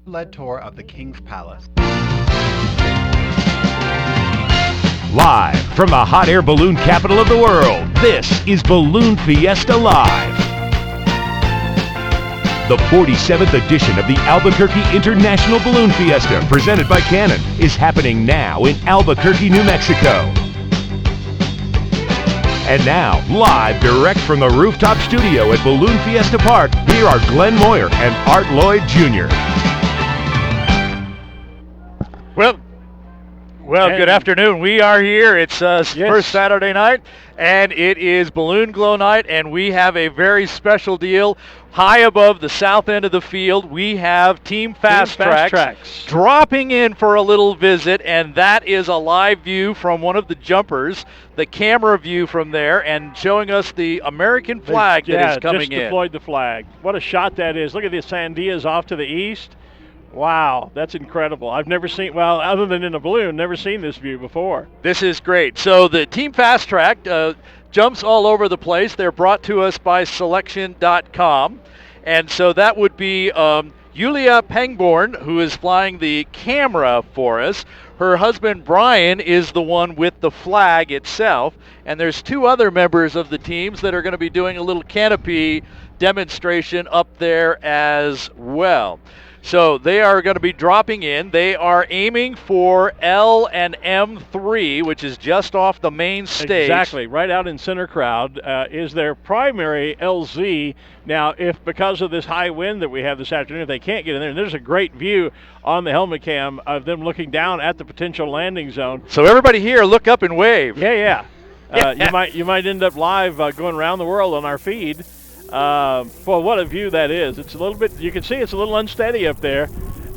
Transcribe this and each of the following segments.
led tour of the King's Palace. Live from the hot air balloon capital of the world, this is Balloon Fiesta Live. The 47th edition of the Albuquerque International Balloon Fiesta, presented by Canon, is happening now in Albuquerque, New Mexico. And now, live direct from the rooftop studio at Balloon Fiesta Park, here are Glen Moyer and Lloyd Jr. Well, good afternoon. We are here. It's first Saturday night, and it is Balloon Glow night, and we have a very special deal. High above the south end of the field, we have Team Fast Tracks dropping in for a little visit, and that is a live view from one of the jumpers, the camera view from there, and showing us the American flag that is coming in. Just deployed the flag. What a shot that is. Look at the Sandias off to the east. Wow, that's incredible. I've never seen, well, other than in a balloon, never seen this view before. This is great. So the Team Fast Track jumps all over the place. They're brought to us by selection.com. And so that would be Yulia Pangborn, who is flying the camera for us. Her husband, Brian, is the one with the flag itself. And there's two other members of the teams that are going to be doing a little canopy demonstration up there as well. So they are going to be dropping in. They are aiming for L and M3, which is just off the main stage. Exactly, right out in center crowd is their primary LZ. Now, if because of this high wind that we have this afternoon, if they can't get in there, and there's a great view on the helmet cam of them looking down at the potential landing zone. So everybody here, look up and wave. Yeah. You might end up live going around the world on our feed. Well, what a view that is. It's a little bit, you can see it's a little unsteady up there,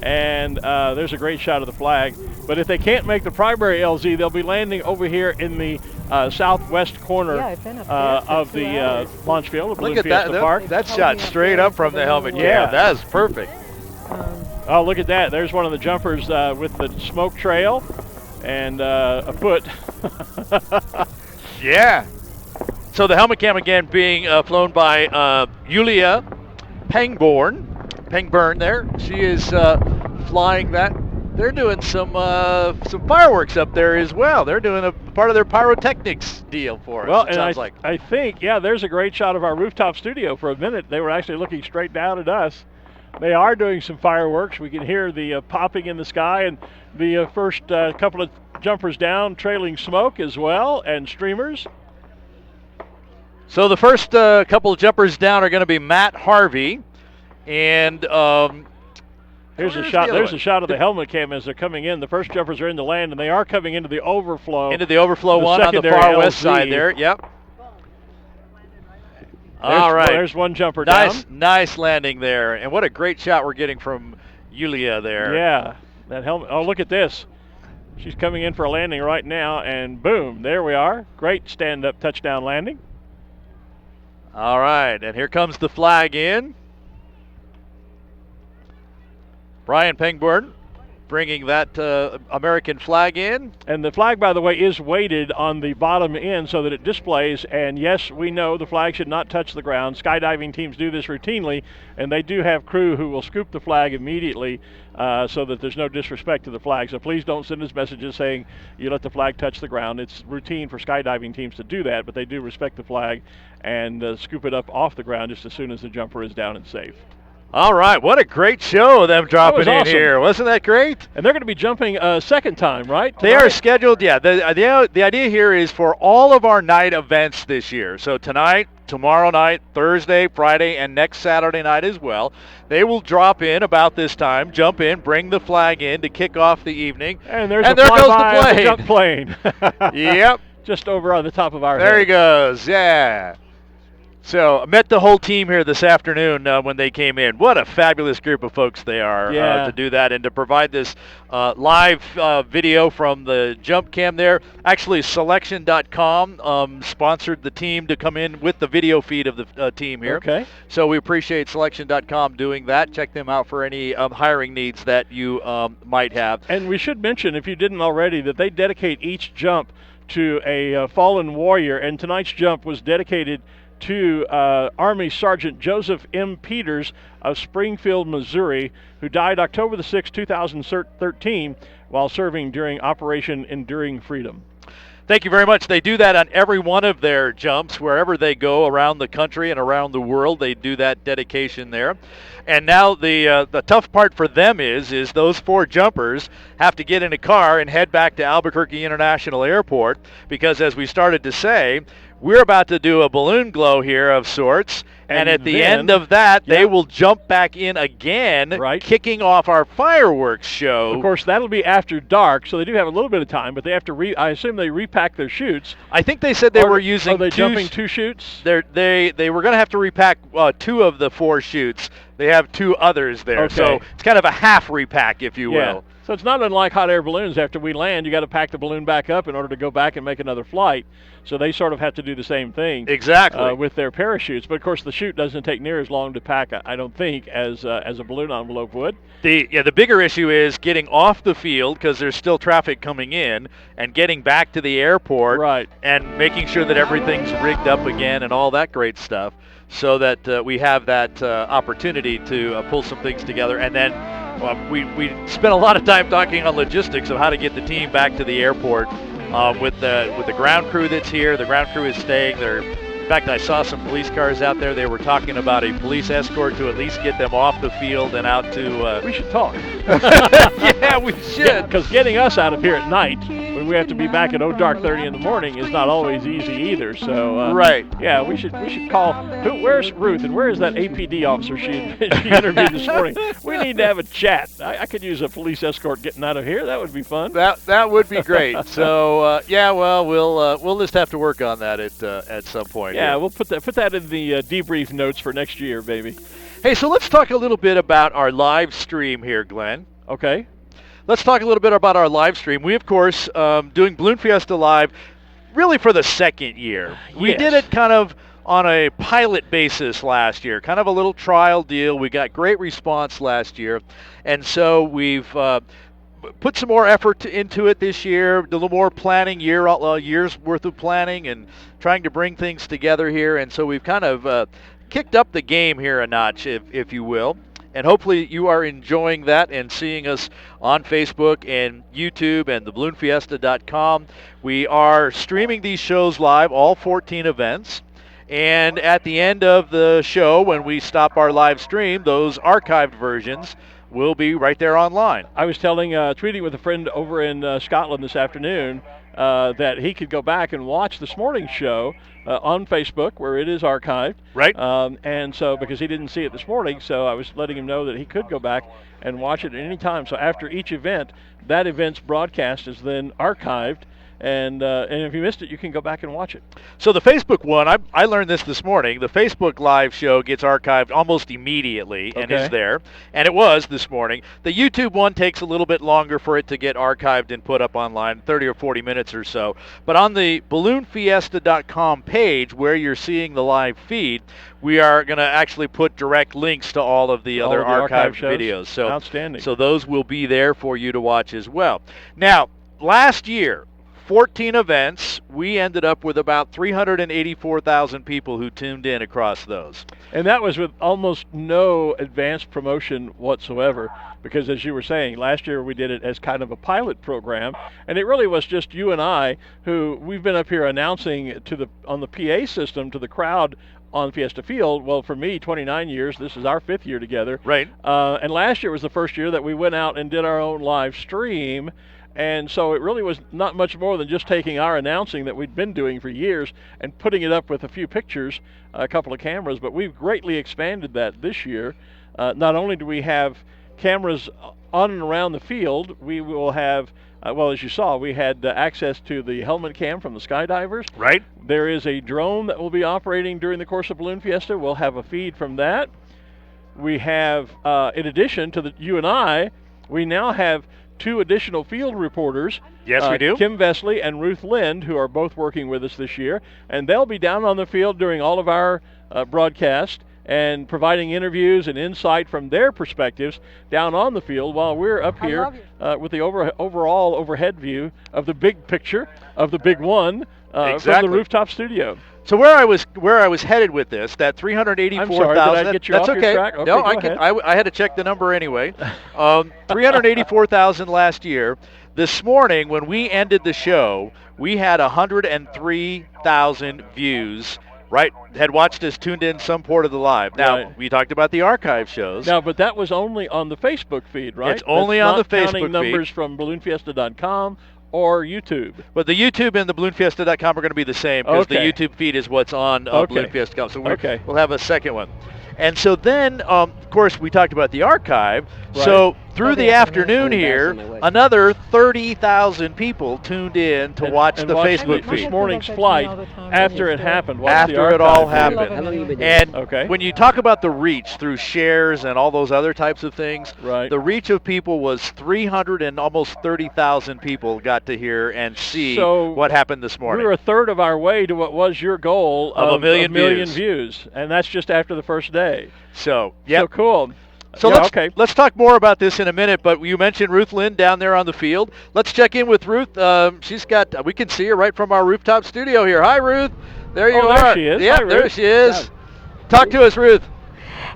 and there's a great shot of the flag. But if they can't make the primary LZ, they'll be landing over here in the southwest corner of the launch field of Balloon Fiesta Park. That shot straight up from the helmet cam. That is perfect. Oh, look at that. There's one of the jumpers with the smoke trail and a foot. Yeah. So the helmet cam again being flown by Yulia Pangborn there. She is flying that. They're doing some fireworks up there as well. They're doing a part of their pyrotechnics deal for us. Well, it sounds like. I think, there's a great shot of our rooftop studio. For a minute, they were actually looking straight down at us. They are doing some fireworks. We can hear the popping in the sky, and the first couple of jumpers down trailing smoke as well, and streamers. So the first couple of jumpers down are going to be Matt Harvey, and here's a shot. There's a shot of the helmet cam as they're coming in. The first jumpers are in the land, and they are coming into the overflow. Into the overflow one on the far west side there. Yep. All right. There's one jumper down. Nice landing there, and what a great shot we're getting from Yulia there. Yeah, that helmet. Oh, look at this. She's coming in for a landing right now, and boom, there we are. Great stand-up touchdown landing. All right, and here comes the flag in. Brian Pangborn bringing that American flag in. And the flag, by the way, is weighted on the bottom end so that it displays. And yes, we know the flag should not touch the ground. Skydiving teams do this routinely, and they do have crew who will scoop the flag immediately so that there's no disrespect to the flag. So please don't send us messages saying you let the flag touch the ground. It's routine for skydiving teams to do that, but they do respect the flag and scoop it up off the ground just as soon as the jumper is down and safe. All right, what a great show of them dropping in here. Wasn't that great? And they're going to be jumping a second time, right? They are scheduled, The idea here is for all of our night events this year. So tonight, tomorrow night, Thursday, Friday, and next Saturday night as well. They will drop in about this time, jump in, bring the flag in to kick off the evening. And there goes the jump plane. Yep. Just over on the top of our head. There he goes, yeah. So I met the whole team here this afternoon when they came in. What a fabulous group of folks they are to do that and to provide this live video from the jump cam there. Actually, selection.com sponsored the team to come in with the video feed of the team here. Okay. So we appreciate selection.com doing that. Check them out for any hiring needs that you might have. And we should mention, if you didn't already, that they dedicate each jump to a fallen warrior, and tonight's jump was dedicated to Army Sergeant Joseph M. Peters of Springfield, Missouri, who died October the 6th, 2013, while serving during Operation Enduring Freedom. Thank you very much. They do that on every one of their jumps, wherever they go around the country and around the world. They do that dedication there. And now the tough part for them is those 4 jumpers have to get in a car and head back to Albuquerque International Airport because, as we started to say, we're about to do a balloon glow here of sorts. And at the end of that, they will jump back in again, kicking off our fireworks show. Of course, that'll be after dark, so they do have a little bit of time, but they have to I assume they repack their chutes. I think they said they were using Are they jumping 2 chutes? They were going to have to repack 2 of the 4 chutes. They have 2 others there. Okay. So it's kind of a half repack, if you will. So it's not unlike hot air balloons. After we land, you got to pack the balloon back up in order to go back and make another flight. So they sort of have to do the same thing. Exactly. With their parachutes. But of course, the chute doesn't take near as long to pack, I don't think, as a balloon envelope would. The bigger issue is getting off the field because there's still traffic coming in, and getting back to the airport, and making sure that everything's rigged up again and all that great stuff, so that we have that opportunity to pull some things together. And then we spent a lot of time talking on logistics of how to get the team back to the airport with the ground crew that's here. The ground crew is staying there. In fact, I saw some police cars out there. They were talking about a police escort to at least get them off the field and out to... We should talk. Yeah, we should. Because getting us out of here at night, when we have to be back at dark 30 in the morning, is not always easy either. So yeah, we should call. Where's Ruth, and where is that APD officer she interviewed this morning? We need to have a chat. I could use a police escort getting out of here. That would be fun. That would be great. So yeah, well, we'll just have to work on that at some point. Yeah, we'll put that in the debrief notes for next year, baby. Hey, so let's talk a little bit about our live stream here, Glenn. Okay. Let's talk a little bit about our live stream. We, of course, doing Balloon Fiesta Live really for the 2nd year. We did it kind of on a pilot basis last year, kind of a little trial deal. We got great response last year, and so we've put some more effort into it this year, a little more planning, year's worth of planning, and trying to bring things together here. And so we've kind of kicked up the game here a notch, if you will. And hopefully you are enjoying that and seeing us on Facebook and YouTube and theballoonfiesta.com. We are streaming these shows live, all 14 events. And at the end of the show, when we stop our live stream, those archived versions will be right there online. I was tweeting with a friend over in Scotland this afternoon that he could go back and watch this morning's show on Facebook, where it is archived. Right. And so, because he didn't see it this morning, so I was letting him know that he could go back and watch it at any time. So after each event, that event's broadcast is then archived. And if you missed it, you can go back and watch it. So the Facebook one, I learned this morning. The Facebook live show gets archived almost immediately and is there. And it was this morning. The YouTube one takes a little bit longer for it to get archived and put up online, 30 or 40 minutes or so. But on the balloonfiesta.com page where you're seeing the live feed, we are going to actually put direct links to all of the other archived videos. So, outstanding. So those will be there for you to watch as well. Now, last year, 14 events, we ended up with about 384,000 people who tuned in across those. And that was with almost no advanced promotion whatsoever, because as you were saying, last year we did it as kind of a pilot program, and it really was just you and I who we've been up here announcing on the PA system to the crowd on Fiesta Field. Well, for me, 29 years, this is our 5th year together. Right. And last year was the first year that we went out and did our own live stream. And so it really was not much more than just taking our announcing that we'd been doing for years and putting it up with a few pictures, a couple of cameras. But we've greatly expanded that this year. Not only do we have cameras on and around the field, we will have, well, as you saw, we had access to the helmet cam from the skydivers. Right. There is a drone that will be operating during the course of Balloon Fiesta. We'll have a feed from that. We have, in addition to you and I, we now have 2 additional field reporters. Yes, we do. Kim Vesley and Ruth Lind, who are both working with us this year, and they'll be down on the field during all of our broadcasts and providing interviews and insight from their perspectives down on the field while we're up here with the overall overhead view of the big picture of the big one from the rooftop studio. So where I was headed with this, that 384,000. I'm sorry, did I get you that's off okay. your track? Okay, no, go ahead. I had to check the number anyway. 384,000 last year. This morning, when we ended the show, we had 103,000 views. Right, had watched us tuned in some port of the live. Now, Right. we talked about the archive shows. Now, but that was only on the Facebook feed, right? It's only on the That's not Facebook counting numbers feed. from balloonfiesta.com or YouTube. But the YouTube and the balloonfiesta.com are going to be the same because the Okay. YouTube feed is what's on Okay. balloonfiesta.com. So Okay. we'll have a second one. And so then, of course, we talked about the archive. Right. So through the afternoon Going back here, on my way. another 30,000 people tuned in to watch and the watched Facebook this feed. morning's flight after it happened. Watched the After it all archive video. happened. How long have you been doing And Okay. when you talk about the reach through shares and all those other types of things, Right. the reach of people was 300 and almost 30,000 people got to hear and see So what happened this morning. We're a third of our way to what was your goal Of a million views, and that's just after the first day. So, yeah. So cool. So Yeah, okay. let's talk more about this in a minute, but you mentioned Ruth Lynn down there on the field. Let's check in with Ruth. We can see her right from our rooftop studio here. Hi, Ruth. There you Oh, are. there she is. Yeah, Hi, there Ruth. she is. Talk to us, Ruth.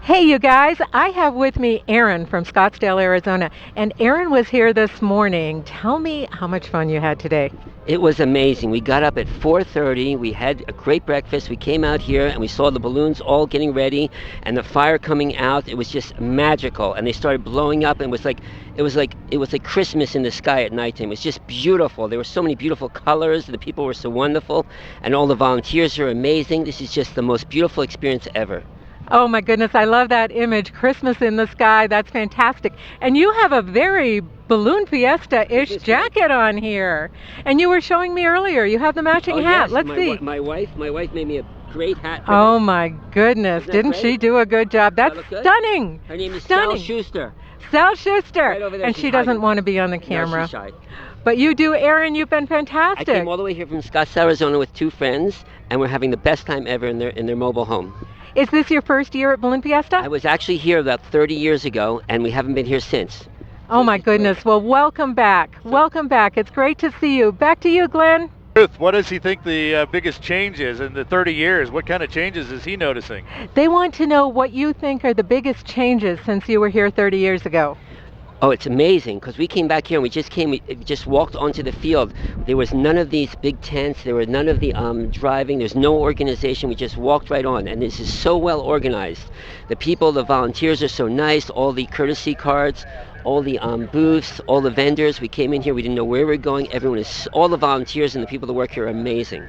Hey, you guys, I have with me Erin from Scottsdale, Arizona. And Erin was here this morning. Tell me how much fun you had today. It was amazing. We got up at 4:30. We had a great breakfast. We came out here and we saw the balloons all getting ready and the fire coming out. It was just magical. And they started blowing up and it was like Christmas in the sky at nighttime. It was just beautiful. There were so many beautiful colors. The people were so wonderful and all the volunteers are amazing. This is just the most beautiful experience ever. Oh my goodness, I love that image. Christmas in the sky, that's fantastic. And you have a very Balloon Fiesta-ish jacket on here. And you were showing me earlier, you have the matching hat. Yes, Let's my see. My wife made me a great hat. for Oh this. my goodness, Isn't that didn't great? she do a good job? That's look good? stunning. Her name is Sal Stunning. Schuster. Sal Schuster. Right over there, And she's she doesn't hiding. want to be on the No, camera. she's shy. But you do, Erin, you've been I fantastic. came all the way here from Scottsdale, Arizona with two friends, and we're having the best time ever in their mobile home. Is this your first year at Balloon Fiesta? I was actually here about 30 years ago, and we haven't been here since. Oh my goodness. Well, welcome back. Welcome back. It's great to see you. Back to you, Glen. Ruth, what does he think the biggest change is in the 30 years? What kind of changes is he noticing? They want to know what you think are the biggest changes since you were here 30 years ago. Oh, it's amazing, because we came back here and we just walked onto the field. There was none of these big tents. There were none of the driving. There's no organization. We just walked right on, and this is so well organized. The people, the volunteers are so nice. All the courtesy cards, all the booths, all the vendors. We came in here. We didn't know where we were going. All the volunteers and the people that work here are amazing.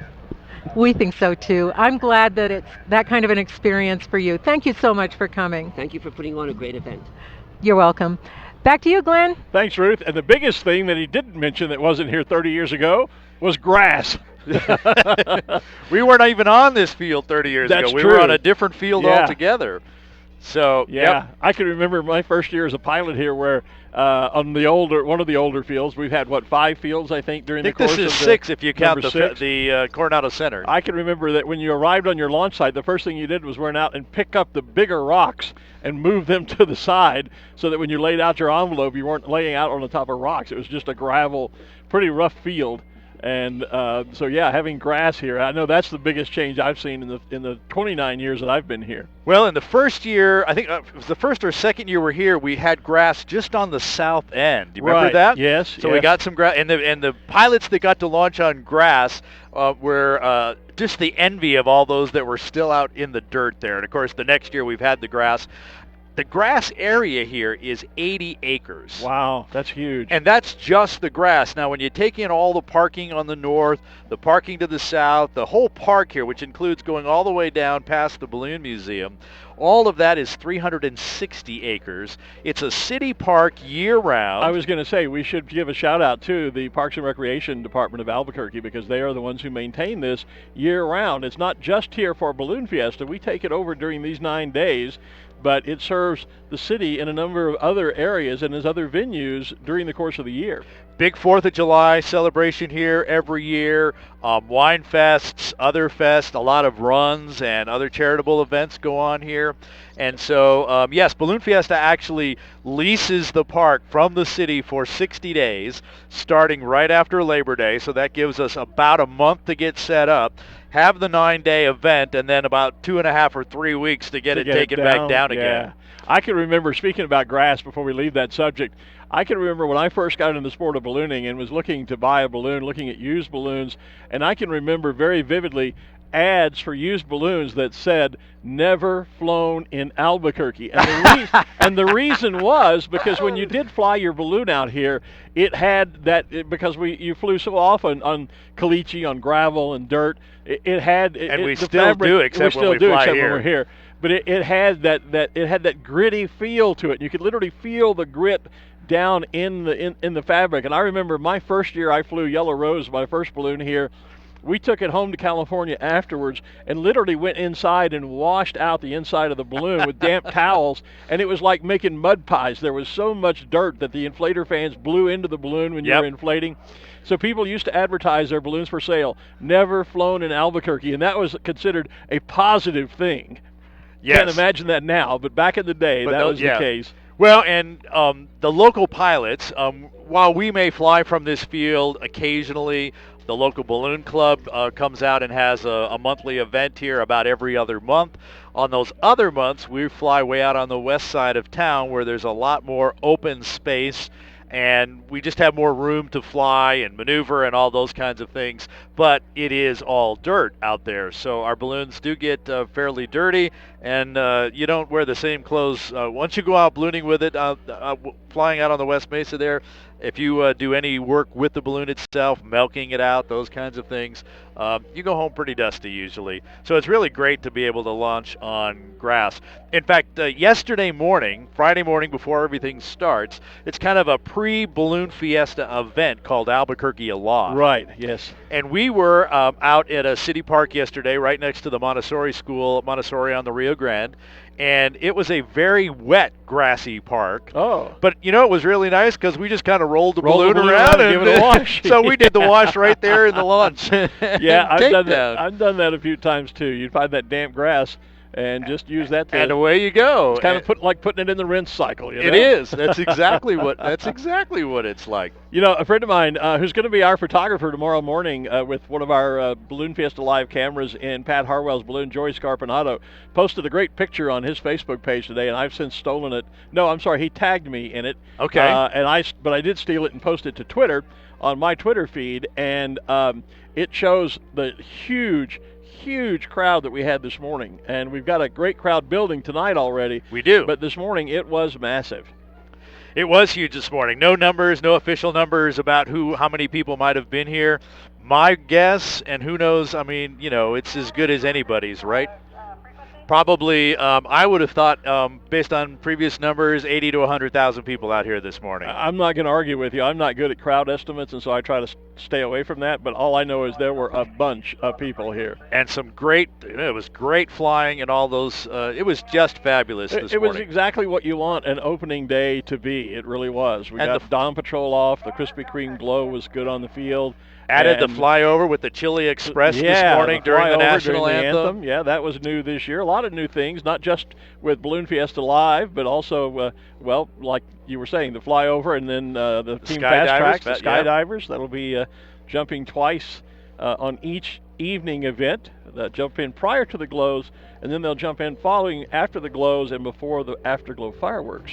We think so too. I'm glad that it's that kind of an experience for you. Thank you so much for coming. Thank you for putting on a great event. You're welcome. Back to you, Glen. Thanks, Ruth. And the biggest thing that he didn't mention that wasn't here 30 years ago was grass. We weren't even on this field 30 years That's ago. We true. were on a different field Yeah. altogether. So, Yeah, yep. I can remember my first year as a pilot here, where on one of the older fields, we've had 5 fields I think during I think the course this is of the 6 if you count number the 6. Coronado Center. I can remember that when you arrived on your launch site, the first thing you did was run out and pick up the bigger rocks and move them to the side, so that when you laid out your envelope, you weren't laying out on the top of rocks. It was just a gravel, pretty rough field. And so yeah, having grass here, I know that's the biggest change I've seen in the 29 years that I've been here. Well, in the first year, I think it was the first or second year we're here, we had grass just on the south end. Do you remember Right. that? Yes. So we got some grass, and the pilots that got to launch on grass were just the envy of all those that were still out in the dirt there. And of course, the next year we've had the grass. The grass area here is 80 acres. Wow, that's huge. And that's just the grass. Now, when you take in all the parking on the north, the parking to the south, the whole park here, which includes going all the way down past the Balloon Museum, all of that is 360 acres. It's a city park year-round. I was going to say we should give a shout out to the Parks and Recreation Department of Albuquerque, because they are the ones who maintain this year-round. It's not just here for Balloon Fiesta. We take it over during these 9 days, but it serves the city in a number of other areas and as other venues during the course of the year. Big 4th of July celebration here every year, wine fests, other fests, a lot of runs and other charitable events go on here. And so, yes, Balloon Fiesta actually leases the park from the city for 60 days, starting right after Labor Day. So that gives us about a month to get set up. have the 9-day event, and then about 2.5 or 3 weeks to get it taken back down again. I can remember, speaking about grass before we leave that subject, I can remember when I first got into the sport of ballooning and was looking to buy a balloon, looking at used balloons, and I can remember very vividly ads for used balloons that said never flown in Albuquerque, and the reason was because when you did fly your balloon out here, it had because you flew so often on caliche, on gravel and dirt, it had we still do, except when we're here. But it had that gritty feel to it. You could literally feel the grit down in the fabric. And I remember my first year I flew Yellow Rose, my first balloon here. We took it home to California afterwards and literally went inside and washed out the inside of the balloon with damp towels, and it was like making mud pies. There was so much dirt that the inflator fans blew into the balloon when you were inflating. So people used to advertise their balloons for sale, never flown in Albuquerque, and that was considered a positive thing. Yes. Can't imagine that now, but back in the day, that was the case. Well, and the local pilots, while we may fly from this field occasionally, the local balloon club comes out and has a monthly event here about every other month. On those other months, we fly way out on the west side of town where there's a lot more open space, and we just have more room to fly and maneuver and all those kinds of things. But it is all dirt out there, so our balloons do get fairly dirty, and you don't wear the same clothes. Once you go out ballooning with it, flying out on the West Mesa there, if you do any work with the balloon itself, milking it out, those kinds of things, you go home pretty dusty usually. So it's really great to be able to launch on grass. In fact, yesterday morning, Friday morning before everything starts, it's kind of a pre-Balloon Fiesta event called Albuquerque Aloft. Right, yes. And we were out at a city park yesterday right next to the Montessori school, Montessori on the Rio Grande. And it was a very wet, grassy park. Oh. But, it was really nice because we just kind of rolled the balloon around and give it a wash. So we did the wash right there in the launch. Yeah, I've done that. I've done that a few times, too. You'd find that damp grass and just use that. And away you go. It's kind of like putting it in the rinse cycle. It is. That's exactly what it's like. A friend of mine who's going to be our photographer tomorrow morning with one of our Balloon Fiesta live cameras in Pat Harwell's balloon, Joey Scarpinato, posted a great picture on his Facebook page today, and I've since stolen it. No, I'm sorry, he tagged me in it. Okay. But I did steal it and post it to Twitter on my Twitter feed, and it shows the huge crowd that we had this morning, and we've got a great crowd building tonight already. We do. But this morning it was massive. It was huge this morning. No numbers, no official numbers about how many people might have been here. My guess, and who knows, it's as good as anybody's, right? Probably, I would have thought, based on previous numbers, 80 to 100,000 people out here this morning. I'm not going to argue with you. I'm not good at crowd estimates, and so I try to stay away from that. But all I know is there were a bunch of people here. And it was great flying and all those. It was just fabulous this morning. It was exactly what you want an opening day to be. It really was. We got the Dawn Patrol off. The Krispy Kreme glow was good on the field. Added the flyover with the Chili Express this morning during the national anthem. Yeah, that was new this year. A lot of new things, not just with Balloon Fiesta Live, but also, like you were saying, the flyover and then the team fast tracks, the skydivers. That'll be jumping twice on each evening event. They'll jump in prior to the glows, and then they'll jump in following after the glows and before the afterglow fireworks.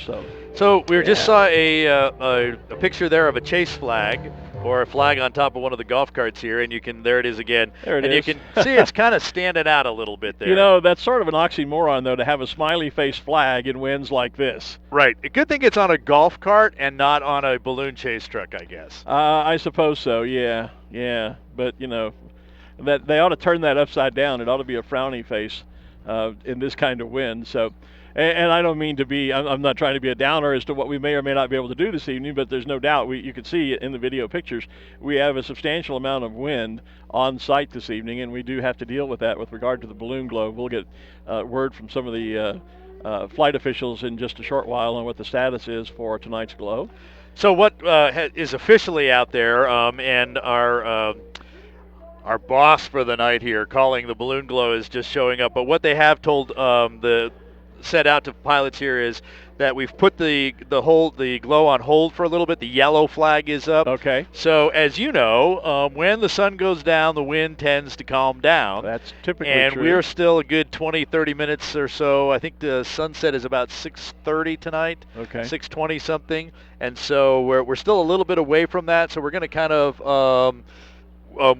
So we just saw a picture there of a chase flag, or a flag on top of one of the golf carts here, and there it is again. There it is. And you can see it's kind of standing out a little bit there. That's sort of an oxymoron, though, to have a smiley face flag in winds like this. Right. A good thing it's on a golf cart and not on a balloon chase truck, I guess. I suppose so, yeah. But, that they ought to turn that upside down. It ought to be a frowny face in this kind of wind. So, and I don't mean to be, I'm not trying to be a downer as to what we may or may not be able to do this evening, but there's no doubt, you can see in the video pictures, we have a substantial amount of wind on site this evening, and we do have to deal with that with regard to the balloon glow. We'll get word from some of the flight officials in just a short while on what the status is for tonight's glow. So what is officially out there, and our boss for the night here calling the balloon glow is just showing up, but what they have told sent out to pilots here is that we've put the glow on hold for a little bit. The yellow flag is up. Okay. So as you know, when the sun goes down, the wind tends to calm down. That's typically and true. And we're still a good 20, 30 minutes or so. I think the sunset is about 6:30 tonight. Okay. 6:20 something. And so we're still a little bit away from that. So we're going to kind of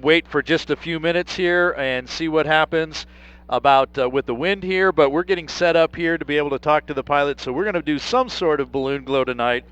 wait for just a few minutes here and see what happens about with the wind here, but we're getting set up here to be able to talk to the pilot, so we're going to do some sort of balloon glow tonight,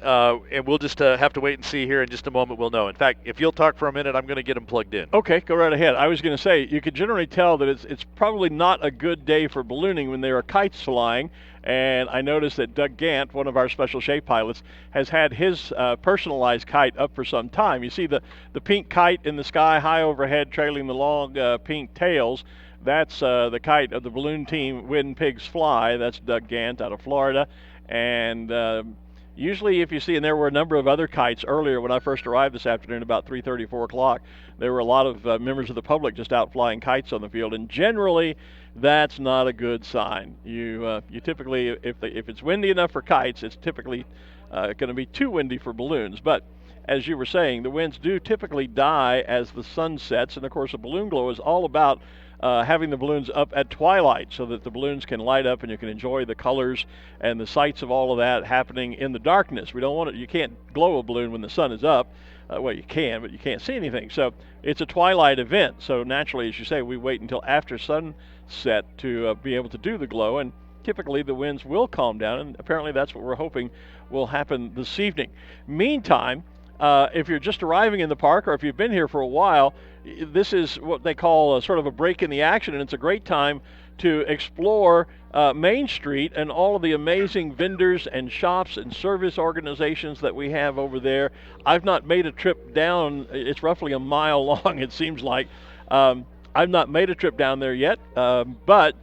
and we'll just have to wait and see here in just a moment. We'll know. In fact, if you'll talk for a minute, I'm going to get them plugged in. Okay, go right ahead. I was going to say, you could generally tell that it's probably not a good day for ballooning when there are kites flying, and I noticed that Doug Gant, one of our special shape pilots, has had his personalized kite up for some time. You see the pink kite in the sky high overhead trailing the long pink tails. That's the kite of the balloon team When Pigs Fly. That's Doug Gant out of Florida. And usually if you see, and there were a number of other kites earlier when I first arrived this afternoon about 3:30, 4 o'clock, there were a lot of members of the public just out flying kites on the field. And generally, that's not a good sign. You typically, if it's windy enough for kites, it's typically going to be too windy for balloons. But as you were saying, the winds do typically die as the sun sets. And of course, a balloon glow is all about having the balloons up at twilight so that the balloons can light up and you can enjoy the colors and the sights of all of that happening in the darkness. We don't want it. You can't glow a balloon when the sun is up. Well, you can, but you can't see anything. So it's a twilight event. So naturally, as you say, we wait until after sunset to be able to do the glow. And typically the winds will calm down. And apparently that's what we're hoping will happen this evening. Meantime, if you're just arriving in the park or if you've been here for a while, this is what they call sort of a break in the action, and it's a great time to explore Main Street and all of the amazing vendors and shops and service organizations that we have over there. I've not made a trip down. It's roughly a mile long, it seems like. I've not made a trip down there yet, but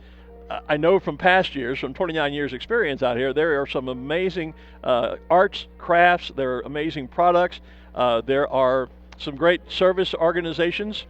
I know from past years, from 29 years experience out here, there are some amazing arts, crafts, there are amazing products, there are some great service organizations,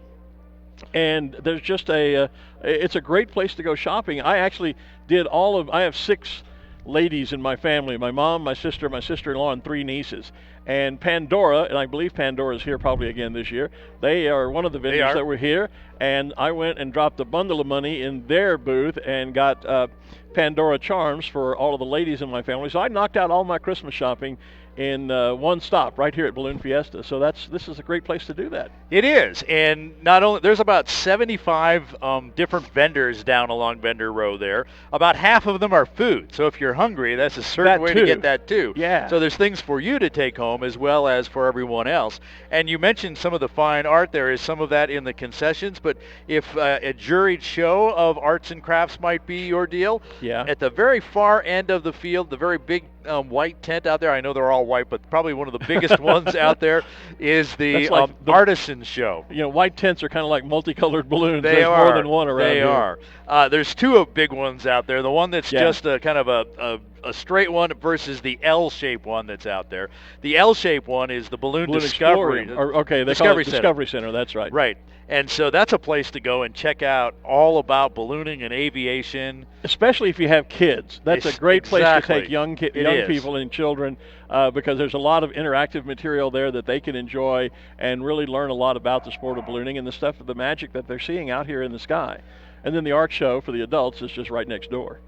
and there's just it's a great place to go shopping. I actually I have 6 ladies in my family, my mom, my sister-in-law, and 3 nieces. And Pandora, and I believe Pandora is here probably again this year, they are one of the vendors that were here, and I went and dropped a bundle of money in their booth and got Pandora charms for all of the ladies in my family. So I knocked out all my Christmas shopping in one stop right here at Balloon Fiesta. So this is a great place to do that. It is, and not only there's about 75 different vendors down along Vendor Row there. About half of them are food. So if you're hungry, that's a certain way to get that too. Yeah. So there's things for you to take home as well as for everyone else. And you mentioned some of the fine art. There is some of that in the concessions, but if a juried show of arts and crafts might be your deal, at the very far end of the field, the very big white tent out there, I know they're all white, but probably one of the biggest ones out there is the artisan show. You know, white tents are kind of like multicolored balloons. There's more than one around here. They are. There's 2 big ones out there. The one that's just a kind of a straight one versus the L-shaped one that's out there. The L-shaped one is the Balloon Discovery. They call it Discovery Center. That's right. Right. And so that's a place to go and check out all about ballooning and aviation. Especially if you have kids. That's a great place to take young people and children because there's a lot of interactive material there that they can enjoy and really learn a lot about the sport of ballooning and the magic that they're seeing out here in the sky. And then the art show for the adults is just right next door.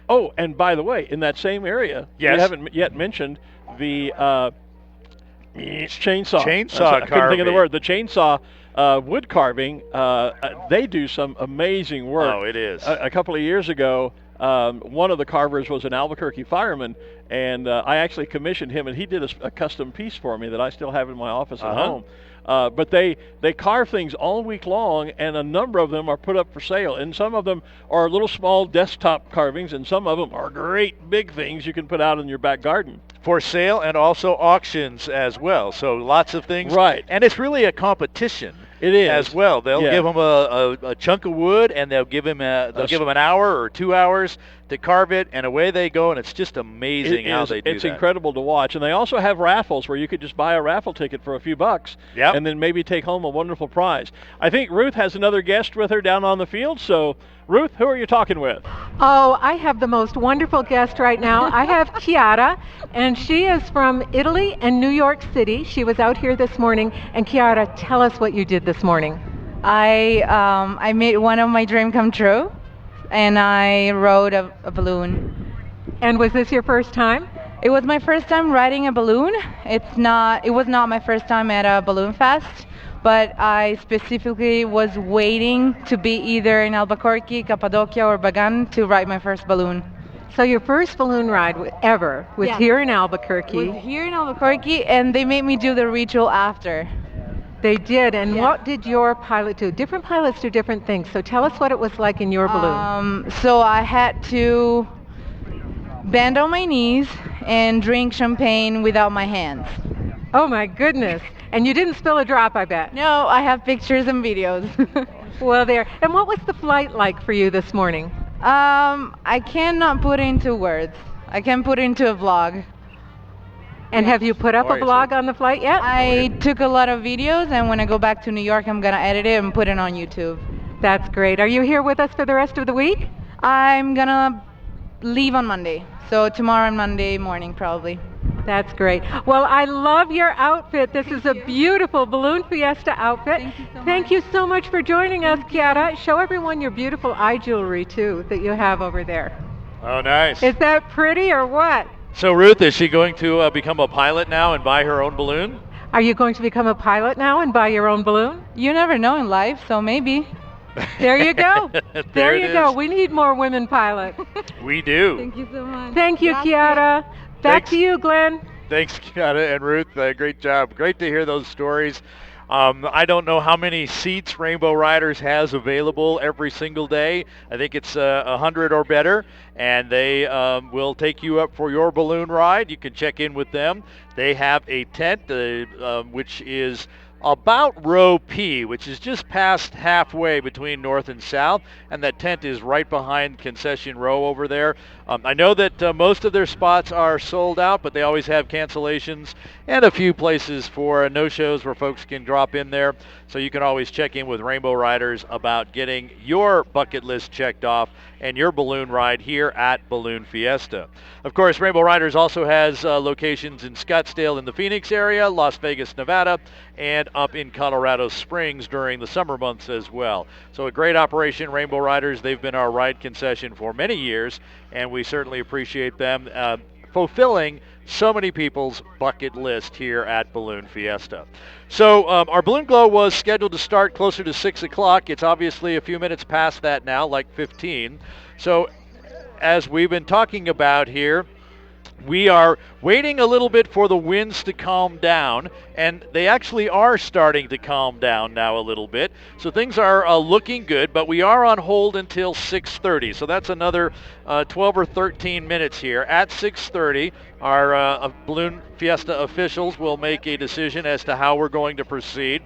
Oh, and by the way, in that same area, we haven't yet mentioned the chainsaw. Chainsaw I couldn't think of the word. The chainsaw wood carving, they do some amazing work. Oh, it is. A couple of years ago, one of the carvers was an Albuquerque fireman, and I actually commissioned him, and he did a custom piece for me that I still have in my office at home. But they carve things all week long, and a number of them are put up for sale. And some of them are little small desktop carvings, and some of them are great big things you can put out in your back garden. For sale and also auctions as well. So lots of things. Right. And it's really a competition. It is. As well. They'll give him a chunk of wood, and they'll give him an hour or 2 hours to carve it, and away they go, and it's just amazing how they do that. It's incredible to watch. And they also have raffles where you could just buy a raffle ticket for a few bucks and then maybe take home a wonderful prize. I think Ruth has another guest with her down on the field. So, Ruth, who are you talking with? Oh, I have the most wonderful guest right now. I have Chiara, and she is from Italy and New York City. She was out here this morning. And Chiara, tell us what you did this morning. I made one of my dream come true, and I rode a balloon. And was this your first time? It was my first time riding a balloon. It was not my first time at a balloon fest, but I specifically was waiting to be either in Albuquerque, Cappadocia, or Bagan to ride my first balloon. So your first balloon ride ever was Yeah. here in Albuquerque. Was here in Albuquerque, and they made me do the ritual after. They did. And Yeah. what did your pilot do? Different pilots do different things. So tell us what it was like in your balloon. So I had to bend on my knees and drink champagne without my hands. Oh my goodness. And you didn't spill a drop, I bet. No, I have pictures and videos. Well, there. And what was the flight like for you this morning? I cannot put into words. I can put into a vlog. And have you put up a Moyer, vlog on the flight yet? I took a lot of videos, and when I go back to New York, I'm gonna edit it and put it on YouTube. That's great. Are you here with us for the rest of the week? I'm gonna leave on Monday, so tomorrow and Monday morning probably. That's great. Well, I love your outfit. This is a beautiful Balloon Fiesta outfit. Thank you so much. Thank you so much for joining us, Chiara. Show everyone your beautiful eye jewelry, too, that you have over there. Oh, nice. Is that pretty or what? So, Ruth, is she going to become a pilot now and buy her own balloon? Are you going to become a pilot now and buy your own balloon? You never know in life, so maybe. There you go. There you it go. is. We need more women pilots. We do. Thank you so much. Thank you, Chiara. Back Thanks. to you, Glen. Thanks, Chiara and Ruth. Great job. Great to hear those stories. I don't know how many seats Rainbow Riders has available every single day. I think it's 100 or better, and they will take you up for your balloon ride. You can check in with them. They have a tent, which is about row P, which is just past halfway between north and south, and that tent is right behind concession row over there. I know that most of their spots are sold out, but they always have cancellations and a few places for no-shows where folks can drop in there. So you can always check in with Rainbow Riders about getting your bucket list checked off and your balloon ride here at Balloon Fiesta. Of course, Rainbow Riders also has locations in Scottsdale in the Phoenix area, Las Vegas, Nevada, and up in Colorado Springs during the summer months as well. So a great operation, Rainbow Riders. They've been our ride concession for many years, and we certainly appreciate them fulfilling so many people's bucket list here at Balloon Fiesta. So our Balloon Glow was scheduled to start closer to 6 o'clock. It's obviously a few minutes past that now, like 15. So as we've been talking about here, we are waiting a little bit for the winds to calm down, and they actually are starting to calm down now a little bit. So things are looking good, but we are on hold until 6:30. So that's another 12 or 13 minutes here. At 6:30, our Balloon Fiesta officials will make a decision as to how we're going to proceed,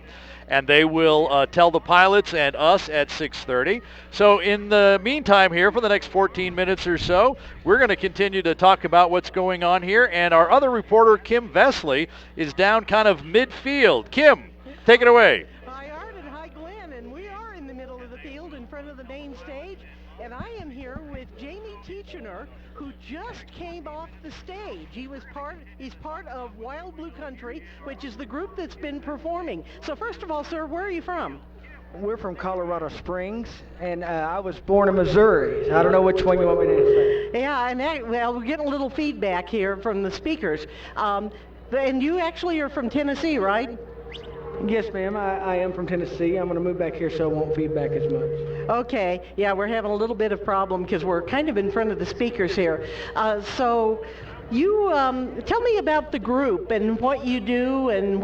and they will tell the pilots and us at 6:30. So in the meantime here, for the next 14 minutes or so, we're going to continue to talk about what's going on here, and our other reporter, Kim Vesley, is down kind of midfield. Kim, take it away. Hi, Art, and hi, Glen, and we are in the middle of the field in front of the main stage, and I am here with Jamie Teachener, who just came off the stage. He's part of Wild Blue Country, which is the group that's been performing. So first of all, sir, where are you from? We're from Colorado Springs, and I was born in Missouri. I don't know which one you want me to say. Yeah, and we're getting a little feedback here from the speakers. And you actually are from Tennessee, right? Yes, ma'am. I am from Tennessee. I'm going to move back here so it won't feedback as much. Okay. Yeah, we're having a little bit of problem because we're kind of in front of the speakers here. So you tell me about the group and what you do and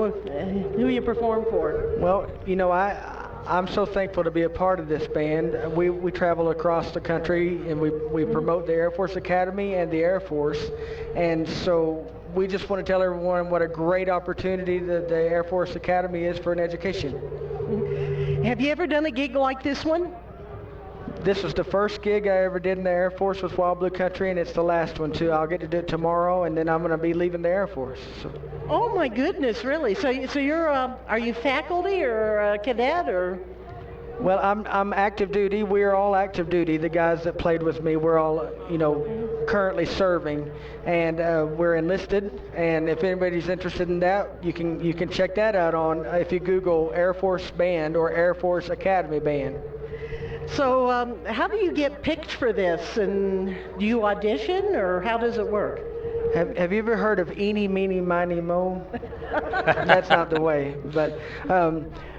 who you perform for. Well, you know, I'm so thankful to be a part of this band. We travel across the country, and we promote the Air Force Academy and the Air Force. And so we just want to tell everyone what a great opportunity the Air Force Academy is for an education. Have you ever done a gig like this one? This was the first gig I ever did in the Air Force with Wild Blue Country, and it's the last one too. I'll get to do it tomorrow, and then I'm going to be leaving the Air Force. So. Oh my goodness, really? So you're are you faculty or a cadet or? Well, I'm active duty. We're all active duty. The guys that played with me, we're all, currently serving, and we're enlisted. And if anybody's interested in that, you can check that out on if you Google Air Force Band or Air Force Academy Band. So how do you get picked for this? And do you audition, or how does it work? Have you ever heard of Eeny, Meeny, Miny, Mo? That's not the way. But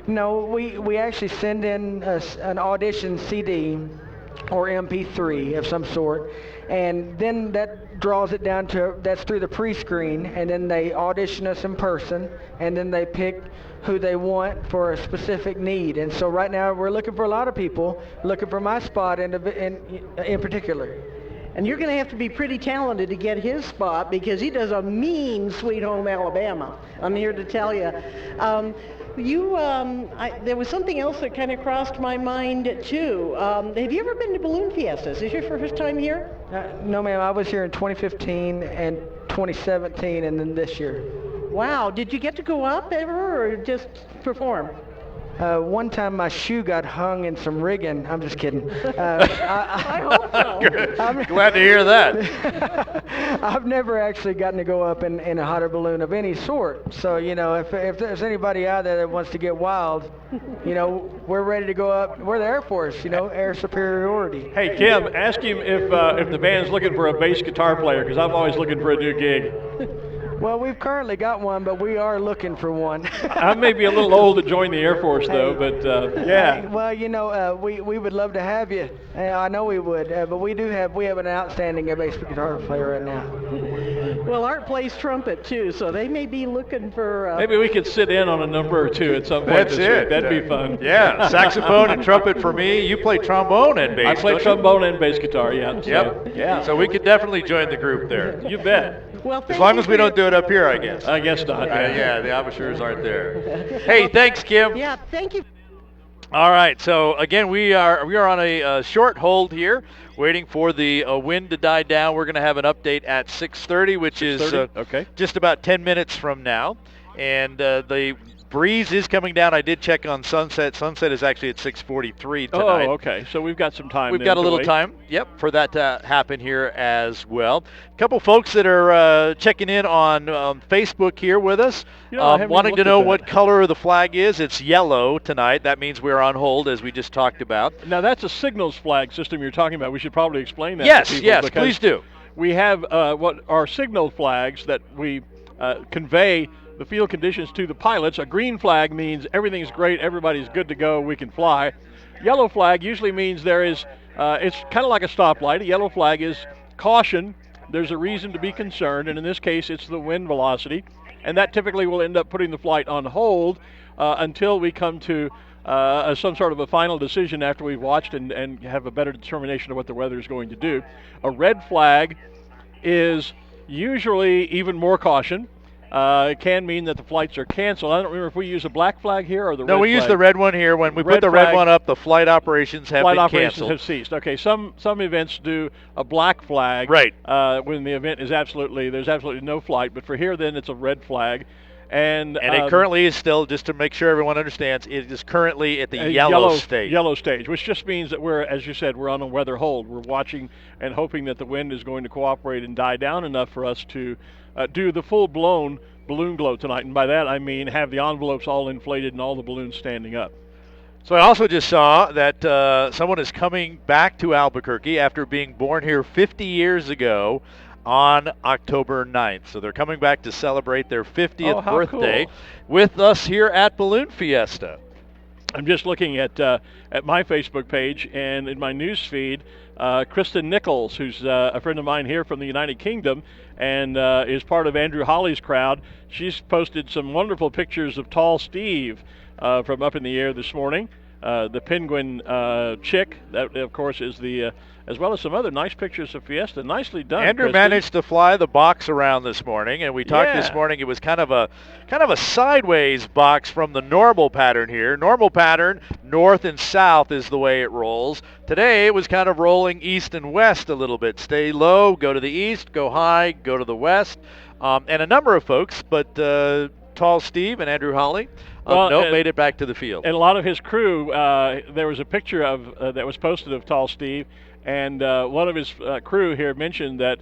no, we actually send in an audition CD or MP3 of some sort, and then that draws it down to, that's through the pre-screen, and then they audition us in person, and then they pick who they want for a specific need. And so right now we're looking for a lot of people, looking for my spot in particular. And you're going to have to be pretty talented to get his spot, because he does a mean Sweet Home Alabama. I'm here to tell you. There was something else that kind of crossed my mind too. Have you ever been to Balloon Fiesta? Is this your first time here? No, ma'am. I was here in 2015 and 2017, and then this year. Wow. Did you get to go up ever, or just perform? One time my shoe got hung in some rigging. I'm just kidding. I hope so. Glad to hear that. I've never actually gotten to go up in a hot air balloon of any sort. So, if there's anybody out there that wants to get wild, we're ready to go up. We're the Air Force, air superiority. Hey, Kim, ask him if the band's looking for a bass guitar player, because I'm always looking for a new gig. Well, we've currently got one, but we are looking for one. I may be a little old to join the Air Force, though, but yeah. Well, we would love to have you. I know we would, but we have an outstanding bass guitar player right now. Well, Art plays trumpet too, so they may be looking for. Maybe we could sit in on a number or two at some point this week. That'd be fun. Yeah, saxophone and trumpet for me. You play trombone and bass. I play trombone and bass guitar. Yeah. Yep. Yeah. So we could definitely join the group there. You bet. Well, as long as we don't do it up here, I guess. I guess not. Yeah, the amateurs aren't there. Hey, thanks, Kim. Yeah, thank you. All right, so again, we are on a short hold here, waiting for the wind to die down. We're going to have an update at 6:30, which is okay. Just about 10 minutes from now. And the breeze is coming down. I did check on sunset. Sunset is actually at 6:43 tonight. Oh, okay. So we've got some time. We've got a little time, for that to happen here as well. A couple folks that are checking in on Facebook here with us, wanting to know what color the flag is. It's yellow tonight. That means we're on hold, as we just talked about. Now, that's a signals flag system you're talking about. We should probably explain that Yes, to people. yes, please do. We have what are signal flags that we convey the field conditions to the pilots. A green flag means everything's great, everybody's good to go, we can fly. Yellow flag usually means there is, it's kind of like a stoplight. A yellow flag is caution, there's a reason to be concerned, and in this case it's the wind velocity, and that typically will end up putting the flight on hold until we come to some sort of a final decision after we've watched and have a better determination of what the weather is going to do. A red flag is usually even more caution. It can mean that the flights are canceled. I don't remember if we use a black flag here or the red flag. No, we use the red one here. When we put the red one up, the flight operations have been canceled. Flight operations have ceased. Okay, some events do a black flag. Right. When the event is there's absolutely no flight. But for here, then, it's a red flag. And it currently is still, just to make sure everyone understands, it is currently at the yellow stage. Yellow stage, which just means that we're, as you said, we're on a weather hold. We're watching and hoping that the wind is going to cooperate and die down enough for us to do the full-blown balloon glow tonight. And by that, I mean have the envelopes all inflated and all the balloons standing up. So I also just saw that someone is coming back to Albuquerque after being born here 50 years ago on October 9th. So they're coming back to celebrate their 50th birthday with us here at Balloon Fiesta. I'm just looking at my Facebook page, and in my news feed, Kristen Nichols, who's a friend of mine here from the United Kingdom and is part of Andrew Holly's crowd, she's posted some wonderful pictures of Tall Steve from up in the air this morning. The penguin chick, that of course is the, as well as some other nice pictures of Fiesta. Nicely done, Andrew Kristen. managed to fly the box around this morning, and we talked this morning. It was kind of a sideways box from the normal pattern here. Normal pattern, north and south is the way it rolls. Today it was kind of rolling east and west a little bit. Stay low, go to the east, go high, go to the west. And a number of folks, but Tall Steve and Andrew Holly. Made it back to the field. And a lot of his crew, there was a picture of that was posted of Tall Steve, and one of his crew here mentioned that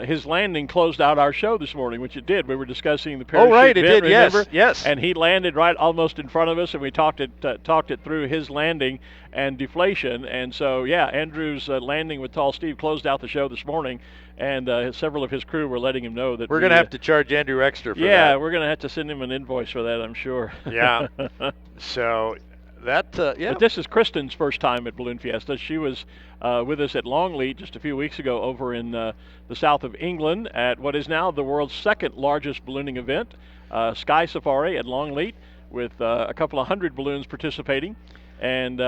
his landing closed out our show this morning, which it did. We were discussing the parachute. Oh, right, it bit, did, remember? yes. And he landed right almost in front of us, and we talked it through his landing and deflation. And so, yeah, Andrew's landing with Tall Steve closed out the show this morning, and several of his crew were letting him know that we're going to have to charge Andrew extra for that. Yeah, we're going to have to send him an invoice for that, I'm sure. Yeah. So that, yeah. But this is Kristen's first time at Balloon Fiesta. She was with us at Longleat just a few weeks ago over in the south of England at what is now the world's second largest ballooning event, Sky Safari at Longleat, with a couple of hundred balloons participating. And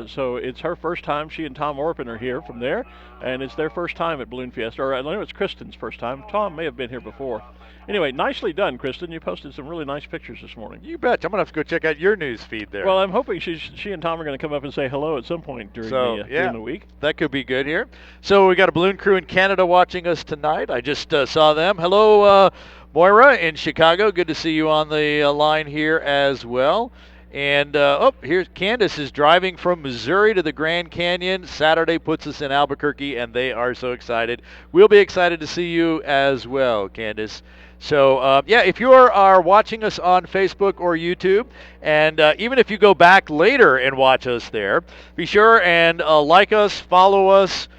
so it's her first time. She and Tom Orpin are here from there, and it's their first time at Balloon Fiesta. Or I know it's Kristen's first time. Tom may have been here before. Anyway, nicely done, Kristen. You posted some really nice pictures this morning. You bet. I'm going to have to go check out your news feed there. Well, I'm hoping she and Tom are going to come up and say hello at some point during the week. That could be good here. So we got a balloon crew in Canada watching us tonight. I just saw them. Hello, Moira in Chicago. Good to see you on the line here as well. And, here's Candace is driving from Missouri to the Grand Canyon. Saturday puts us in Albuquerque, and they are so excited. We'll be excited to see you as well, Candace. So, if you are watching us on Facebook or YouTube, and even if you go back later and watch us there, be sure and like us, follow us,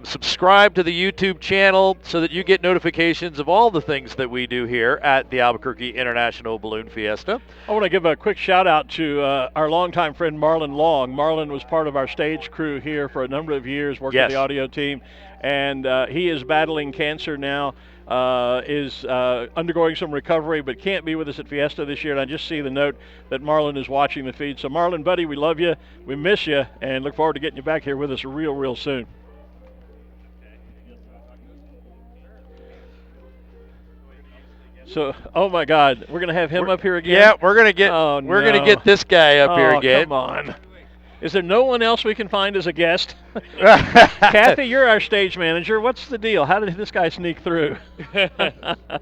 subscribe to the YouTube channel so that you get notifications of all the things that we do here at the Albuquerque International Balloon Fiesta. I want to give a quick shout out to our longtime friend Marlon Long. Marlon was part of our stage crew here for a number of years, working with the audio team, and he is battling cancer now. Is undergoing some recovery, but can't be with us at Fiesta this year. And I just see the note that Marlon is watching the feed. So Marlon, buddy, we love you, we miss you, and look forward to getting you back here with us real soon. So, oh my God, we're gonna have him up here again. Yeah, we're gonna get this guy up here again. Come on. Is there no one else we can find as a guest? Kathy, you're our stage manager. What's the deal? How did this guy sneak through?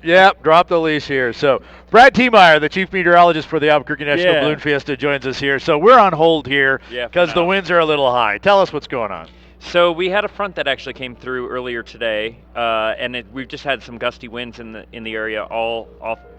Yep, drop the leash here. So Brad Tiemeyer, the chief meteorologist for the Albuquerque National Balloon Fiesta, joins us here. So we're on hold here because the winds are a little high. Tell us what's going on. So we had a front that actually came through earlier today, and we've just had some gusty winds in the area all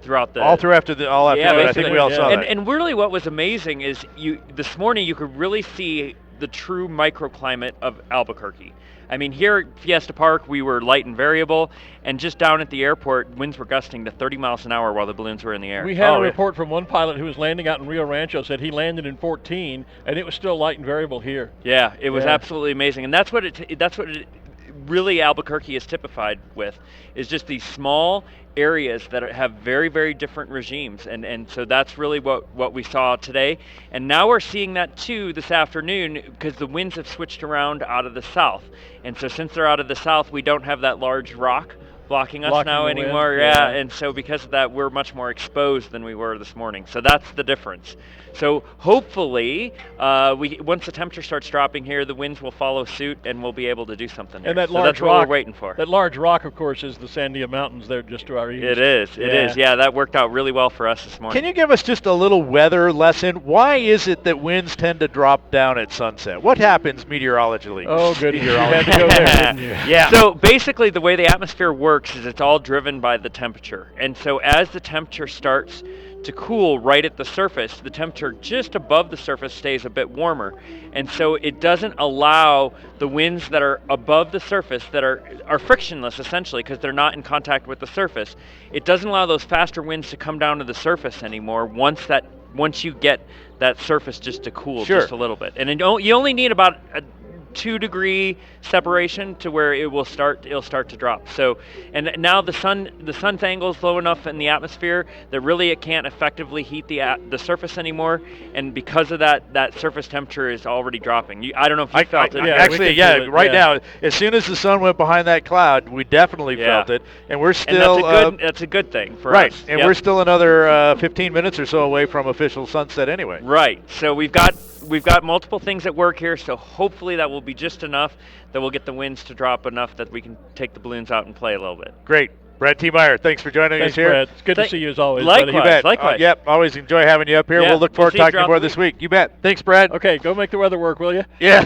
throughout the afternoon. I think we all saw that. And really, what was amazing is this morning you could really see the true microclimate of Albuquerque. I mean, here at Fiesta Park, we were light and variable, and just down at the airport, winds were gusting to 30 miles an hour while the balloons were in the air. We had a report from one pilot who was landing out in Rio Rancho, said he landed in 14, and it was still light and variable here. Yeah, it was absolutely amazing, and that's what it really Albuquerque is typified with, is just these small areas that have very, very different regimes, and so that's really what we saw today. And now we're seeing that too this afternoon because the winds have switched around out of the south, and so since they're out of the south, we don't have that large rock blocking us now anymore. Yeah, and so because of that, we're much more exposed than we were this morning. So that's the difference. So hopefully, once the temperature starts dropping here, the winds will follow suit, and we'll be able to do something. And that so large that's rock, what we're waiting for. That large rock, of course, is the Sandia Mountains there just to our east. It is. Yeah, that worked out really well for us this morning. Can you give us just a little weather lesson? Why is it that winds tend to drop down at sunset? What happens meteorologically? Oh, good. You had to go there, didn't you? Yeah. So basically, the way the atmosphere works is it's all driven by the temperature. And so as the temperature starts to cool right at the surface, the temperature just above the surface stays a bit warmer. And so it doesn't allow the winds that are above the surface that are frictionless essentially because they're not in contact with the surface. It doesn't allow those faster winds to come down to the surface anymore once you get that surface just to cool just a little bit. And you only need about a 2-degree separation to where it'll start to drop. So, and now the sun's angle is low enough in the atmosphere that really it can't effectively heat the surface anymore, and because of that surface temperature is already dropping. I don't know if you felt it. Right now, as soon as the sun went behind that cloud, we definitely felt it, and we're still. And that's a good thing for us. Right, and we're still another 15 minutes or so away from official sunset anyway. Right. So we've got multiple things at work here, so hopefully that will be just enough that we'll get the winds to drop enough that we can take the balloons out and play a little bit. Great. Brad T. Meyer, thanks for joining Thanks, us here. Brad. It's good to see you as always. Likewise. buddy. You bet. Likewise. Yep, always enjoy having you up here. Yeah, We'll look forward to we'll see you talking throughout more the this week. You bet. Thanks, Brad. Okay, go make the weather work, will you? Yeah,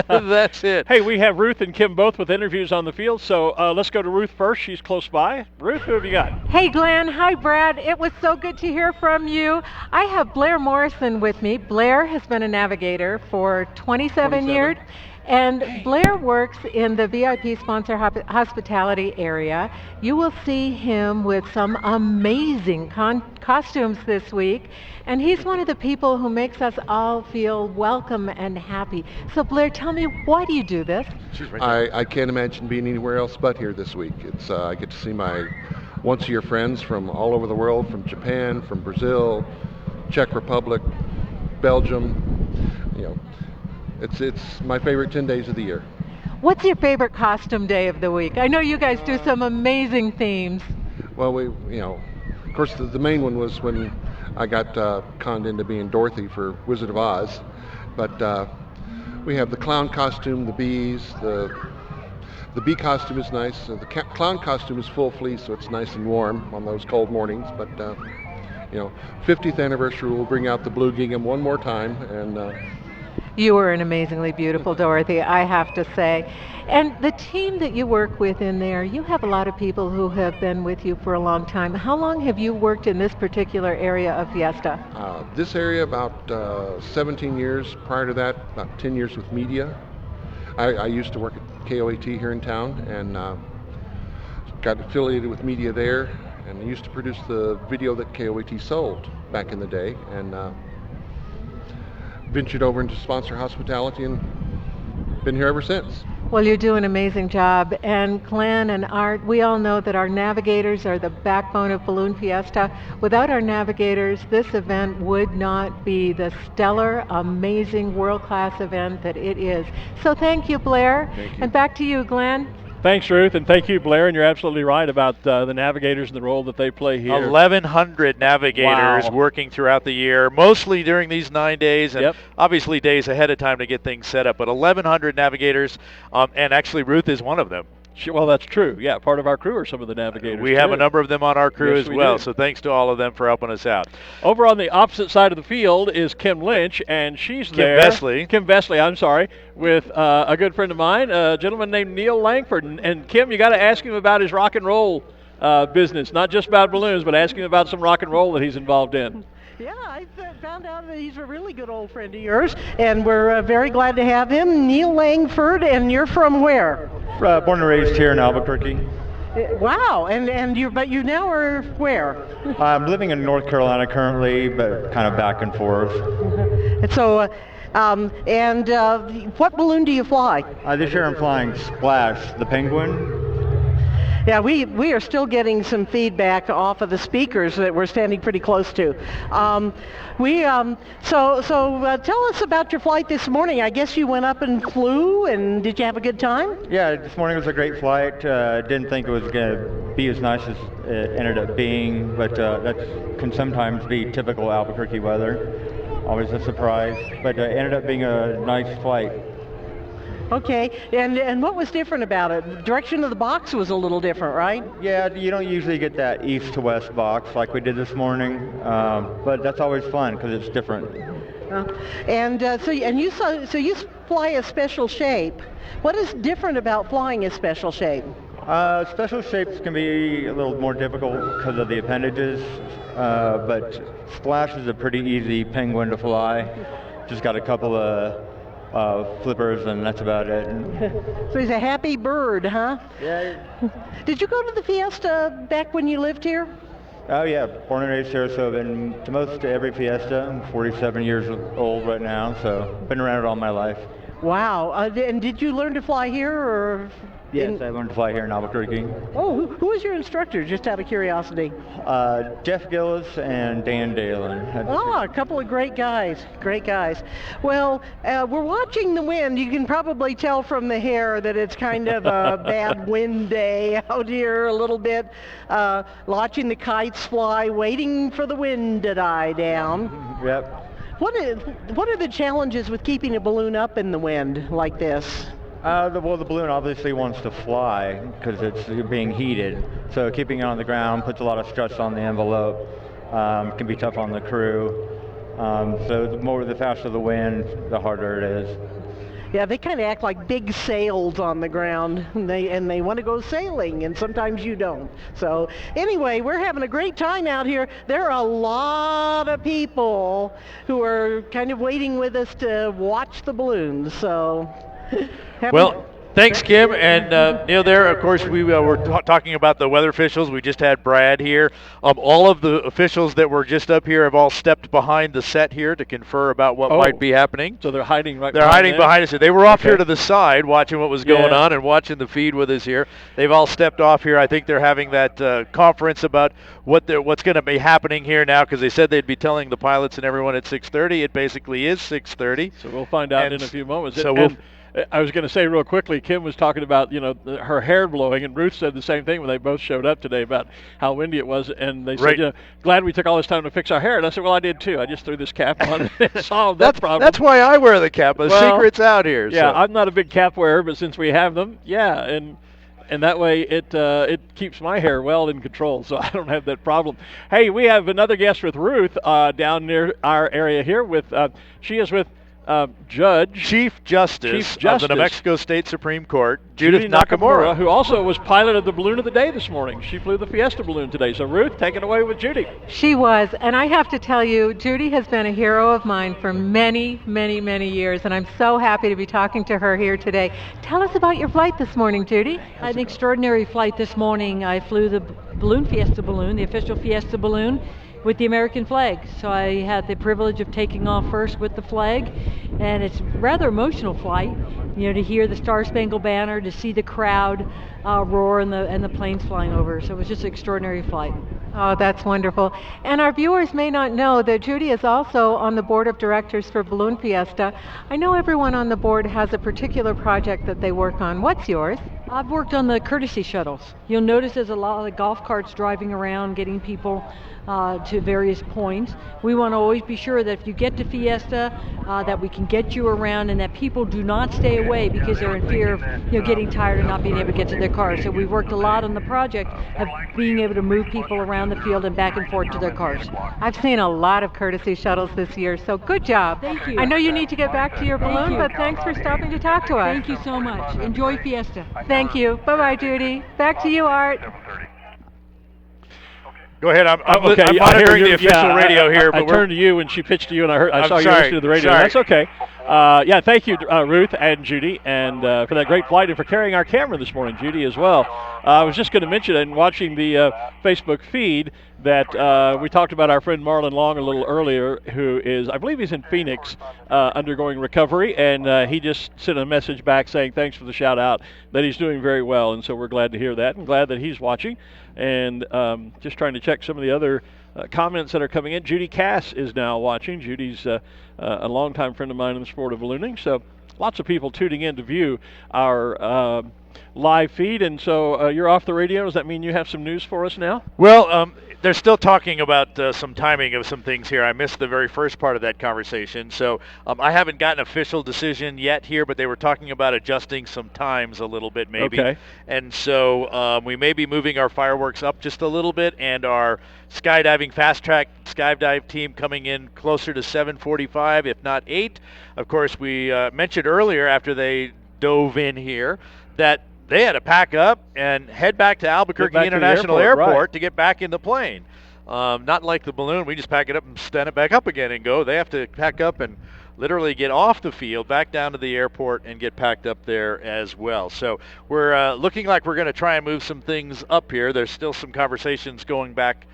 that's it. Hey, we have Ruth and Kim both with interviews on the field, so let's go to Ruth first. She's close by. Ruth, who have you got? Hey, Glenn. Hi, Brad. It was so good to hear from you. I have Blair Morrison with me. Blair has been a navigator for 27 years. And Blair works in the VIP sponsor hospitality area. You will see him with some amazing costumes this week. And he's one of the people who makes us all feel welcome and happy. So Blair, tell me, why do you do this? I can't imagine being anywhere else but here this week. It's I get to see my once-a-year friends from all over the world, from Japan, from Brazil, Czech Republic, Belgium. You know, it's my favorite 10 days of the year. What's your favorite costume day of the week? I know you guys do some amazing themes. Well, of course, the main one was when I got conned into being Dorothy for Wizard of Oz. But we have the clown costume, the bees, the bee costume is nice. The clown costume is full fleece, so it's nice and warm on those cold mornings. But 50th anniversary, we'll bring out the blue gingham one more time. And you were an amazingly beautiful Dorothy, I have to say. And the team that you work with in there, you have a lot of people who have been with you for a long time. How long have you worked in this particular area of Fiesta? This area, about 17 years. Prior to that, about 10 years with media. I used to work at KOAT here in town and got affiliated with media there. And I used to produce the video that KOAT sold back in the day. And ventured over into sponsor hospitality and been here ever since. Well, you do an amazing job. And Glen and Art, we all know that our navigators are the backbone of Balloon Fiesta. Without our navigators, this event would not be the stellar, amazing, world-class event that it is. So thank you, Blair. Thank you. And back to you, Glen. Thanks, Ruth, and thank you, Blair. And you're absolutely right about the navigators and the role that they play here. 1,100 navigators working throughout the year, mostly during these 9 days, and obviously days ahead of time to get things set up. But 1,100 navigators, and actually Ruth is one of them. Well, that's true. Yeah, part of our crew are some of the navigators. We have a number of them on our crew as well, do. so thanks to all of them for helping us out. Over on the opposite side of the field is Kim Lynch, and she's there. Kim Vesley, I'm sorry, with a good friend of mine, a gentleman named Neil Langford. And Kim, you got to ask him about his rock and roll business, not just about balloons, but ask him about some rock and roll that he's involved in. Yeah, I found out that he's a really good old friend of yours, and we're very glad to have him. Neil Langford, and you're from where? Born and raised here in Albuquerque. Wow, and you now are where? I'm living in North Carolina currently, but kind of back and forth. And so, what balloon do you fly? This year I'm flying Splash, the Penguin. Yeah, we are still getting some feedback off of the speakers that we're standing pretty close to. So tell us about your flight this morning. I guess you went up and flew, and did you have a good time? Yeah, this morning was a great flight. Didn't think it was going to be as nice as it ended up being, but that can sometimes be typical Albuquerque weather. Always a surprise, but it ended up being a nice flight. Okay, and what was different about it? The direction of the box was a little different, right? Yeah, you don't usually get that east to west box like we did this morning, but that's always fun because it's different. So you fly a special shape. What is different about flying a special shape? Special shapes can be a little more difficult because of the appendages, but Splash is a pretty easy penguin to fly. Just got a couple of flippers, and that's about it. So he's a happy bird, huh? Yeah. Did you go to the Fiesta back when you lived here? Oh yeah, born and raised here, so I've been to most every Fiesta. I'm 47 years old right now, so been around it all my life. Wow, and did you learn to fly here, or? Yes, I learned to fly here in Albuquerque. Oh, who was your instructor, just out of curiosity? Jeff Gillis and Dan Dalen. Oh, a couple of great guys, Well, we're watching the wind. You can probably tell from the hair that it's kind of a bad wind day out here a little bit. Watching the kites fly, waiting for the wind to die down. Yep. What are the challenges with keeping a balloon up in the wind like this? Well, the balloon obviously wants to fly because it's being heated. So keeping it on the ground puts a lot of stress on the envelope. Can be tough on the crew. So the faster the wind, the harder it is. Yeah, they kind of act like big sails on the ground, and they want to go sailing, and sometimes you don't. So anyway, we're having a great time out here. There are a lot of people who are kind of waiting with us to watch the balloons. So, well, thanks, Kim. And Neil, there, of course, we were talking about the weather officials. We just had Brad here. All of the officials that were just up here have all stepped behind the set here to confer about what might be happening. So they're hiding right They're hiding behind us. They were off here to the side watching what was going Yeah. on and watching the feed with us here. They've all stepped off here. I think they're having that conference about what's going to be happening here now, because they said they'd be telling the pilots and everyone at 6:30. It basically is 6:30. So we'll find out in a few moments. So I was going to say real quickly, Kim was talking about, her hair blowing, and Ruth said the same thing when they both showed up today about how windy it was, and they said, glad we took all this time to fix our hair. And I said, well, I did too. I just threw this cap on and solved that problem. That's why I wear the cap. The secret's out here. Yeah, so. I'm not a big cap wearer, but since we have them, and that way it keeps my hair well in control, so I don't have that problem. Hey, we have another guest with Ruth down near our area here. She is with Chief Justice of the New Mexico State Supreme Court, Judith Nakamura, who also was pilot of the balloon of the day this morning. She flew the Fiesta balloon today. So Ruth, take it away with Judy. She was, and I have to tell you, Judy has been a hero of mine for many, many, many years, and I'm so happy to be talking to her here today. Tell us about your flight this morning, Judy. I had an extraordinary flight this morning. I flew the Balloon Fiesta balloon, the official Fiesta balloon, with the American flag. So I had the privilege of taking off first with the flag, and it's a rather emotional flight, to hear the Star Spangled Banner, to see the crowd roar and the planes flying over. So it was just an extraordinary flight. Oh, that's wonderful. And our viewers may not know that Judy is also on the board of directors for Balloon Fiesta. I know everyone on the board has a particular project that they work on. What's yours? I've worked on the courtesy shuttles. You'll notice there's a lot of golf carts driving around, getting people to various points. We want to always be sure that if you get to Fiesta, that we can get you around, and that people do not stay away because they're in fear of getting tired and not being able to get to their cars. So we've worked a lot on the project of being able to move people around the field and back and forth to their cars. I've seen a lot of courtesy shuttles this year, so good job. Thank you. I know you need to get back to your balloon, but thanks for stopping to talk to us. Thank you so much. Enjoy Fiesta. Thank you. Bye-bye, Judy. Back to you, Art. Go ahead. I'm monitoring the official radio here. I turned to you when she pitched to you, and I saw you listening to the radio. Sorry. That's okay. Thank you, Ruth and Judy, and for that great flight, and for carrying our camera this morning, Judy, as well. I was just going to mention, in watching the Facebook feed, that we talked about our friend Marlon Long a little earlier, who is, I believe he's in Phoenix, undergoing recovery, and he just sent a message back saying thanks for the shout out, that he's doing very well, and so we're glad to hear that, and glad that he's watching, and just trying to check some of the other comments that are coming in. Judy Cass is now watching. Judy's a longtime friend of mine in the sport of ballooning, so lots of people tuning in to view our live feed. And so you're off the radio. Does that mean you have some news for us now? Well, they're still talking about some timing of some things here. I missed the very first part of that conversation, so I haven't gotten an official decision yet here, but they were talking about adjusting some times a little bit maybe. Okay. And so we may be moving our fireworks up just a little bit, and our skydiving fast-track skydive team coming in closer to 7:45, if not 8. Of course, we mentioned earlier after they dove in here that they had to pack up and head back to Albuquerque International Airport to get back in the plane. Not like the balloon, we just pack it up and stand it back up again and go. They have to pack up and literally get off the field, back down to the airport, and get packed up there as well. So we're looking like we're going to try and move some things up here. There's still some conversations going back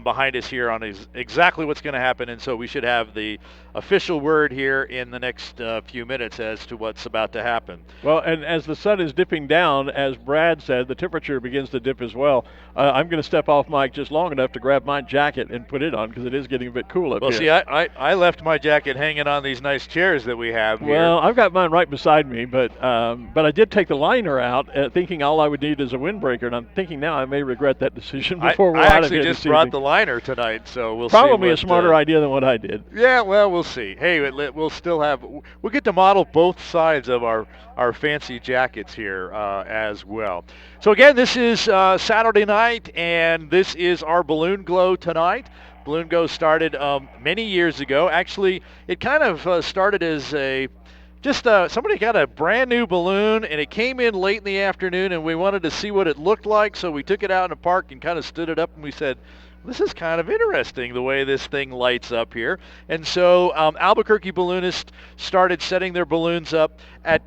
behind us here on exactly what's going to happen, and so we should have the official word here in the next few minutes as to what's about to happen. Well, and as the sun is dipping down, as Brad said, the temperature begins to dip as well. I'm going to step off mic just long enough to grab my jacket and put it on, because it is getting a bit cool up here. Well, see, I left my jacket hanging on these nice chairs that we have here. Well, I've got mine right beside me, but I did take the liner out, thinking all I would need is a windbreaker, and I'm thinking now I may regret that decision before we're out of here. I actually just brought the liner tonight, so we'll see. Probably a smarter idea than what I did. Yeah, well, we'll see. Hey, we'll still have, we'll get to model both sides of our fancy jackets here as well. So again, this is Saturday night, and this is our Balloon Glow tonight. Balloon Glow started many years ago. Actually, it kind of started as somebody got a brand new balloon, and it came in late in the afternoon, and we wanted to see what it looked like, so we took it out in the park and kind of stood it up, and we said, this is kind of interesting the way this thing lights up here. And so Albuquerque balloonists started setting their balloons up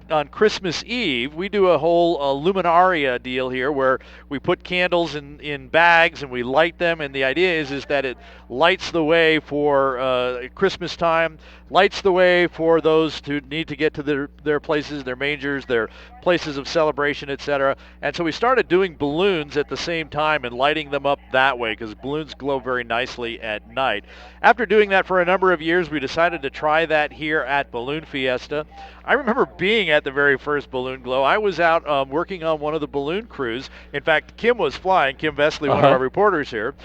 on Christmas Eve. We do a whole luminaria deal here where we put candles in bags and we light them, and the idea is that it lights the way for Christmas time, lights the way for those who need to get to their places, their mangers, their places of celebration, etc. And so we started doing balloons at the same time and lighting them up that way, because balloons glow very nicely at night. After doing that for a number of years, we decided to try that here at Balloon Fiesta. I remember being at the very first Balloon Glow. I was out working on one of the balloon crews. In fact, Kim was flying, Kim Vesely, one of our reporters here.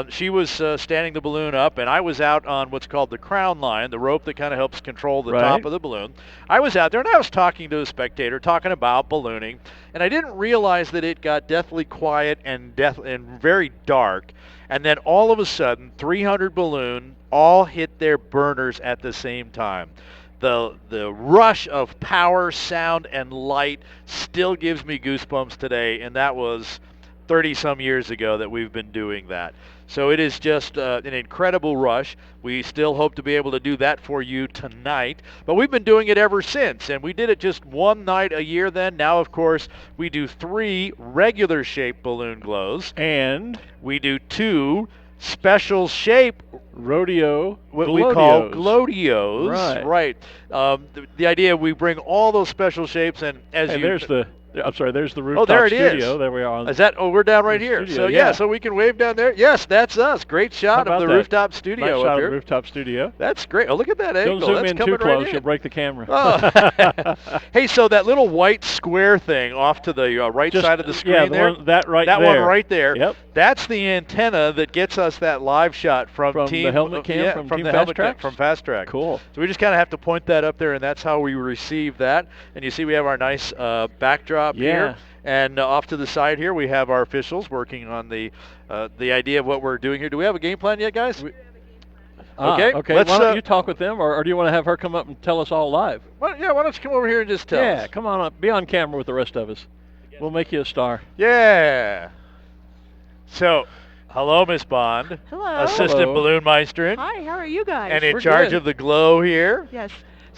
She was standing the balloon up, and I was out on what's called the crown line, the rope that kind of helps control the top of the balloon. I was out there, and I was talking to a spectator, talking about ballooning, and I didn't realize that it got deathly quiet and very dark. And then all of a sudden, 300 balloon all hit their burners at the same time. The rush of power, sound, and light still gives me goosebumps today, and that was 30-some years ago that we've been doing that. So it is just an incredible rush. We still hope to be able to do that for you tonight, but we've been doing it ever since, and we did it just one night a year then. Now, of course, we do 3 regular shape balloon glows, and we do 2 special shape rodeo, what we call glowdeos. Right. The idea, we bring all those special shapes, and there's the rooftop there it studio. Is. There we are. Is that? Oh, we're down right here. Studio, so we can wave down there. Yes, that's us. Great shot of the rooftop studio. Nice shot up here. of the rooftop studio. That's great. Oh, look at that angle. Don't zoom that's in coming too close. Right You'll break the camera. Oh. Hey, so that little white square thing off to the right side of the screen there. That one right there. Yep. That's the antenna that gets us that live shot from the helmet cam from Team the Fast helmet Track. From Fast Track. Cool. So we just kind of have to point that up there, and that's how we receive that. And you see we have our nice backdrop here. And off to the side here, we have our officials working on the idea of what we're doing here. Do we have a game plan yet, guys? Okay. Why don't you talk with them, or do you want to have her come up and tell us all live? Why don't you come over here and just tell us? Yeah, come on up. Be on camera with the rest of us. We'll make you a star. Yeah. So, hello, Miss Bond. Hello. Assistant Balloon Meisterin. Hi, how are you guys? And in charge of the glow here. Yes.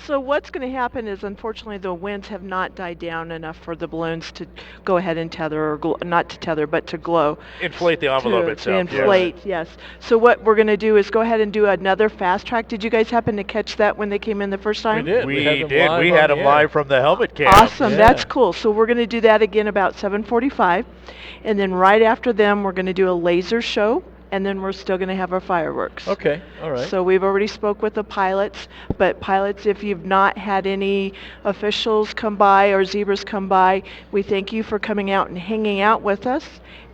So what's going to happen is, unfortunately, the winds have not died down enough for the balloons to go ahead and tether, or not to tether, but to glow. Inflate the envelope itself. Inflate, yes. So what we're going to do is go ahead and do another fast track. Did you guys happen to catch that when they came in the first time? We did. We had them live from the helmet cam. Awesome. Yeah. That's cool. So we're going to do that again about 7:45. And then right after them, we're going to do a laser show. And then we're still going to have our fireworks. Okay, all right. So we've already spoke with the pilots, but pilots, if you've not had any officials come by or zebras come by, we thank you for coming out and hanging out with us.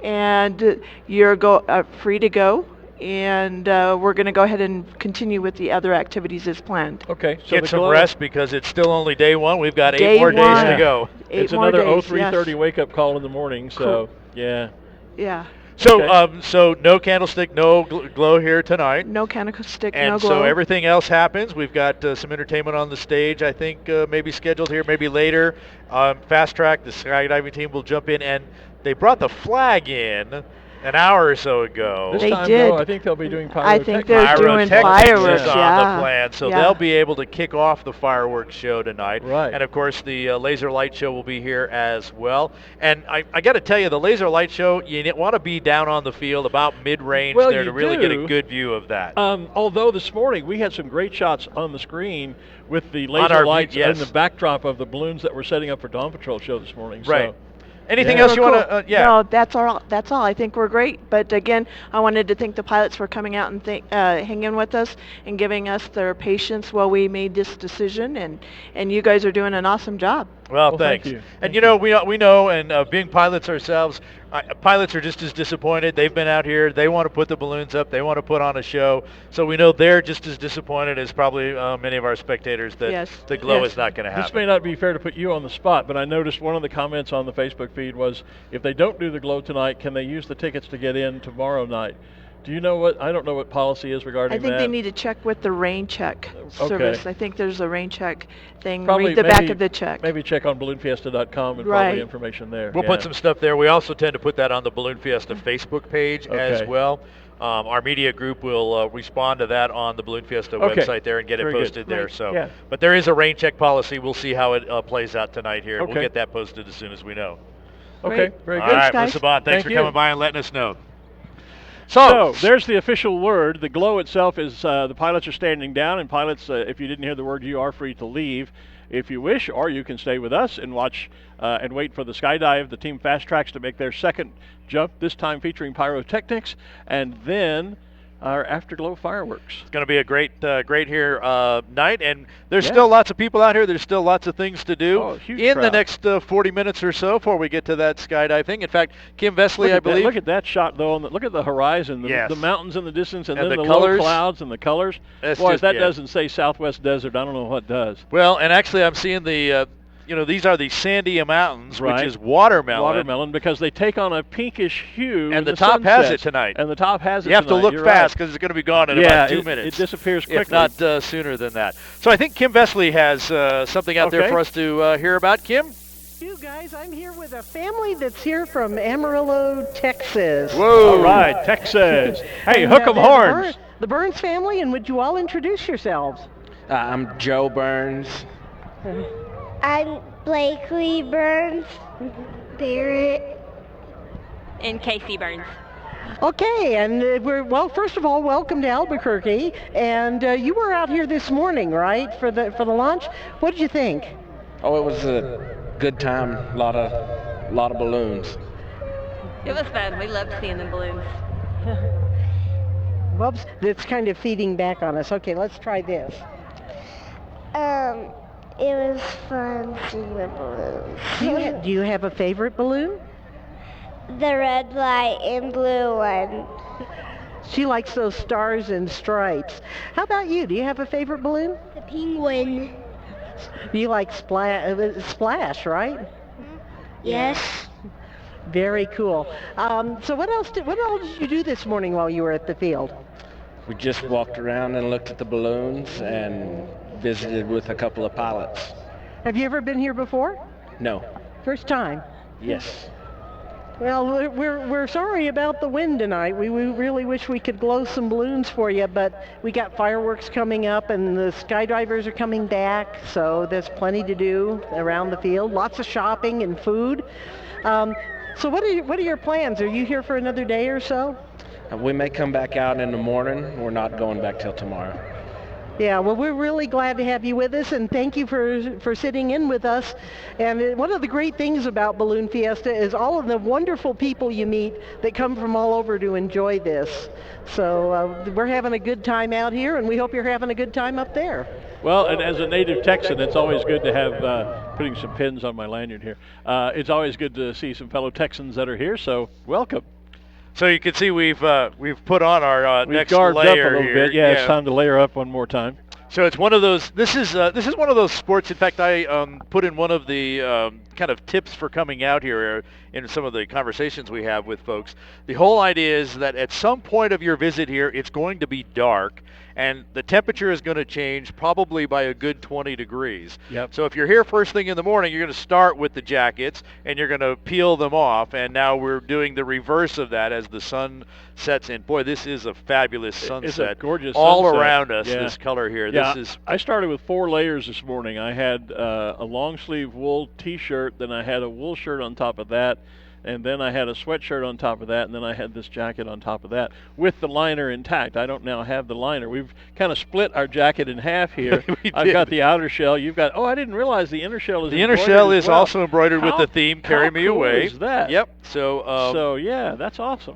And you're free to go. And we're going to go ahead and continue with the other activities as planned. Okay. So get some rest, because it's still only day 1. We've got 8 more days to go. It's another 03:30 wake-up call in the morning. So, Yeah. So no candlestick, no glow here tonight. No candlestick, no glow. And so everything else happens. We've got some entertainment on the stage, I think, maybe scheduled here, maybe later. Fast Track, the skydiving team will jump in, and they brought the flag in an hour or so ago. This they time, did. Though, I think they'll be doing pyrotechnics. I think they're doing fireworks, on the plan, so they'll be able to kick off the fireworks show tonight. Right. And of course, the laser light show will be here as well. And I got to tell you, the laser light show, you want to be down on the field about mid-range there to really get a good view of that. Although this morning we had some great shots on the screen with the laser lights and the backdrop of the balloons that we're setting up for Dawn Patrol show this morning. Right. So. Anything else you want to? No, that's all. That's all. I think we're great. But again, I wanted to thank the pilots for coming out and hanging with us and giving us their patience while we made this decision. And you guys are doing an awesome job. Well, thanks. Thank you. And we know, and being pilots ourselves, pilots are just as disappointed. They've been out here. They want to put the balloons up. They want to put on a show. So we know they're just as disappointed as probably many of our spectators that the glow is not going to happen. This may not be fair to put you on the spot, but I noticed one of the comments on the Facebook feed was, if they don't do the glow tonight, can they use the tickets to get in tomorrow night? Do you know what? I don't know what policy is regarding that. I think they need to check with the rain check service. I think there's a rain check thing. Probably Read the back of the check. Maybe check on balloonfiesta.com and probably information there. We'll put some stuff there. We also tend to put that on the Balloon Fiesta Facebook page as well. Our media group will respond to that on the Balloon Fiesta website there and get it posted there. So, but there is a rain check policy. We'll see how it plays out tonight here. We'll get that posted as soon as we know. Okay, very good. All right, Melissa Bond, thanks for coming by and letting us know. So there's the official word. The glow itself is the pilots are standing down, and pilots, if you didn't hear the word, you are free to leave if you wish, or you can stay with us and watch and wait for the skydive. The team fast tracks to make their second jump, this time featuring pyrotechnics, and then our afterglow fireworks. It's going to be a great here night, and there's still lots of people out here. There's still lots of things to do in the next 40 minutes or so before we get to that skydive thing. In fact, Kim Vesley, I believe. Look at that shot, though. Look at the horizon, the mountains in the distance, and then the colors. Low clouds and the colors. Boy, if that doesn't say Southwest Desert, I don't know what does. Well, and actually I'm seeing the these are the Sandia Mountains, which is watermelon. Watermelon, because they take on a pinkish hue. And the top has it tonight. And the top has it You have tonight. to look fast because it's going to be gone in about 2 minutes. It disappears quickly. If not sooner than that. So I think Kim Vesley has something out there for us to hear about. Kim? You guys, I'm here with a family that's here from Amarillo, Texas. Whoa. All right, Texas. Hey, hook 'em horns. The Burns family, and would you all introduce yourselves? I'm Joe Burns. I'm Blakely Burns, Barrett, and Casey Burns. Okay, and first of all, welcome to Albuquerque. And you were out here this morning, right, for the launch? What did you think? Oh, it was a good time. A lot of balloons. It was fun. We loved seeing the balloons. Whoops, that's kind of feeding back on us. Okay, let's try this. It was fun seeing the balloons. Do you have a favorite balloon? The red, white, and blue one. She likes those stars and stripes. How about you? Do you have a favorite balloon? The penguin. You like Splash, right? Yes. Very cool. So what else did you do this morning while you were at the field? We just walked around and looked at the balloons and visited with a couple of pilots. Have you ever been here before? No. First time? Yes. Well, we're sorry about the wind tonight. We really wish we could glow some balloons for you, but we got fireworks coming up and the skydivers are coming back, so there's plenty to do around the field. Lots of shopping and food. So what are your plans? Are you here for another day or so? We may come back out in the morning. We're not going back till tomorrow. Yeah, well, we're really glad to have you with us, and thank you for sitting in with us. And one of the great things about Balloon Fiesta is all of the wonderful people you meet that come from all over to enjoy this. So we're having a good time out here, and we hope you're having a good time up there. Well, and as a native Texan, it's always good to have, putting some pins on my lanyard here, it's always good to see some fellow Texans that are here, so welcome. So you can see we've put on our next garbed layer up a little here. bit. Yeah, it's time to layer up one more time. So it's one of those. This is one of those sports. In fact, I put in one of the kind of tips for coming out here in some of the conversations we have with folks. The whole idea is that at some point of your visit here, it's going to be dark, and the temperature is going to change probably by a good 20 degrees. Yep. So if you're here first thing in the morning, you're going to start with the jackets, and you're going to peel them off. And now we're doing the reverse of that as the sun sets in. Boy, this is a fabulous sunset. It's a gorgeous all sunset. around us. Yeah. This color here. Yeah, This is. I started with 4 layers this morning. I had a long sleeve wool T-shirt, then I had a wool shirt on top of that, and then I had a sweatshirt on top of that, and then I had this jacket on top of that with the liner intact. I don't now have the liner. We've kind of split our jacket in half here. I've got the outer shell. You've got. Oh, I didn't realize the inner shell is. The inner shell is well. also embroidered with the theme "Carry Me cool Away." Is that? Yep. So. So yeah, that's awesome.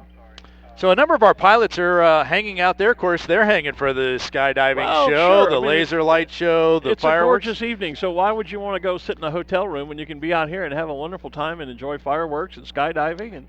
So a number of our pilots are hanging out there. Of course, they're hanging for the skydiving show, sure. the laser light show, the it's fireworks. It's a gorgeous evening, so why would you want to go sit in a hotel room when you can be out here and have a wonderful time and enjoy fireworks and skydiving and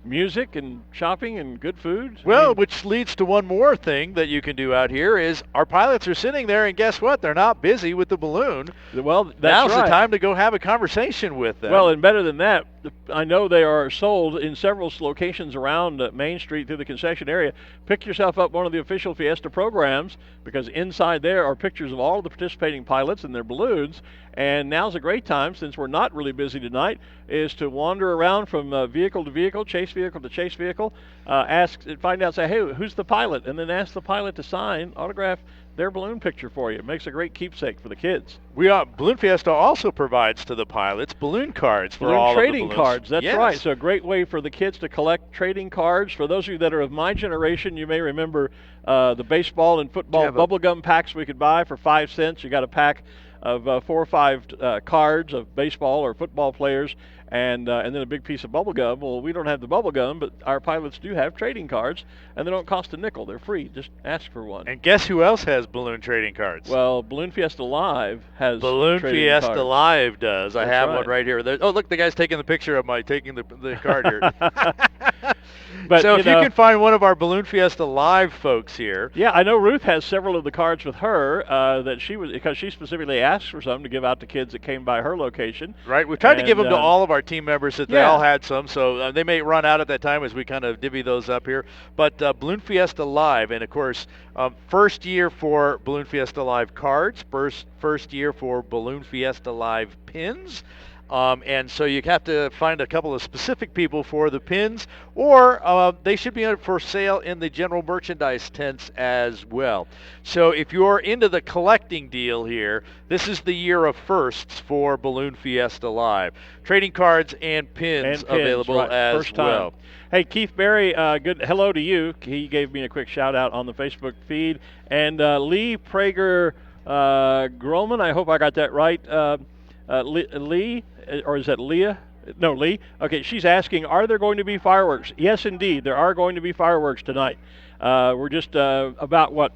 music and shopping and good food? Well, which leads to one more thing that you can do out here is our pilots are sitting there, and guess what? They're not busy with the balloon. Well, that's Now's right. the time to go have a conversation with them. Well, and better than that, I know they are sold in several locations around Main Street through the concession area. Pick yourself up one of the official Fiesta programs, because inside there are pictures of all of the participating pilots and their balloons. And now's a great time, since we're not really busy tonight, is to wander around from vehicle to vehicle, chase vehicle to chase vehicle, find out, say, hey, who's the pilot? And then ask the pilot to autograph their balloon picture for you. It makes a great keepsake for the kids. Balloon Fiesta also provides to the pilots balloon cards for all trading of the balloons. cards. That's right. So a great way for the kids to collect trading cards. For those of you that are of my generation, you may remember the baseball and football bubblegum packs we could buy for 5 cents. You got a pack of 4 or 5 cards of baseball or football players, and then a big piece of bubble gum. Well, we don't have the bubble gum, but our pilots do have trading cards, and they don't cost a nickel. They're free. Just ask for one. And guess who else has balloon trading cards? Well, Balloon Fiesta Live has Balloon trading Fiesta cards. Live does. I That's have right. one right here. Oh, look, the guy's taking the picture of taking the card here. But, so if you can find one of our Balloon Fiesta Live folks here. Yeah, I know Ruth has several of the cards with her because she specifically asked for some to give out to kids that came by her location. Right, we've tried to give them to all of our team members that they all had some, so they may run out at that time as we kind of divvy those up here. But Balloon Fiesta Live, and of course, first year for Balloon Fiesta Live cards, first year for Balloon Fiesta Live pins. And so you have to find a couple of specific people for the pins, or they should be for sale in the general merchandise tents as well. So if you're into the collecting deal here, this is the year of firsts for Balloon Fiesta Live. Trading cards and pins available as First time. well. Hey, Keith Berry, good hello to you. He gave me a quick shout out on the Facebook feed. And Lee Prager Grolman, I hope I got that right. Lee, or is that Leah? No, Lee. Okay, she's asking, are there going to be fireworks? Yes, indeed, there are going to be fireworks tonight. We're just about,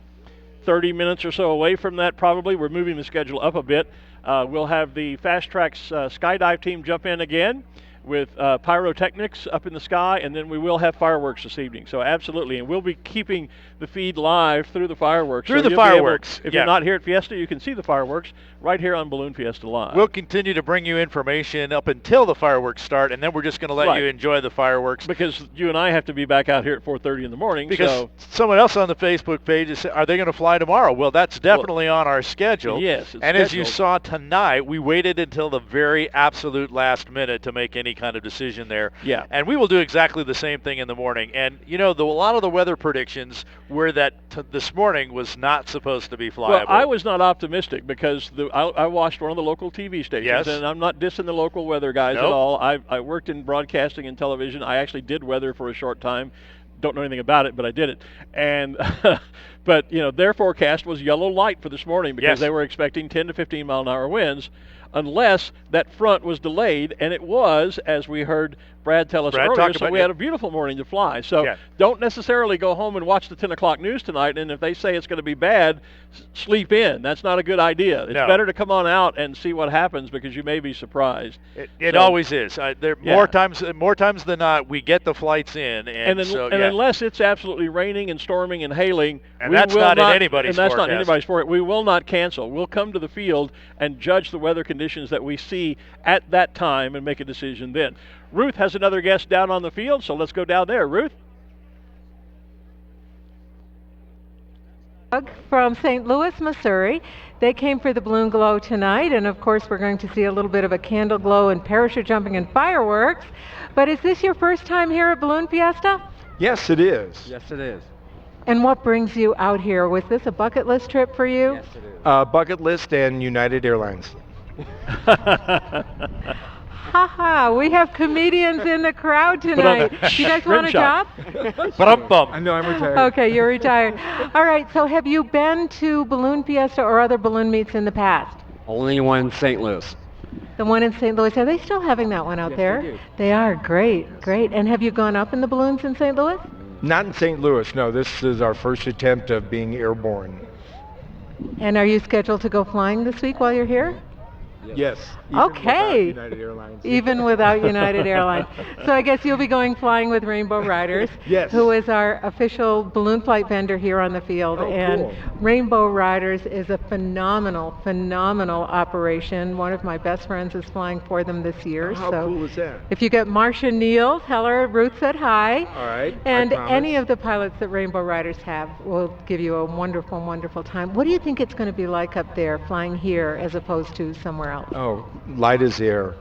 30 minutes or so away from that probably. We're moving the schedule up a bit. We'll have the Fast Tracks skydive team jump in again with pyrotechnics up in the sky, and then we will have fireworks this evening. So absolutely, and we'll be keeping the feed live through the fireworks. Through the fireworks. If you're not here at Fiesta, you can see the fireworks right here on Balloon Fiesta Live. We'll continue to bring you information up until the fireworks start, and then we're just going to let you enjoy the fireworks. Because you and I have to be back out here at 4:30 in the morning. Because someone else on the Facebook page is saying, are they going to fly tomorrow? Well, that's definitely on our schedule. Yes, it's and as you saw tonight, we waited until the very absolute last minute to make any kind of decision there. Yeah. And we will do exactly the same thing in the morning. And, a lot of the weather predictions were that this morning was not supposed to be flyable. Well, I was not optimistic because I watched one of the local TV stations, and I'm not dissing the local weather guys at all. I worked in broadcasting and television. I actually did weather for a short time. Don't know anything about it, but I did it. And but their forecast was yellow light for this morning because they were expecting 10 to 15 mile an hour winds, unless that front was delayed, and it was, as we heard Brad tell us earlier, so we had a beautiful morning to fly. So don't necessarily go home and watch the 10 o'clock news tonight, and if they say it's going to be bad, sleep in. That's not a good idea. It's better to come on out and see what happens because you may be surprised. It always is. More times than not, we get the flights in. And unless it's absolutely raining and storming and hailing, and that's not in anybody's forecast. And that's not in anybody's forecast. We will not cancel. We'll come to the field and judge the weather conditions that we see at that time and make a decision then. Ruth has another guest down on the field, so let's go down there. Ruth? From St. Louis, Missouri. They came for the Balloon Glow tonight, and of course we're going to see a little bit of a candle glow and parachute jumping and fireworks. But is this your first time here at Balloon Fiesta? Yes, it is. Yes, it is. And what brings you out here? Was this a bucket list trip for you? Yes, it is. Bucket list and United Airlines. Haha, we have comedians in the crowd tonight. You guys want a job? I know, I'm retired. Okay, you're retired. All right, so have you been to Balloon Fiesta or other balloon meets in the past? Only one in St. Louis. The one in St. Louis, are they still having that one out there? They do. They are, great. And have you gone up in the balloons in St. Louis? Not in St. Louis, no. This is our first attempt of being airborne. And are you scheduled to go flying this week while you're here? Yes. Okay. Without United Airlines. Even without United Airlines. So I guess you'll be going flying with Rainbow Riders, Yes. who is our official balloon flight vendor here on the field. Oh, and cool. Rainbow Riders is a phenomenal operation. One of my best friends is flying for them this year. How so cool is that? if you get Marcia Neal, tell her Ruth said hi. All right. And I promise. any of the pilots that Rainbow Riders have will give you a wonderful time. What do you think it's going to be like up there flying here as opposed to somewhere else? Oh, light as air.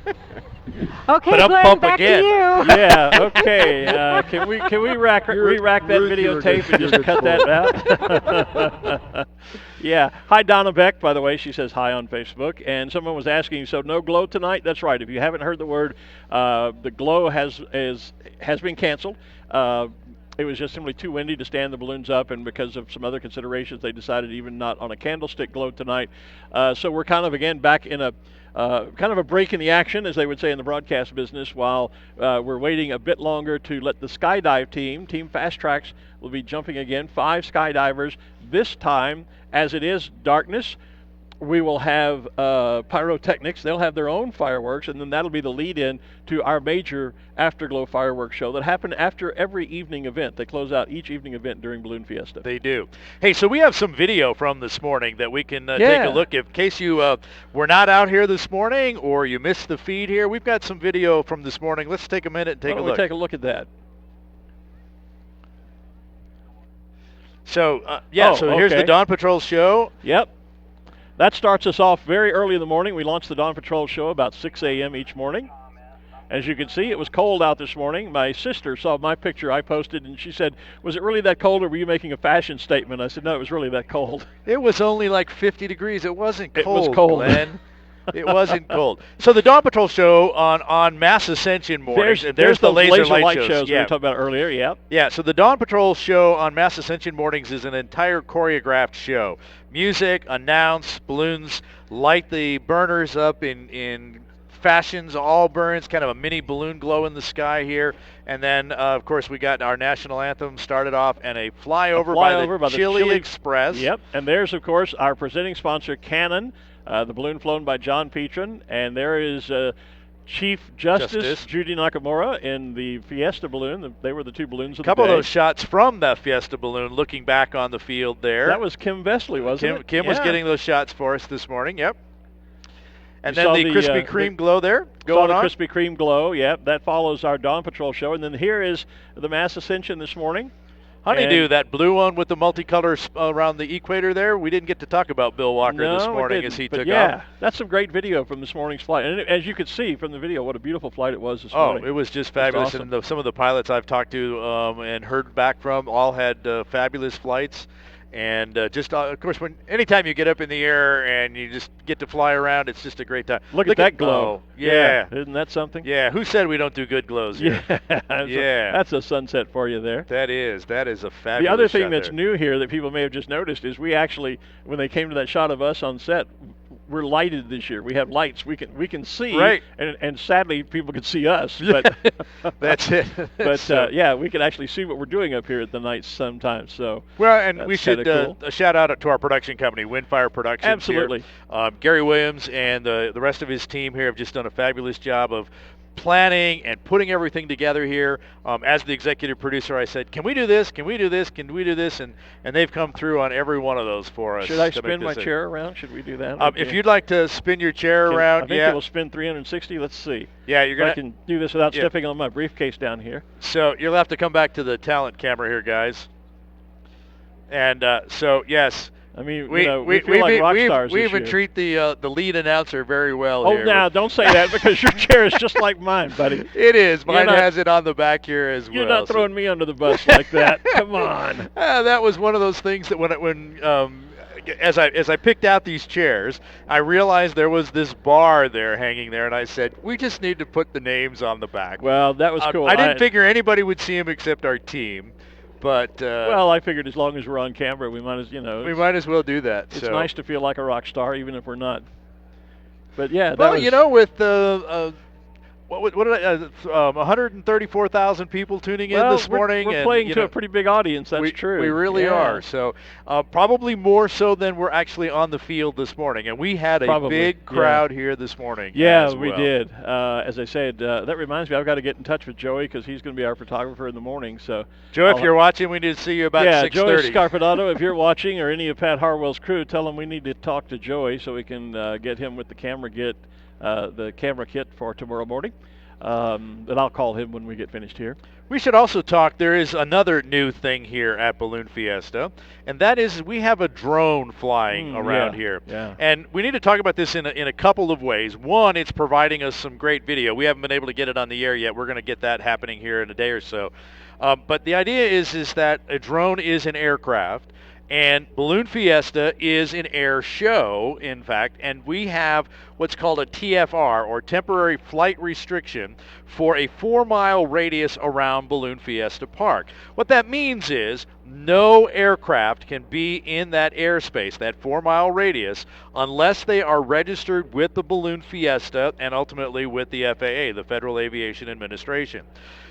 Okay, But up Glenn, bump back again. to you. Yeah. Okay. Can we re-rack that Ruth, videotape and you're just cut good that out? Yeah. Hi, Donna Beck. By the way, she says hi on Facebook, and someone was asking, so no glow tonight? That's right. If you haven't heard the word, the glow has been canceled. It was just simply too windy to stand the balloons up, and because of some other considerations, they decided even not on a candlestick glow tonight. So we're kind of, again, back in a kind of a break in the action, as they would say in the broadcast business, while we're waiting a bit longer to let the skydive Team Fast Tracks, will be jumping again. 5 skydivers. This time, as it is darkness, we will have pyrotechnics. They'll have their own fireworks, and then that'll be the lead-in to our major Afterglow fireworks show that happen after every evening event. They close out each evening event during Balloon Fiesta. They do. Hey, so we have some video from this morning that we can take a look at. In case you were not out here this morning or you missed the feed here, we've got some video from this morning. Let's take a minute and take a look. Take a look at that. So, here's the Dawn Patrol show. Yep. That starts us off very early in the morning. We launched the Dawn Patrol show about 6 a.m. each morning. As you can see, it was cold out this morning. My sister saw my picture I posted, and she said, was it really that cold, or were you making a fashion statement? I said, no, it was really that cold. It was only like 50 degrees. It wasn't cold, It was cold. Glenn. It wasn't cold. So the Dawn Patrol show on Mass Ascension mornings. There's the laser light shows. shows we were talking about earlier, yeah. Yeah, so the Dawn Patrol show on Mass Ascension mornings is an entire choreographed show. Music, announce, balloons, light the burners up in fashions, all burns, kind of a mini balloon glow in the sky here. And then, of course, we got our national anthem started off and a flyover by the Chili Express. Yep, and there's, of course, our presenting sponsor, Canon, the balloon flown by John Petron. And there is Chief Justice Judy Nakamura in the Fiesta balloon. They were the 2 balloons of the day. A couple of those shots from that Fiesta balloon looking back on the field there. That was Kim Vesley, wasn't it? Kim was getting those shots for us this morning, yep. And then the Krispy Kreme glow there going on. The Krispy Kreme glow, yep. That follows our Dawn Patrol show. And then here is the Mass Ascension this morning. Honeydew, that blue one with the multicolor around the equator there. We didn't get to talk about Bill Walker this morning as he took off. That's some great video from this morning's flight. And as you could see from the video, what a beautiful flight it was this morning. Oh, it was just fabulous. Awesome. And some of the pilots I've talked to and heard back from all had fabulous flights. And of course, anytime you get up in the air and you just get to fly around, it's just a great time. Look at that glow. Yeah. Isn't that something? Yeah. Who said we don't do good glows here? Yeah. That's a sunset for you there. That is a fabulous The other thing shot that's there. new here that people may have just noticed is we actually, when they came to that shot of us on set, we're lighted this year. We have lights. We can see. Right. And sadly, people can see us. But that's it. But yeah, we can actually see what we're doing up here at the night sometimes. So well, and we should cool. a shout out to our production company, Windfire Productions. Absolutely. Here. Gary Williams and the rest of his team here have just done a fabulous job of planning and putting everything together here. As the executive producer, I said, can we do this? Can we do this? Can we do this? And they've come through on every one of those for us. Should I spin my chair around? Should we do that? If you'd like to spin your chair around, I think it'll spin 360. Let's see. Yeah, you're gonna. I can do this without stepping on my briefcase down here. So you'll have to come back to the talent camera here, guys. And so yes. I mean, we feel like rock stars we this even year. treat the lead announcer very well Oh, here. now, don't say that because your chair is just like mine, buddy. It is. Mine has it on the back here as well. You're not throwing me under the bus like that. Come on. That was one of those things that when as I picked out these chairs, I realized there was this bar there hanging there, and I said, we just need to put the names on the back. Well, that was cool. I didn't figure anybody would see them except our team. But well, I figured as long as we're on camera, we might as well do that. It's nice to feel like a rock star, even if we're not. But yeah, with what did I, 134,000 people tuning in this morning. We're and, playing to a pretty big audience, that's true. We really are. So probably more so than we're actually on the field this morning. And we had a big crowd here this morning. Yeah, we did. As I said, that reminds me, I've got to get in touch with Joey because he's going to be our photographer in the morning. So, Joe, if you're watching, we need to see you about 6:30. Yeah, Joey Scarpinato, if you're watching, or any of Pat Harwell's crew, tell him we need to talk to Joey so we can get him with the camera kit for tomorrow morning. And I'll call him when we get finished here. We should also talk, there is another new thing here at Balloon Fiesta, and that is we have a drone flying around here. Yeah. And we need to talk about this in a couple of ways. One, it's providing us some great video. We haven't been able to get it on the air yet. We're going to get that happening here in a day or so. But the idea is that a drone is an aircraft, and Balloon Fiesta is an air show, in fact, and we have what's called a TFR, or temporary flight restriction, for a 4-mile radius around Balloon Fiesta Park. What that means is no aircraft can be in that airspace, that 4-mile radius, unless they are registered with the Balloon Fiesta and ultimately with the FAA, the Federal Aviation Administration.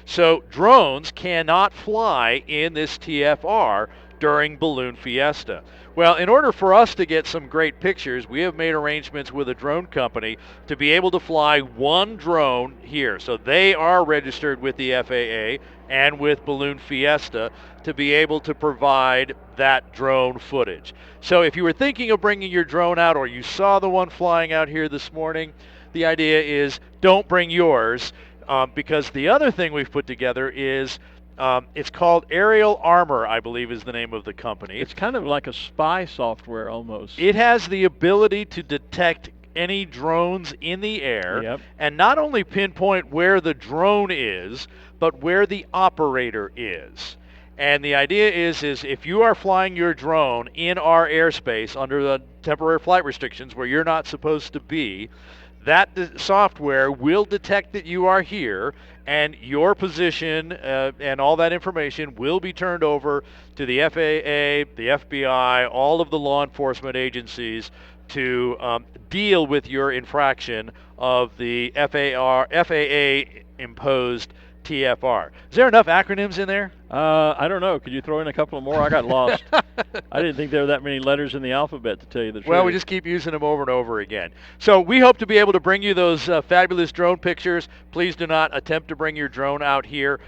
So drones cannot fly in this TFR during Balloon Fiesta. Well, in order for us to get some great pictures, we have made arrangements with a drone company to be able to fly one drone here. So they are registered with the FAA and with Balloon Fiesta to be able to provide that drone footage. So if you were thinking of bringing your drone out, or you saw the one flying out here this morning, the idea is don't bring yours, because the other thing we've put together is it's called Aerial Armor, I believe is the name of the company. It's kind of like a spy software almost. It has the ability to detect any drones in the air, and not only pinpoint where the drone is, but where the operator is. And the idea is if you are flying your drone in our airspace under the temporary flight restrictions where you're not supposed to be, that software will detect that you are here, and your position and all that information will be turned over to the FAA, the FBI, all of the law enforcement agencies to deal with your infraction of the FAA imposed TFR. Is there enough acronyms in there? I don't know. Could you throw in a couple more? I got lost. I didn't think there were that many letters in the alphabet, to tell you the truth. Well, we just keep using them over and over again. So we hope to be able to bring you those fabulous drone pictures. Please do not attempt to bring your drone out here.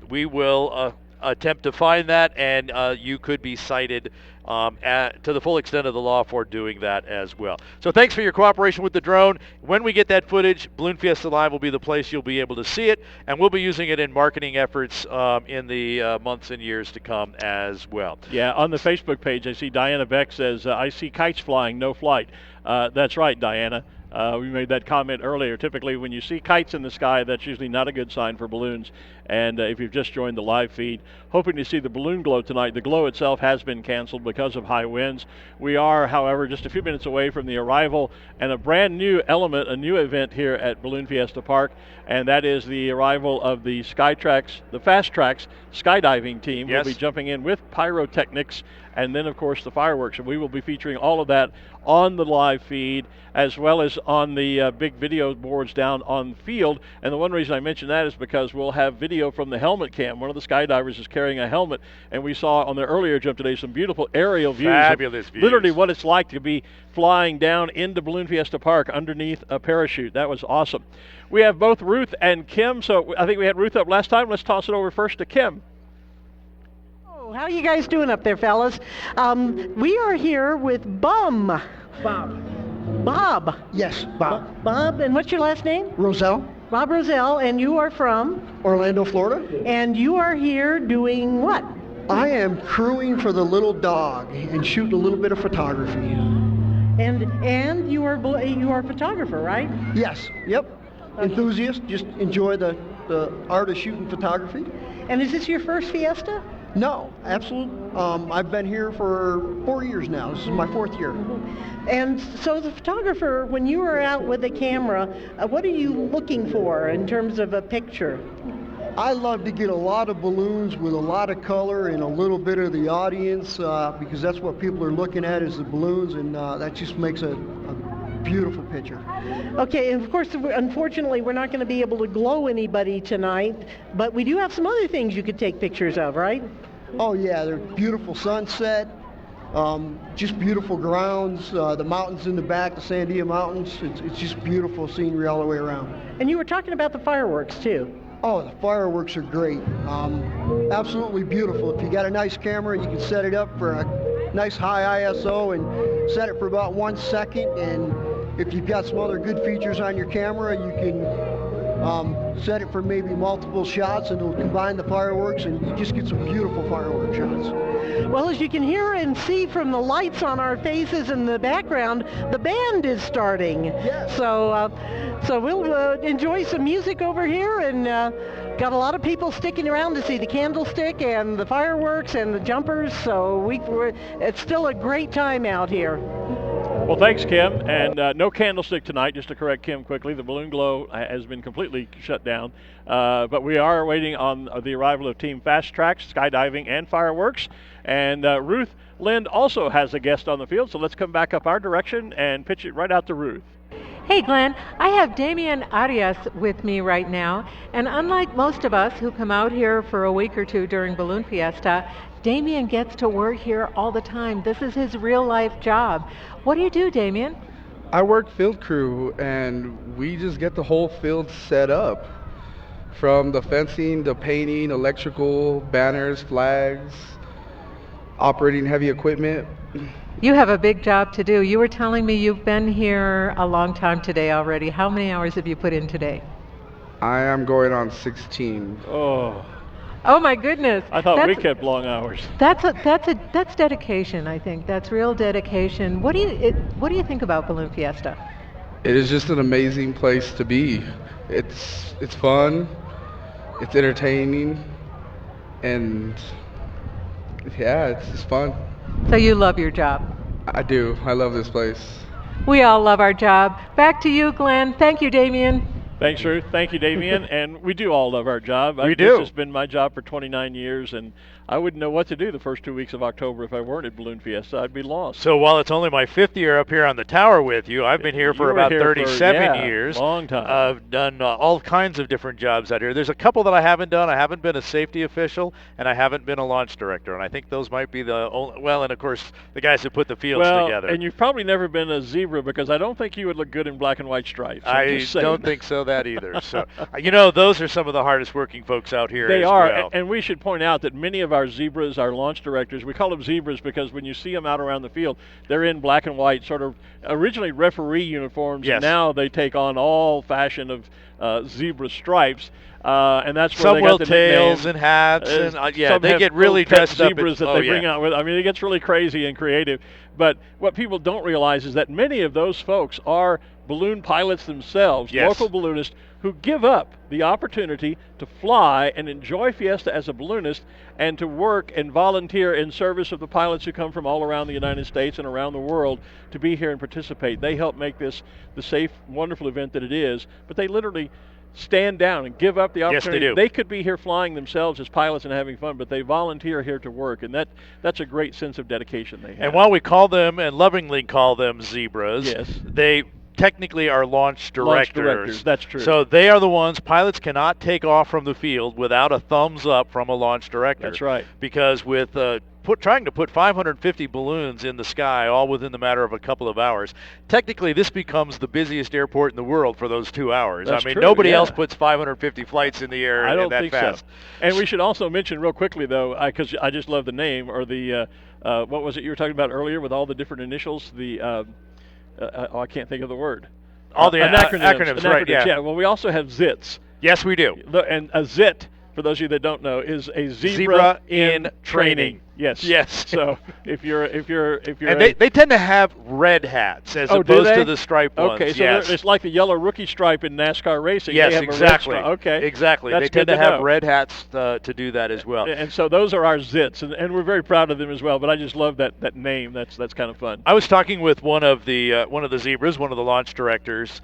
We will attempt to find that, and you could be cited to the full extent of the law for doing that as well. So thanks for your cooperation with the drone. When we get that footage, Balloon Fiesta Live will be the place you'll be able to see it, and we'll be using it in marketing efforts in the months and years to come as well. Yeah, on the Facebook page, I see Diana Beck says, I see kites flying, no flight. That's right, Diana. We made that comment earlier. Typically, when you see kites in the sky, that's usually not a good sign for balloons. And if you've just joined the live feed, hoping to see the balloon glow tonight. The glow itself has been canceled because of high winds. We are, however, just a few minutes away from the arrival and a brand new element, a new event here at Balloon Fiesta Park, and that is the arrival of the Skytrax, the Fast Tracks skydiving team. Yes. Will be jumping in with pyrotechnics, and then, of course, the fireworks. And we will be featuring all of that on the live feed, as well as on the big video boards down on the field. And the one reason I mention that is because we'll have video from the helmet cam. One of the skydivers is carrying a helmet, and we saw on the earlier jump today some beautiful aerial views. Fabulous views. Literally what it's like to be flying down into Balloon Fiesta Park underneath a parachute. That was awesome. We have both Ruth and Kim, so I think we had Ruth up last time. Let's toss it over first to Kim. How are you guys doing up there, fellas? We are here with Bob. Yes, Bob. Bob, and what's your last name? Roselle. Bob Roselle, and you are from? Orlando, Florida. And you are here doing what? I am crewing for the little dog and shooting a little bit of photography. And you are a photographer, right? Yes. Yep. Okay. Enthusiast. Just enjoy the art of shooting photography. And is this your first Fiesta? No, absolutely. I've been here for 4 years now. This is my 4th year. And so the photographer, when you are out with a camera, what are you looking for in terms of a picture? I love to get a lot of balloons with a lot of color and a little bit of the audience, because that's what people are looking at is the balloons, and that just makes a beautiful picture. Okay, and of course, unfortunately, we're not going to be able to glow anybody tonight, but we do have some other things you could take pictures of, right? Oh yeah, they're beautiful sunset, just beautiful grounds, the mountains in the back, the Sandia Mountains. It's just beautiful scenery all the way around. And you were talking about the fireworks too. Oh, the fireworks are great. Absolutely beautiful. If you got a nice camera, you can set it up for a nice high ISO and set it for about 1 second. And if you've got some other good features on your camera, you can set it for maybe multiple shots, and it'll combine the fireworks, and you just get some beautiful firework shots. Well, as you can hear and see from the lights on our faces in the background, the band is starting. Yes. So we'll enjoy some music over here, and got a lot of people sticking around to see the candlestick and the fireworks and the jumpers. So it's still a great time out here. Well, thanks, Kim. And no candlestick tonight, just to correct Kim quickly. The Balloon Glow has been completely shut down. But we are waiting on the arrival of Team Fast Track, skydiving, and fireworks. And Ruth Lind also has a guest on the field, so let's come back up our direction and pitch it right out to Ruth. Hey Glenn, I have Damian Arias with me right now, and unlike most of us who come out here for a week or two during Balloon Fiesta, Damian gets to work here all the time. This is his real life job. What do you do, Damian? I work field crew, and we just get the whole field set up. From the fencing, the painting, electrical, banners, flags, operating heavy equipment. You have a big job to do. You were telling me you've been here a long time today already. How many hours have you put in today? I am going on 16. Oh my goodness! I thought we kept long hours. That's dedication. I think that's real dedication. What do you think about Balloon Fiesta? It is just an amazing place to be. It's fun, it's entertaining, and yeah, it's just fun. So you love your job? I do. I love this place. We all love our job. Back to you, Glenn. Thank you, Damian. Thanks, Ruth. Thank you, Damian. And we do all love our job. We do. This has been my job for 29 years, and I wouldn't know what to do the first 2 weeks of October if I weren't at Balloon Fiesta. I'd be lost. So while it's only my 5th year up here on the tower with you, I've been here for about 37 years. Long time. I've done all kinds of different jobs out here. There's a couple that I haven't done. I haven't been a safety official, and I haven't been a launch director. And I think those might be the only, well, and of course, the guys who put the fields together. And you've probably never been a zebra, because I don't think you would look good in black and white stripes. I don't think so that either. So, those are some of the hardest working folks out here. They as are, well. And we should point out that many of our zebras, our launch directors, we call them zebras because when you see them out around the field, they're in black and white, sort of originally referee uniforms, yes. And now they take on all fashion of zebra stripes. And that's where some they will got the tails nickname. and hats, and some they get really dressed up. Zebras that they bring out with. I mean, it gets really crazy and creative. But what people don't realize is that many of those folks are balloon pilots themselves, yes. local balloonists who give up the opportunity to fly and enjoy Fiesta as a balloonist and to work and volunteer in service of the pilots who come from all around the United States and around the world to be here and participate. They help make this the safe, wonderful event that it is, but they literally stand down and give up the opportunity. Yes, they do. They could be here flying themselves as pilots and having fun, but they volunteer here to work, and that's a great sense of dedication they have. And while we call them and lovingly call them zebras, yes. they technically are launch directors. That's true. So they are the ones, pilots cannot take off from the field without a thumbs up from a launch director. That's right. Because with trying to put 550 balloons in the sky all within the matter of a couple of hours, technically this becomes the busiest airport in the world for those 2 hours. That's I mean, true, nobody yeah. else puts 550 flights in the air I don't that think fast. So. And we should also mention real quickly, though, because I just love the name, or the, what was it you were talking about earlier with all the different initials? The, I can't think of the word. All the acronyms, right, yeah. Well, we also have ZITs. Yes, we do. And a ZIT, for those of you that don't know, is a zebra in training. Yes. Yes. So if you're and they tend to have red hats as opposed to the striped ones. Okay, so yes. it's like the yellow rookie stripe in NASCAR racing. Yes, they have exactly. A red stripe. Okay, exactly. That's they tend good to have know. red hats to do that as well. And so those are our ZITs, and we're very proud of them as well. But I just love that name. That's kind of fun. I was talking with one of the zebras, one of the launch directors,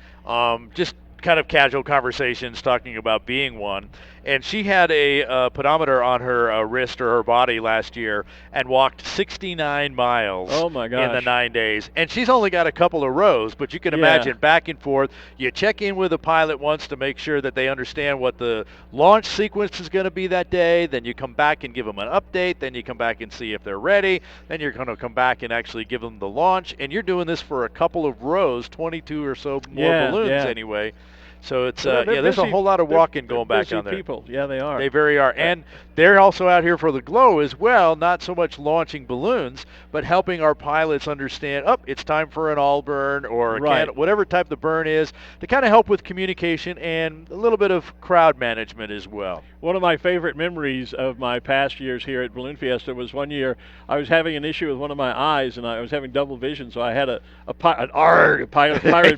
just kind of casual conversations talking about being one. and she had a pedometer on her wrist or her body last year and walked 69 miles Oh my gosh. in the 9 days. And she's only got a couple of rows, but you can Yeah. imagine back and forth. You check in with a pilot once to make sure that they understand what the launch sequence is going to be that day. Then you come back and give them an update. Then you come back and see if they're ready. Then you're going to come back and actually give them the launch. And you're doing this for a couple of rows, 22 or so more balloons anyway. So it's They're there's a busy- whole lot of they're- walking they're going back busy on there. people. Yeah, they are. They very are. And they're also out here for the glow as well, not so much launching balloons, but helping our pilots understand, it's time for an all burn or whatever type the burn is, to kind of help with communication and a little bit of crowd management as well. One of my favorite memories of my past years here at Balloon Fiesta was one year I was having an issue with one of my eyes, and I was having double vision, so I had an pirate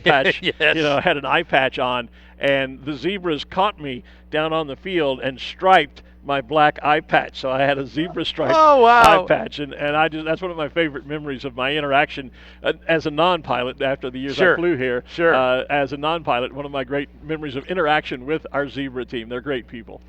patch. Yes. I had an eye patch on, and the zebras caught me down on the field and striped my black eye patch. So I had a zebra striped eye patch, and that's one of my favorite memories of my interaction as a non-pilot after the years I flew here. Sure. As a non-pilot, one of my great memories of interaction with our zebra team. They're great people.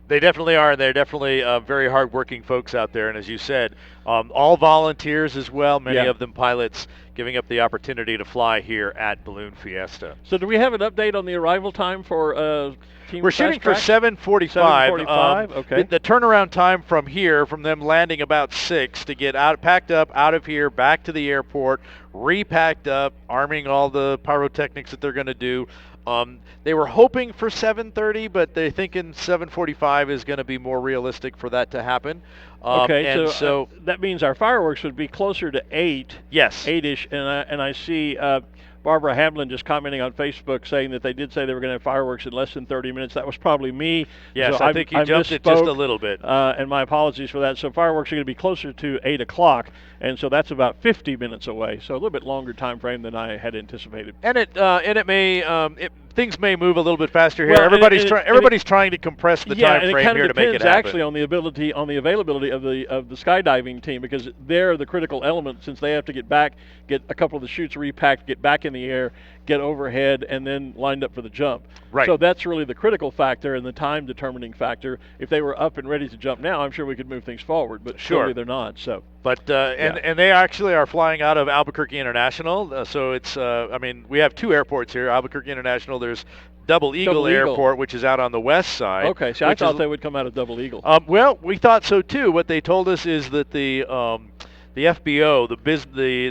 They definitely are, and they're definitely very hard-working folks out there. And as you said, all volunteers as well, many of them pilots giving up the opportunity to fly here at Balloon Fiesta. So do we have an update on the arrival time for Team We're shooting for 7:45. 7:45, okay. The turnaround time from here, from them landing about 6 to get packed up, out of here, back to the airport, repacked up, arming all the pyrotechnics that they're going to do. They were hoping for 7:30, but they're thinking 7:45 is going to be more realistic for that to happen. Okay, so that means our fireworks would be closer to 8. Yes. 8-ish, and I see Barbara Hamlin just commenting on Facebook saying that they did say they were going to have fireworks in less than 30 minutes. That was probably me. Yes, so I think you jumped it just a little bit. And my apologies for that. So fireworks are going to be closer to 8 o'clock, and so that's about 50 minutes away. So a little bit longer time frame than I had anticipated. And it may things may move a little bit faster here. Well, everybody's trying to compress the time frame here to make it happen. Actually on the availability of the skydiving team, because they're the critical element, since they have to get a couple of the chutes repacked, get back in the air, get overhead, and then lined up for the jump. Right. So that's really the critical factor and the time determining factor. If they were up and ready to jump now, I'm sure we could move things forward, but surely they're not. So. But and they actually are flying out of Albuquerque International. So it's we have 2 airports here. Albuquerque International. There's Double Eagle Airport, which is out on the west side. Okay, so I thought they would come out of Double Eagle. Well, we thought so too. What they told us is that the FBO,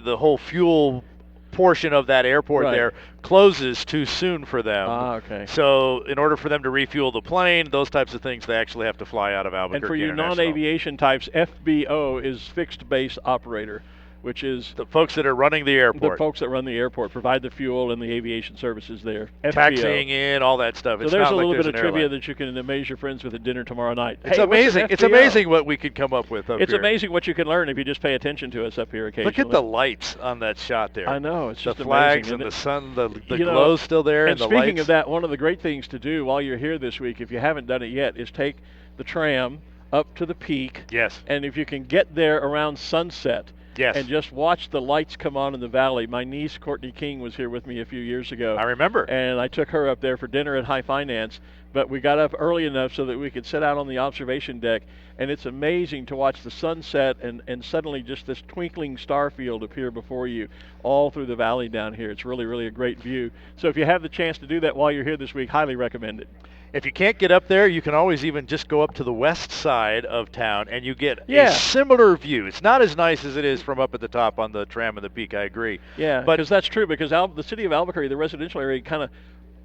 the whole fuel portion of that airport there closes too soon for them. Okay. So in order for them to refuel the plane, those types of things, they actually have to fly out of Albuquerque. And for you International. non-aviation types, FBO is fixed base operator, which is the folks that are running the airport. The folks that run the airport, provide the fuel and the aviation services there. FBO. Taxiing in, all that stuff. So there's a little bit of trivia that you can amaze your friends with at dinner tomorrow night. It's amazing. It's amazing what we could come up with up It's here. amazing what you can learn if you just pay attention to us up here occasionally. Look at the lights on that shot there. I know. It's just the flags amazing, and the sun, the glow's still there, and the lights. And speaking of that, one of the great things to do while you're here this week, if you haven't done it yet, is take the tram up to the peak. Yes. And if you can get there around sunset, yes, and just watch the lights come on in the valley. My niece, Courtney King, was here with me a few years ago. I remember. And I took her up there for dinner at High Finance, but we got up early enough so that we could sit out on the observation deck, and it's amazing to watch the sunset and suddenly just this twinkling star field appear before you all through the valley down here. It's really, really a great view. So if you have the chance to do that while you're here this week, highly recommend it. If you can't get up there, you can always even just go up to the west side of town, and you get a similar view. It's not as nice as it is from up at the top on the tram and the peak, I agree. Yeah, because that's true, because the city of Albuquerque, the residential area, kind of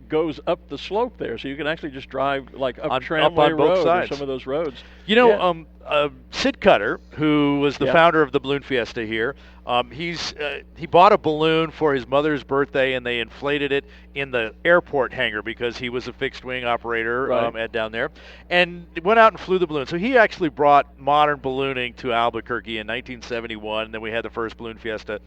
goes up the slope there, so you can actually just drive like up Tramway Road or some of those roads. You know, Sid Cutter, who was the founder of the Balloon Fiesta here, he bought a balloon for his mother's birthday, and they inflated it in the airport hangar because he was a fixed wing operator down there, and went out and flew the balloon. So he actually brought modern ballooning to Albuquerque in 1971, and then we had the first Balloon Fiesta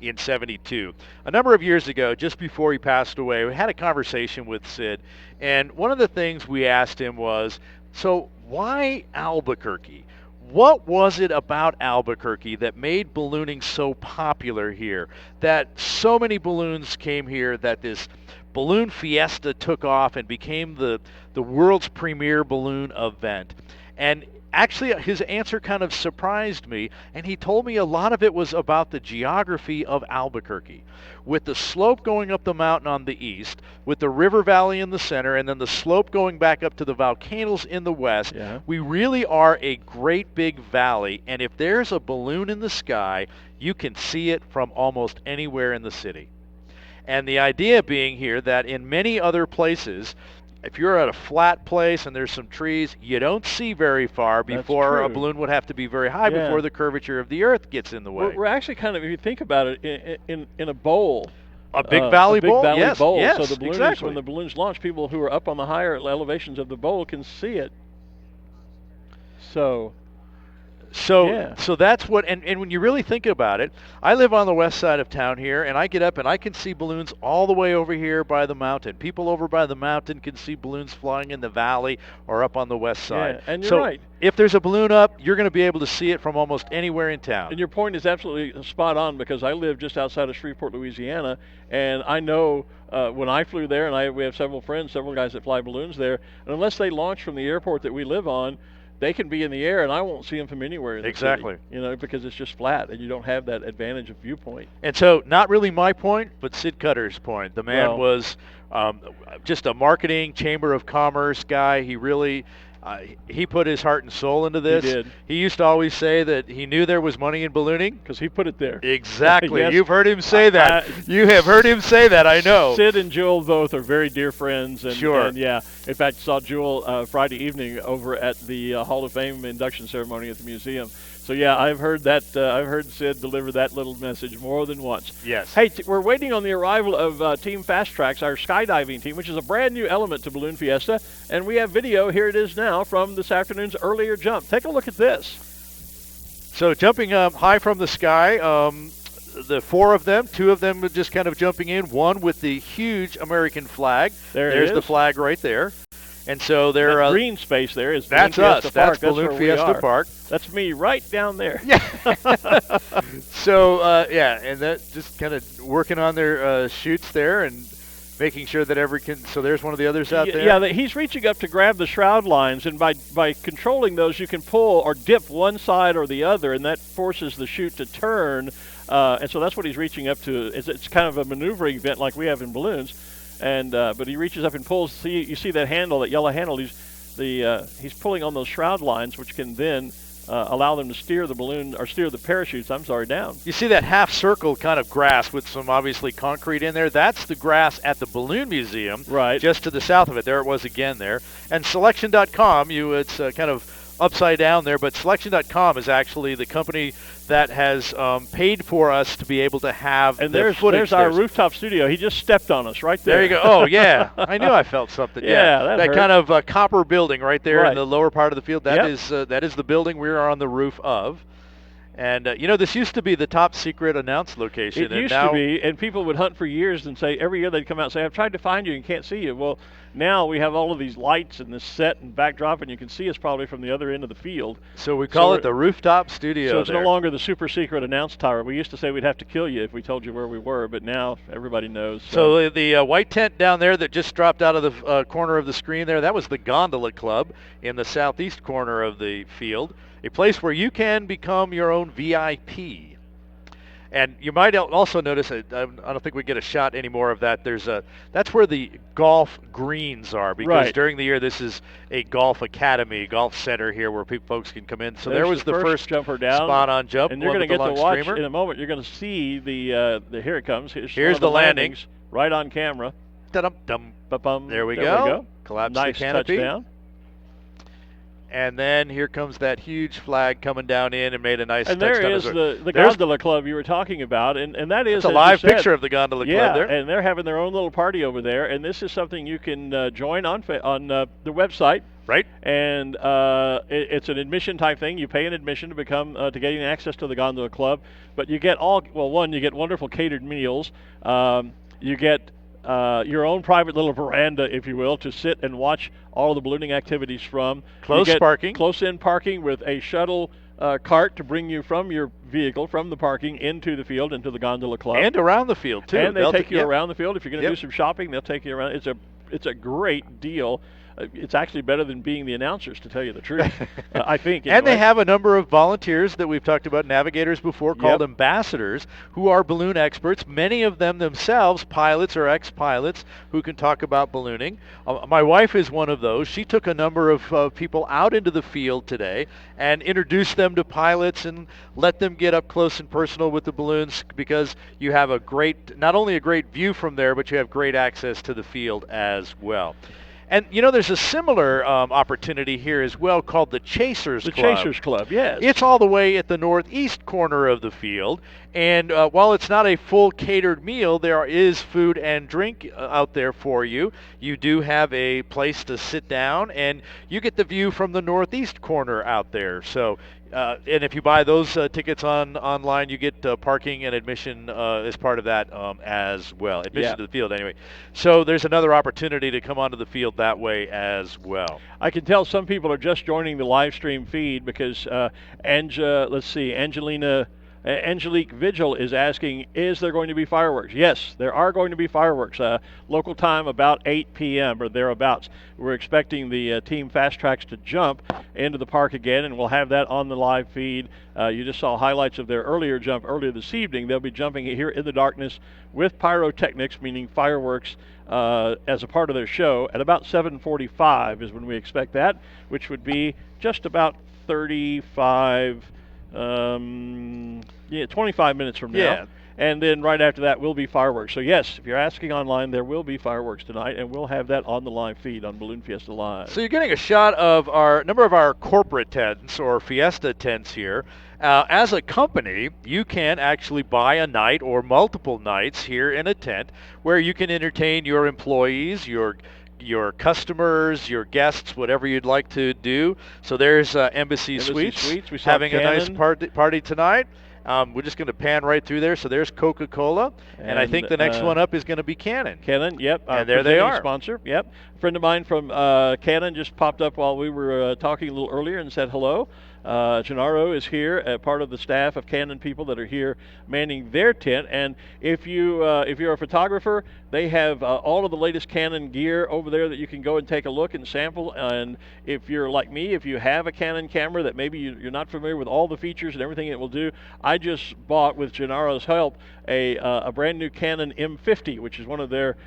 in 72. A number of years ago, just before he passed away, we had a conversation with Sid, and one of the things we asked him was, so why Albuquerque? what was it about Albuquerque that made ballooning so popular here? That so many balloons came here, that this Balloon Fiesta took off and became the world's premier balloon event. And actually, his answer kind of surprised me, and he told me a lot of it was about the geography of Albuquerque. With the slope going up the mountain on the east, with the river valley in the center, and then the slope going back up to the volcanoes in the west, we really are a great big valley, and if there's a balloon in the sky, you can see it from almost anywhere in the city. And the idea being here that in many other places, if you're at a flat place and there's some trees, you don't see very far before a balloon would have to be very high before the curvature of the earth gets in the way. We're actually kind of, if you think about it, in a bowl. A big valley bowl? Yes, bowl. yes, So the balloons, exactly. when the balloons launch, people who are up on the higher elevations of the bowl can see it. So that's what, and when you really think about it, I live on the west side of town here, and I get up and I can see balloons all the way over here by the mountain. People over by the mountain can see balloons flying in the valley or up on the west side. Yeah, and you're right. If there's a balloon up, you're going to be able to see it from almost anywhere in town. And your point is absolutely spot on, because I live just outside of Shreveport, Louisiana, and I know when I flew there, and we have several friends, several guys that fly balloons there, and unless they launch from the airport that we live on, they can be in the air, and I won't see them from anywhere in the city, because it's just flat, and you don't have that advantage of viewpoint. And so, not really my point, but Sid Cutter's point. The man was just a marketing, chamber of commerce guy. He really... he put his heart and soul into this. He did. He used to always say that he knew there was money in ballooning. Because he put it there. Exactly. Yes. You've heard him say that. You have heard him say that, I know. Sid and Jewel both are very dear friends. And, sure. And yeah, in fact, saw Jewel Friday evening over at the Hall of Fame induction ceremony at the museum. So yeah, I've heard that. I've heard Sid deliver that little message more than once. Yes. Hey, we're waiting on the arrival of Team Fast Tracks, our skydiving team, which is a brand new element to Balloon Fiesta, and we have video. Here it is now from this afternoon's earlier jump. Take a look at this. So jumping high from the sky, the four of them, two of them just kind of jumping in. One with the huge American flag. There's the flag right there. And so they're that green space there is that's Balloon us. Fiesta That's Park. Balloon Fiesta Park. That's me right down there. Yeah. So and that just kind of working on their chutes there and making sure that so there's one of the others out there. Yeah, he's reaching up to grab the shroud lines, and by controlling those, you can pull or dip one side or the other, and that forces the chute to turn. And so that's what he's reaching up to. It's kind of a maneuvering event like we have in balloons. And but he reaches up and pulls. You see that handle, that yellow handle. He's pulling on those shroud lines, which can then allow them to steer the balloon or steer the parachutes. Down. You see that half circle kind of grass with some obviously concrete in there. That's the grass at the Balloon Museum, right? Just to the south of it. There it was again there. And Selection.com, it's kind of upside down there, but Selection.com is actually the company that has paid for us to be able to have and the footage. There's our rooftop studio. He just stepped on us right there. There you go. Oh, yeah. I knew I felt something. Yeah, that kind of copper building right there in the lower part of the field. That is the building we are on the roof of. And, this used to be the top secret announced location. It used to be, and people would hunt for years and say, every year they'd come out and say, I've tried to find you and can't see you. Well, now we have all of these lights and this set and backdrop, and you can see us probably from the other end of the field. So we call it the rooftop studio. So it's no longer the super secret announce tower. We used to say we'd have to kill you if we told you where we were, but now everybody knows. So the white tent down there that just dropped out of the corner of the screen there, that was the Gondola Club in the southeast corner of the field. A place where you can become your own VIP. And you might also notice, I don't think we get a shot anymore of that. That's where the golf greens are, because during the year this is a golf academy, golf center here where folks can come in. So there was the first jumper down, spot on jump. And you're going to get to watch in a moment. You're going to see the here it comes. Here's the landings right on camera. Dum-dum. There we go. Collapse nice the canopy. Touchdown. And then here comes that huge flag coming down in and made a nice touchdown. And there is the Gondola Club you were talking about, and that is a live picture of the Gondola Club there. And they're having their own little party over there, and this is something you can join on the website. Right. And it's an admission type thing. You pay an admission to become to getting access to the Gondola Club, but you get you get wonderful catered meals. You get your own private little veranda, if you will, to sit and watch all the ballooning activities from. Close parking. Close-in parking with a shuttle cart to bring you from your vehicle, from the parking, into the field, into the gondola club. And around the field, too. And they take you around the field. If you're going to do some shopping, they'll take you around. It's a great deal. It's actually better than being the announcers, to tell you the truth, I think. And they have a number of volunteers that we've talked about, navigators before, called ambassadors, who are balloon experts, many of them themselves pilots or ex-pilots who can talk about ballooning. My wife is one of those. She took a number of people out into the field today and introduced them to pilots and let them get up close and personal with the balloons, because you have not only a great view from there, but you have great access to the field as well. And, there's a similar opportunity here as well called the Chasers Club. The Chasers Club, yes. It's all the way at the northeast corner of the field. And while it's not a full catered meal, there is food and drink out there for you. You do have a place to sit down, and you get the view from the northeast corner out there. So, and if you buy those tickets online, you get parking and admission as part of that as well. Admission to the field, anyway. So there's another opportunity to come onto the field that way as well. I can tell some people are just joining the live stream feed because Angelique Vigil is asking, is there going to be fireworks? Yes, there are going to be fireworks. Local time about 8 p.m. or thereabouts. We're expecting the Team Fast Tracks to jump into the park again, and we'll have that on the live feed. You just saw highlights of their earlier jump earlier this evening. They'll be jumping here in the darkness with pyrotechnics, meaning fireworks, as a part of their show. At about 7:45 is when we expect that, which would be just about 25 minutes from now. Yeah. And then right after that will be fireworks. So yes, if you're asking online, there will be fireworks tonight, and we'll have that on the live feed on Balloon Fiesta Live. So you're getting a shot of our number of our corporate tents or Fiesta tents here. As a company, you can actually buy a night or multiple nights here in a tent where you can entertain your employees, your customers, your guests, whatever you'd like to do. So there's Embassy Suites We saw having Cannon. a nice party tonight. We're just going to pan right through there. So there's Coca-Cola, and I think the next one up is going to be Canon. Canon, yep. And there they are. Sponsor, yep. A friend of mine from Canon just popped up while we were talking a little earlier and said hello. Gennaro is here, part of the staff of Canon people that are here manning their tent. And if you're a photographer, they have all of the latest Canon gear over there that you can go and take a look and sample. And if you're like me, if you have a Canon camera that maybe you're not familiar with all the features and everything it will do, I just bought, with Gennaro's help, a brand new Canon M50, which is one of their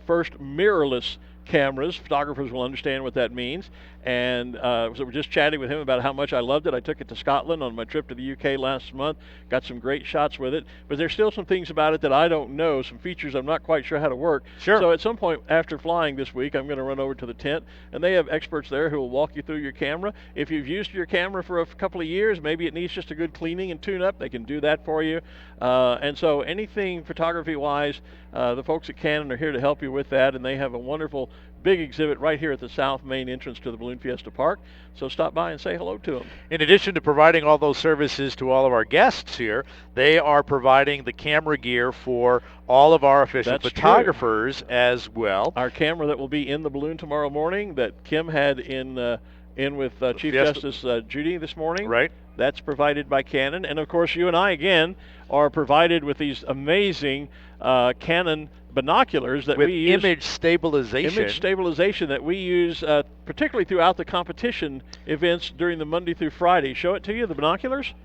first mirrorless cameras. Photographers will understand what that means. And so we're just chatting with him about how much I loved it. I took it to Scotland on my trip to the UK last month, got some great shots with it, but there's still some things about it that I don't know, some features I'm not quite sure how to work. Sure. So at some point after flying this week, I'm going to run over to the tent, and they have experts there who will walk you through your camera. If you've used your camera for a couple of years, maybe it needs just a good cleaning and tune-up, they can do that for you. And so anything photography-wise, the folks at Canon are here to help you with that, and they have a wonderful big exhibit right here at the south main entrance to the Balloon Fiesta Park. So stop by and say hello to them. In addition to providing all those services to all of our guests here, they are providing the camera gear for all of our official photographers as well. Our camera that will be in the balloon tomorrow morning that Kim had in with Chief Justice Judy this morning. Right. That's provided by Canon. And of course, you and I, again, are provided with these amazing Canon binoculars that with we use. Image stabilization that we use particularly throughout the competition events during the Monday through Friday. Show it to you, the binoculars?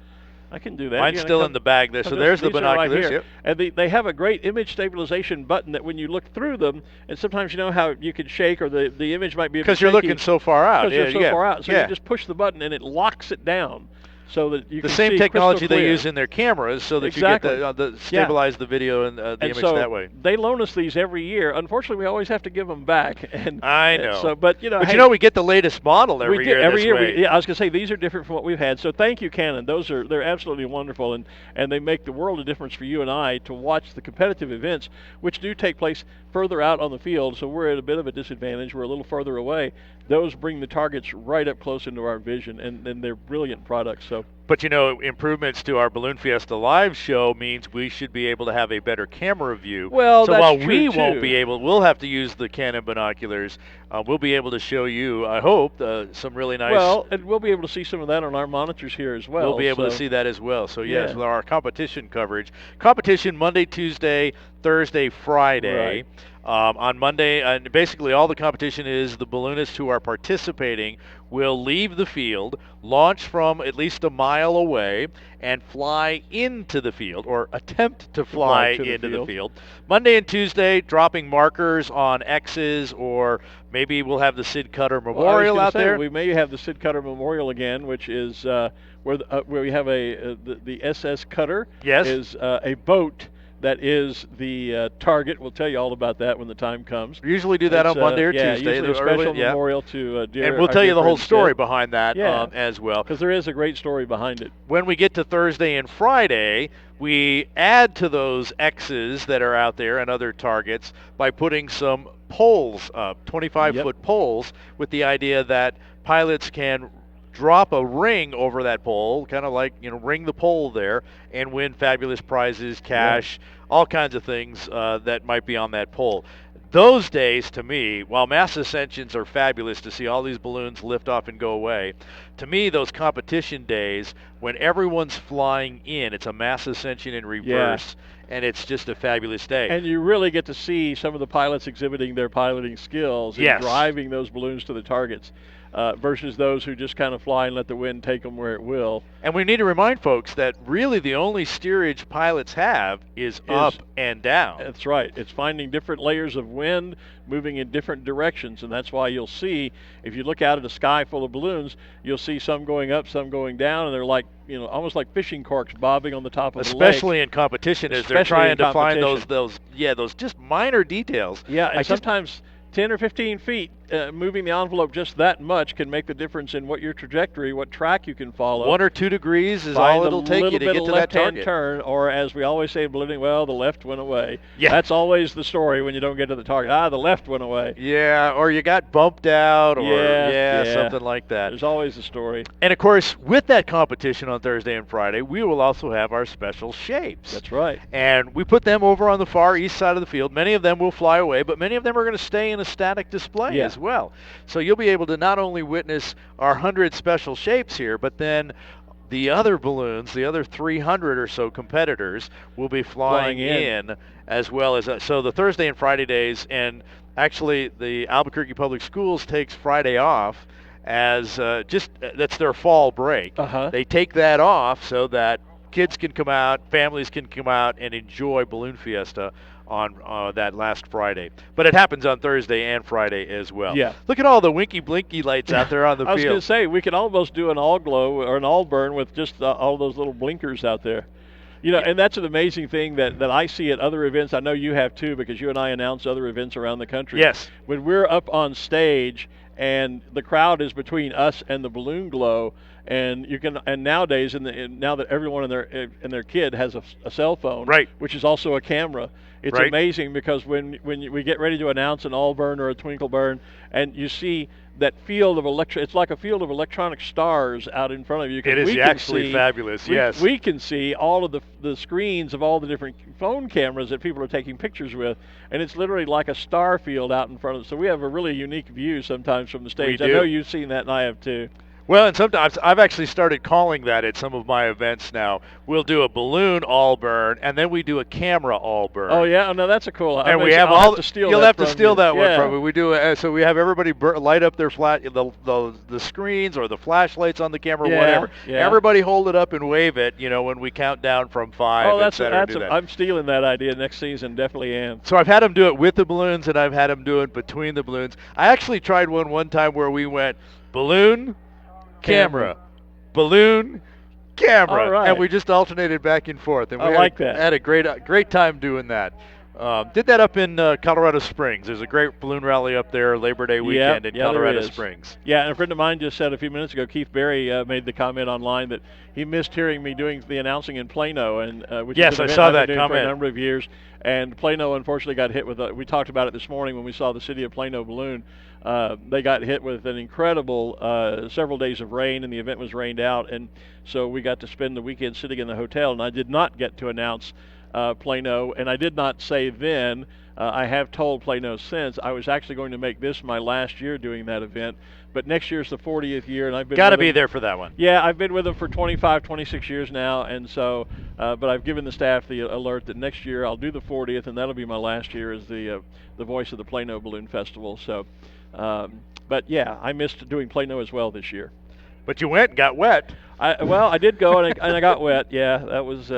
I can do that. Mine's still in the bag there. So there's the binoculars. Right, and they have a great image stabilization button that when you look through them, and sometimes you know how you can shake or the image might be a bit because you're looking so far out. Because you're so far out. So you just push the button and it locks it down. So that you the can same see technology crystal they clear. use in their cameras, so that you get the stabilize the video and the image so that way. They loan us these every year. Unfortunately, we always have to give them back. And I know. So, but we get the latest model every year. Every year, I was going to say these are different from what we've had. So thank you, Canon. They're absolutely wonderful, and they make the world of difference for you and I to watch the competitive events, which do take place further out on the field. So we're at a bit of a disadvantage. We're a little further away. Those bring the targets right up close into our vision, and they're brilliant products. So But improvements to our Balloon Fiesta live show means we should be able to have a better camera view. Well, so that's while true, we too. won't be able, we'll have to use the Canon binoculars. We'll be able to show you, I hope, some really nice. Well, and we'll be able to see some of that on our monitors here as well. We'll be able to see that as well. So yes, with our competition coverage. Competition Monday, Tuesday, Thursday, Friday. Right. On Monday, and basically all the competition is the balloonists who are participating will leave the field, launch from at least a mile away, and fly into the field, or attempt to fly into the field. Monday and Tuesday, dropping markers on X's, or maybe we'll have the Sid Cutter Memorial out there. We may have the Sid Cutter Memorial again, which is where we have the SS Cutter. Yes. Is a boat that is the target. We'll tell you all about that when the time comes. We usually do that on Monday or Tuesday. Usually a special memorial to dear. And we'll tell you the whole story behind that as well. Because there is a great story behind it. When we get to Thursday and Friday, we add to those X's that are out there and other targets by putting some poles up, 25-foot poles, with the idea that pilots can drop a ring over that pole, kind of like, ring the pole there, and win fabulous prizes, cash, all kinds of things that might be on that pole. Those days, to me, while mass ascensions are fabulous to see all these balloons lift off and go away, to me, those competition days, when everyone's flying in, it's a mass ascension in reverse, and it's just a fabulous day. And you really get to see some of the pilots exhibiting their piloting skills and driving those balloons to the targets. Versus those who just kind of fly and let the wind take them where it will. And we need to remind folks that really the only steerage pilots have is up and down. That's right. It's finding different layers of wind, moving in different directions, and that's why you'll see, if you look out at a sky full of balloons, you'll see some going up, some going down, and they're like, almost like fishing corks bobbing on the top of the lake. Especially in competition, as they're trying to find those just minor details. Yeah, and sometimes 10 or 15 feet, moving the envelope just that much can make the difference in what your trajectory, what track you can follow. 1 or 2 degrees is all it'll take you to get to that target. Left-hand turn, or as we always say in ballooning, well, the left went away. Yeah. That's always the story when you don't get to the target. The left went away. Yeah, or you got bumped out, or something like that. There's always a story. And of course, with that competition on Thursday and Friday, we will also have our special shapes. That's right. And we put them over on the far east side of the field. Many of them will fly away, but many of them are going to stay in a static display as well. So you'll be able to not only witness our 100 special shapes here, but then the other balloons, the other 300 or so competitors, will be flying in as well as so the Thursday and Friday days. And actually, the Albuquerque Public Schools takes Friday off as that's their fall break. They take that off so that kids can come out, families can come out and enjoy Balloon Fiesta on that last Friday. But it happens on Thursday and Friday as well. Yeah. Look at all the winky blinky lights out there on the field. I was going to say, we could almost do an all glow or an all burn with just all those little blinkers out there. And that's an amazing thing that I see at other events. I know you have too, because you and I announce other events around the country. Yes. When we're up on stage and the crowd is between us and the balloon glow, and nowadays, now that everyone and their kid has a cell phone, which is also a camera, it's amazing, because when we get ready to announce an all burn or a twinkle burn, and you see that field of it's like a field of electronic stars out in front of you. It is actually fabulous. We can see all of the screens of all the different phone cameras that people are taking pictures with, and it's literally like a star field out in front of us. So we have a really unique view sometimes from the stage. I know you've seen that, and I have too. Well, and sometimes I've actually started calling that at some of my events now. We'll do a balloon all burn, and then we do a camera all burn. Oh yeah, no, that's a cool. And we have You'll have to steal that one from me. We do so we have everybody light up their the screens or the flashlights on the camera, whatever. Yeah. Everybody hold it up and wave it. When we count down from 5. Oh, I'm stealing that idea next season. Definitely am. So I've had them do it with the balloons, and I've had them do it between the balloons. I actually tried one time where we went balloon, camera, balloon, camera, all right. and we just alternated back and forth. And we that. had a great time doing that. Did that up in Colorado Springs. There's a great balloon rally up there Labor Day weekend in Colorado Springs. Yeah, and a friend of mine just said a few minutes ago, Keith Berry made the comment online that he missed hearing me doing the announcing in Plano, and which yes, is an I event saw I've that been doing comment for a number of years. And Plano unfortunately got hit with we talked about it this morning when we saw the City of Plano balloon. They got hit with an incredible several days of rain, and the event was rained out, and so we got to spend the weekend sitting in the hotel, and I did not get to announce Plano, and I did not say then. I have told Plano since I was actually going to make this my last year doing that event, but next year's the 40th year, and I've been got to be there for that one. Yeah, I've been with them for 25, 26 years now, and so, but I've given the staff the alert that next year I'll do the 40th, and that'll be my last year as the voice of the Plano Balloon Festival. So, but yeah, I missed doing Plano as well this year. But you went and got wet. I did go and I got wet. Yeah, that was.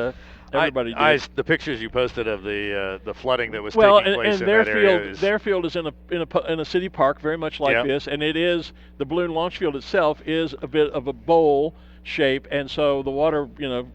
Everybody did. The pictures you posted of the flooding that was taking place in that area. Their field is in a city park, very much like this, and it is the balloon launch field itself is a bit of a bowl shape, and so the water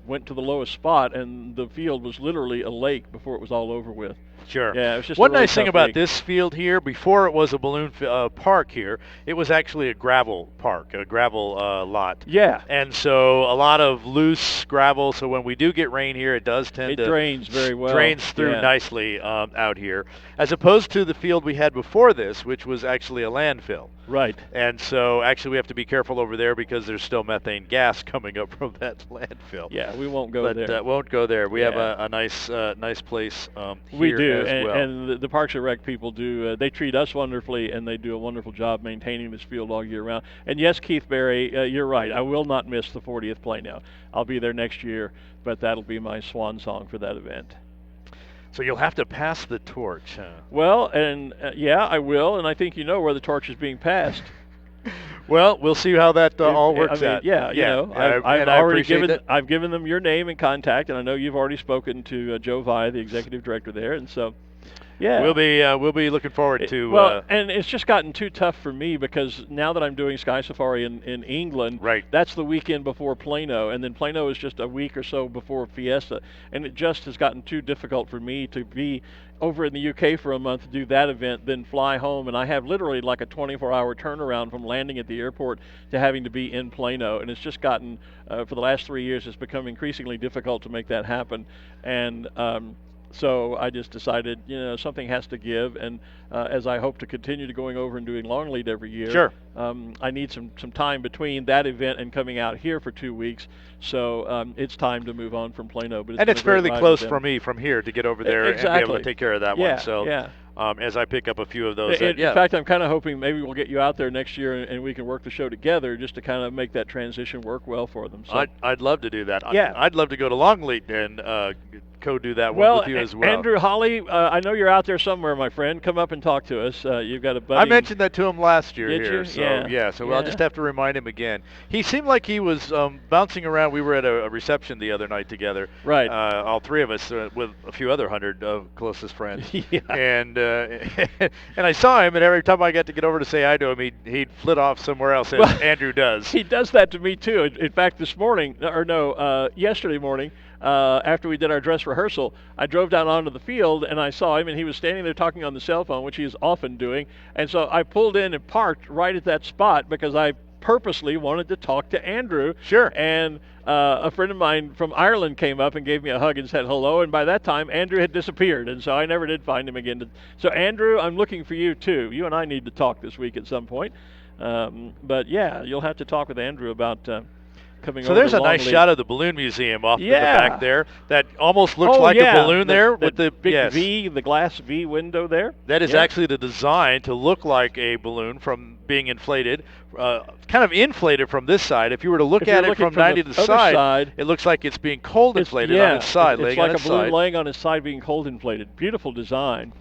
went to the lowest spot, and the field was literally a lake before it was all over with. Sure. Yeah, it was just one really nice thing tough about week. this field here, before it was a balloon park here, it was actually a gravel park, a gravel lot. Yeah. And so a lot of loose gravel. So when we do get rain here, it does tend to drains very well. Drains through nicely out here, as opposed to the field we had before this, which was actually a landfill. Right. And so actually we have to be careful over there because there's still methane gas coming up from that landfill. Yeah, we won't go there. But won't go there. We have a nice place here. We do, as well. and the Parks and Rec people do. They treat us wonderfully, and they do a wonderful job maintaining this field all year round. And yes, Keith Berry, you're right. I will not miss the 40th Plano. I'll be there next year, but that'll be my swan song for that event. So you'll have to pass the torch, huh? Well, and yeah, I will, and I think you know where the torch is being passed. Well, we'll see how that all works out. Yeah, you know, I've given them your name and contact, and I know you've already spoken to Joe Vai, the executive director there, and so. Yeah, we'll be looking forward to. Well, and it's just gotten too tough for me because now that I'm doing Sky Safari in England, right. That's the weekend before Plano, and then Plano is just a week or so before Fiesta, and it just has gotten too difficult for me to be over in the UK for a month to do that event, then fly home, and I have literally like a 24-hour turnaround from landing at the airport to having to be in Plano, and it's just gotten for the last 3 years, it's become increasingly difficult to make that happen, and. So I just decided, something has to give, and as I hope to continue to going over and doing long lead every year, sure. I need some time between that event and coming out here for 2 weeks. So it's time to move on from Plano. But it's fairly close for me from here to get over there and be able to take care of that one. So yeah. As I pick up a few of those. In fact, I'm kind of hoping maybe we'll get you out there next year and we can work the show together just to kind of make that transition work well for them. So I'd love to do that. Yeah. I'd love to go to long lead and co-do that one with you as well. Andrew Holly, I know you're out there somewhere, my friend. Come up and talk to us. You've got a buddy. I mentioned that to him last year Did here. You? So yeah. So I'll just have to remind him again. He seemed like he was bouncing around. We were at a reception the other night together. Right. All three of us with a few other hundred closest friends. Yeah. And I saw him, and every time I got to get over to say hi to him, he'd flit off somewhere else, as Andrew does. He does that to me too. In fact, yesterday morning, after we did our dress rehearsal, I drove down onto the field and I saw him, and he was standing there talking on the cell phone, which he is often doing. And so I pulled in and parked right at that spot because I purposely wanted to talk to Andrew. Sure. And a friend of mine from Ireland came up and gave me a hug and said hello, and by that time Andrew had disappeared, and so I never did find him again. So Andrew, I'm looking for you too. You and I need to talk this week at some point. But yeah, you'll have to talk with Andrew about coming over. So there's to a nice Long shot of the Balloon Museum off the back there that almost looks like a balloon there with the big V, the glass V window there. That is actually the design to look like a balloon from being inflated, kind of inflated from this side. If you were to look at it from 90 to the side, it looks like it's being cold inflated on its side. It's like a balloon laying on its side being cold inflated. Beautiful design.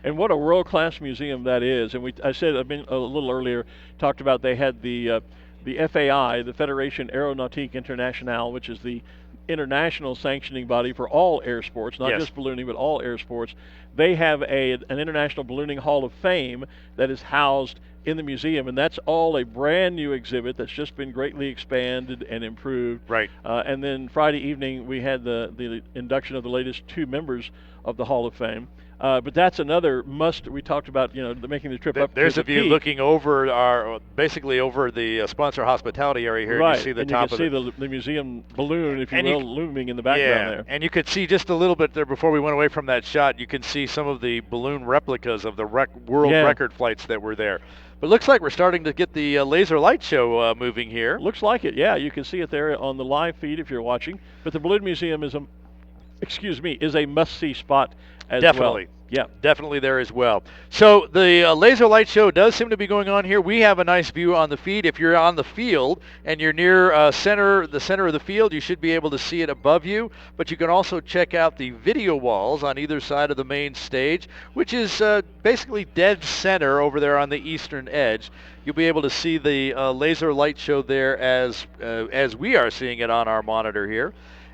And what a world-class museum that is. And I said a little earlier, talked about they had the FAI, the Fédération Aéronautique Internationale, which is the international sanctioning body for all air sports, not just ballooning, but all air sports. They have an International Ballooning Hall of Fame that is housed in the museum, and that's all a brand new exhibit that's just been greatly expanded and improved. Right. And then Friday evening we had the induction of the latest 2 members of the Hall of Fame. But that's another must. We talked about, making the trip up. There's to a the view peak. looking over basically over the sponsor hospitality area here. Right, And you see the and top you can of see the museum balloon, if you And will, looming in the background there. And you could see just a little bit there before we went away from that shot. You can see some of the balloon replicas of the world record flights that were there. But it looks like we're starting to get the laser light show moving here. Looks like it, yeah. You can see it there on the live feed if you're watching. But the Balloon Museum is a must-see spot as Definitely. well. Yeah, definitely there as well. So the laser light show does seem to be going on here. We have a nice view on the feed. If you're on the field and you're near the center of the field, you should be able to see it above you. But you can also check out the video walls on either side of the main stage, which is basically dead center over there on the eastern edge. You'll be able to see the laser light show there as we are seeing it on our monitor here.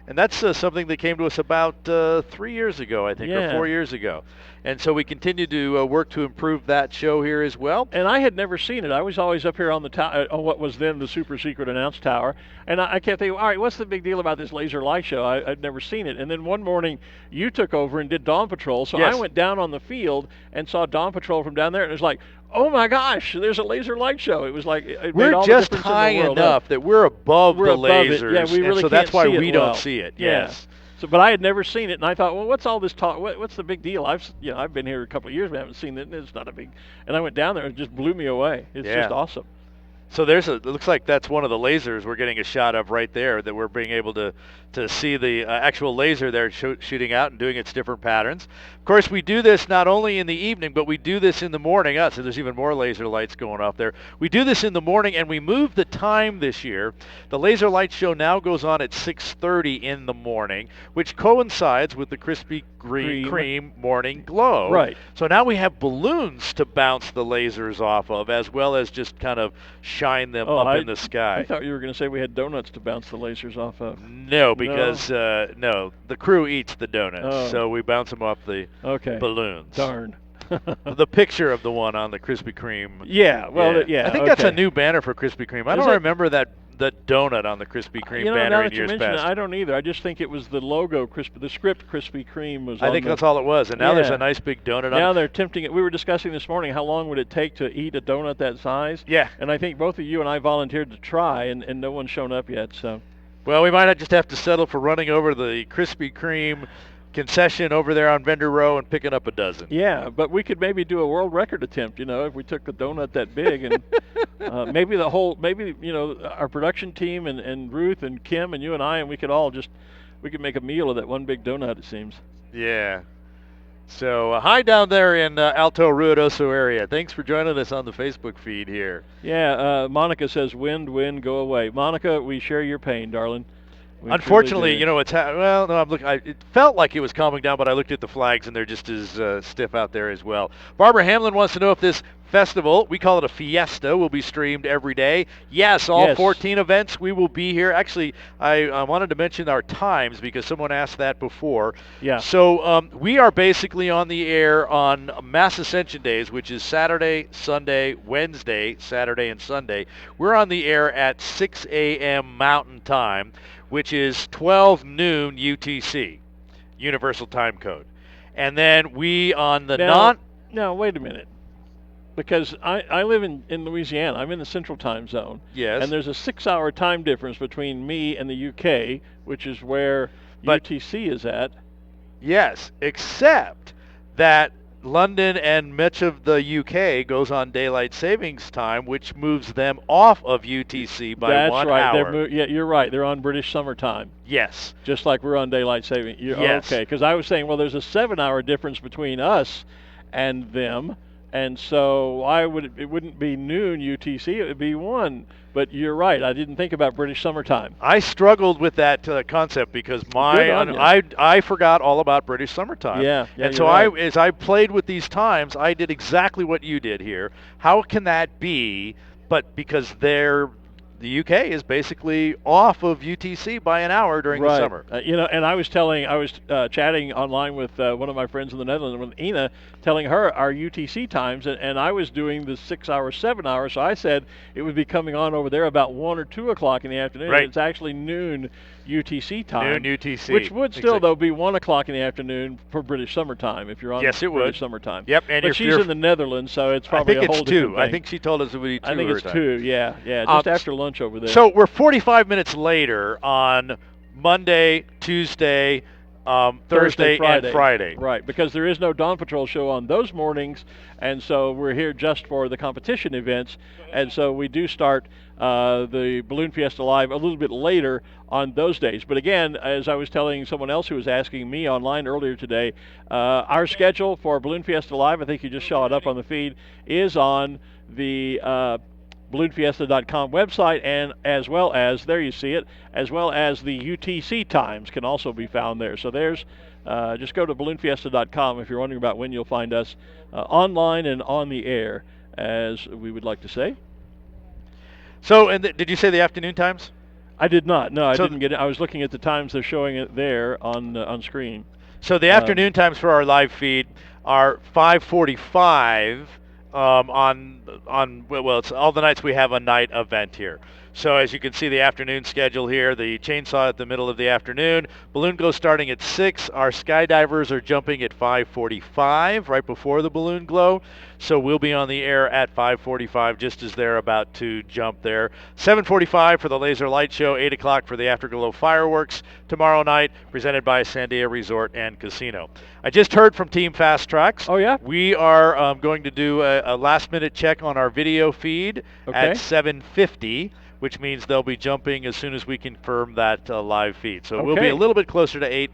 And that's something that came to us about 3 years ago, I think, or 4 years ago. And so we continue to work to improve that show here as well. And I had never seen it. I was always up here on the on what was then the super secret announce tower. And I kept thinking, all right, what's the big deal about this laser light show? I'd never seen it. And then one morning you took over and did Dawn Patrol. So I went down on the field and saw Dawn Patrol from down there. And it was like, oh my gosh, there's a laser light show. It was like we're just high enough that we're above the lasers. Yeah, we really so can't that's why see it we don't see it. Yeah. Yes. So, but I had never seen it, and I thought, well, what's all this talk? What's the big deal? I've been here a couple of years, but I haven't seen it. And it's not a big. And I went down there, and it just blew me away. It's just awesome. So it looks like that's one of the lasers we're getting a shot of right there, that we're being able to see the actual laser there shooting out and doing its different patterns. Of course, we do this not only in the evening, but we do this in the morning. So there's even more laser lights going off there. We do this in the morning, and we moved the time this year. The laser light show now goes on at 6:30 in the morning, which coincides with the Krispy Kreme morning glow. Right. So now we have balloons to bounce the lasers off of, as well as just kind of shine them up in the sky. I thought you were going to say we had donuts to bounce the lasers off of. No, because the crew eats the donuts, so we bounce them off the balloons. Darn. The picture of the one on the Krispy Kreme. Yeah, well, I think that's a new banner for Krispy Kreme. I don't remember that donut on the Krispy Kreme banner now in that you years mention past. it, I don't either. I just think it was the logo, the script Krispy Kreme was I think that's all it was, and now there's a nice big donut on it. Now they're tempting it. We were discussing this morning how long would it take to eat a donut that size. Yeah. And I think both of you and I volunteered to try, and no one's shown up yet, so. Well, we might just have to settle for running over the Krispy Kreme concession over there on Vendor Row and picking up a dozen. Yeah, but we could maybe do a world record attempt, if we took a donut that big, and maybe our production team and Ruth and Kim and you and I, and we could make a meal of that one big donut, it seems. Yeah. So hi down there in Alto Ruidoso area. Thanks for joining us on the Facebook feed here. Yeah, Monica says, wind, go away. Monica, we share your pain, darling. We Unfortunately, truly it's it felt like it was calming down, but I looked at the flags and they're just as stiff out there as well. Barbara Hamlin wants to know if this festival, we call it a fiesta, will be streamed every day. Yes, all 14 events, we will be here. Actually, I wanted to mention our times because someone asked that before. Yeah. So we are basically on the air on Mass Ascension days, which is Saturday, Sunday, Wednesday, Saturday, and Sunday. We're on the air at 6 a.m. Mountain Time, which is 12 noon UTC, Universal Time Code. And then we on the Now, wait a minute. Because I live in Louisiana. I'm in the Central Time Zone. Yes. And there's a 6-hour time difference between me and the UK, which is where UTC is at. Yes, except that London and much of the UK goes on daylight savings time, which moves them off of UTC by 1 hour. That's right. You're right. They're on British summertime. Yes. Just like we're on daylight saving. Yes. Okay. Because I was saying, well, there's a 7-hour difference between us and them, and so it wouldn't be noon UTC. It would be 1. But you're right. I didn't think about British summertime. I struggled with that concept because I forgot all about British summertime. Yeah. And so as I played with these times, I did exactly what you did here. How can that be? But because the UK is basically off of UTC by an hour during the summer. And I was chatting online with one of my friends in the Netherlands, with Ina, telling her our UTC times, and I was doing the 6 hour, 7 hour. So I said it would be coming on over there about 1 or 2 o'clock in the afternoon. Right. It's actually noon UTC time. Noon UTC. Which would still, though, be 1 o'clock in the afternoon for British summertime if you're on British summertime. Yep. And but she's in the Netherlands, so it's probably a whole different thing. I think she told us it would be 2 I think it's time. 2, yeah. Just after lunch over there. So we're 45 minutes later on Monday, Tuesday, Thursday, and Friday. Right, because there is no Dawn Patrol show on those mornings, and so we're here just for the competition events, and so we do start the Balloon Fiesta Live a little bit later on those days. But again, as I was telling someone else who was asking me online earlier today, our schedule for Balloon Fiesta Live, I think you just saw it up on the feed, is on the balloonfiesta.com website, and as well as, there you see it, as well as the UTC times can also be found there. So there's, just go to balloonfiesta.com if you're wondering about when you'll find us online and on the air, as we would like to say. So, and did you say the afternoon times? I did not. No, I didn't get it. I was looking at the times they're showing it there on screen. So the afternoon times for our live feed are 5:45 it's all the nights we have a night event here. So as you can see, the afternoon schedule here, the chainsaw at the middle of the afternoon, balloon glow starting at 6. Our skydivers are jumping at 5:45, right before the balloon glow. So we'll be on the air at 5:45, just as they're about to jump there. 7:45 for the laser light show, 8 o'clock for the afterglow fireworks tomorrow night, presented by Sandia Resort and Casino. I just heard from Team Fast Tracks. Oh, yeah? We are going to do a last-minute check on our video feed at 7:50. Which means they'll be jumping as soon as we confirm that live feed. So we'll be a little bit closer to 8,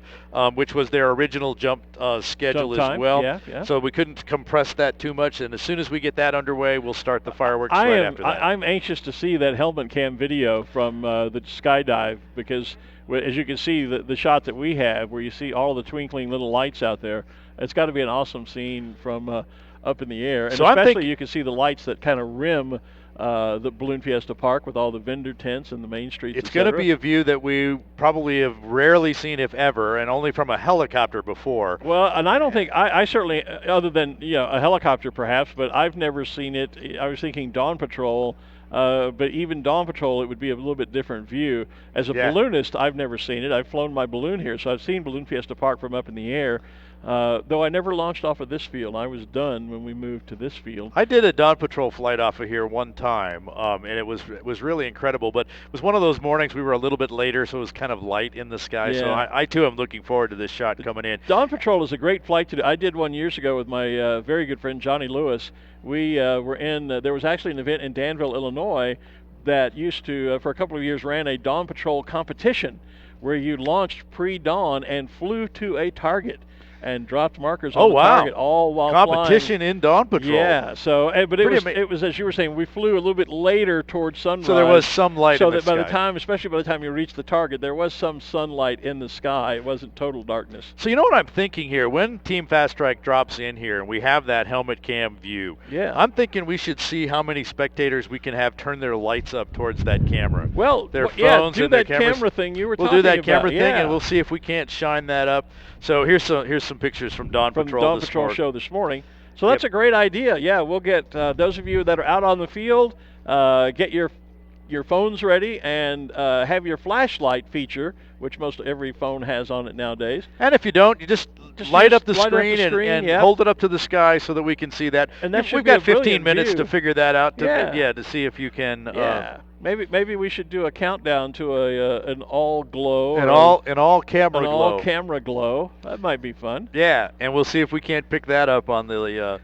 which was their original jump schedule as well. Yeah. So we couldn't compress that too much. And as soon as we get that underway, we'll start the fireworks after that. I'm anxious to see that helmet cam video from the skydive, because as you can see, the shot that we have where you see all the twinkling little lights out there, it's got to be an awesome scene from up in the air. And so especially you can see the lights that kind of rim the Balloon Fiesta Park with all the vendor tents and the main streets. It's going to be a view that we probably have rarely seen, if ever, and only from a helicopter before. Well, and I don't think, I certainly, other than a helicopter perhaps, but I've never seen it. I was thinking Dawn Patrol, but even Dawn Patrol, it would be a little bit different view. As a balloonist, I've never seen it. I've flown my balloon here, so I've seen Balloon Fiesta Park from up in the air. Though I never launched off of this field. I was done when we moved to this field. I did a Dawn Patrol flight off of here one time, and it was really incredible. But it was one of those mornings we were a little bit later, so it was kind of light in the sky. Yeah. So I too am looking forward to this shot coming in. Dawn Patrol is a great flight to do. I did one years ago with my very good friend Johnny Lewis. We were in, there was actually an event in Danville, Illinois, that used to, for a couple of years, ran a Dawn Patrol competition where you launched pre-dawn and flew to a target and dropped markers on the target, all while competition flying. In Dawn Patrol. Yeah, so but it was as you were saying, we flew a little bit later towards sunrise. So there was some light in the sky. So that by the time, especially by the time you reached the target, there was some sunlight in the sky. It wasn't total darkness. So you know what I'm thinking here? When Team Fast Track drops in here and we have that helmet cam view, I'm thinking we should see how many spectators we can have turn their lights up towards that camera. Well, their phones do and that their cameras. Camera thing you were talking talking about. We'll do that about. camera thing, and we'll see if we can't shine that up. So here's some pictures from Dawn Patrol show this morning. So that's a great idea. Yeah, we'll get those of you that are out on the field, get your phones ready and have your flashlight feature, which most every phone has on it nowadays. And if you don't, you just light up the screen and hold it up to the sky so that we can see that. And that we've got 15 minutes to figure that out. To see if you can. Maybe we should do a countdown to an all glow. An all camera glow. All camera glow. That might be fun. Yeah, and we'll see if we can't pick that up on the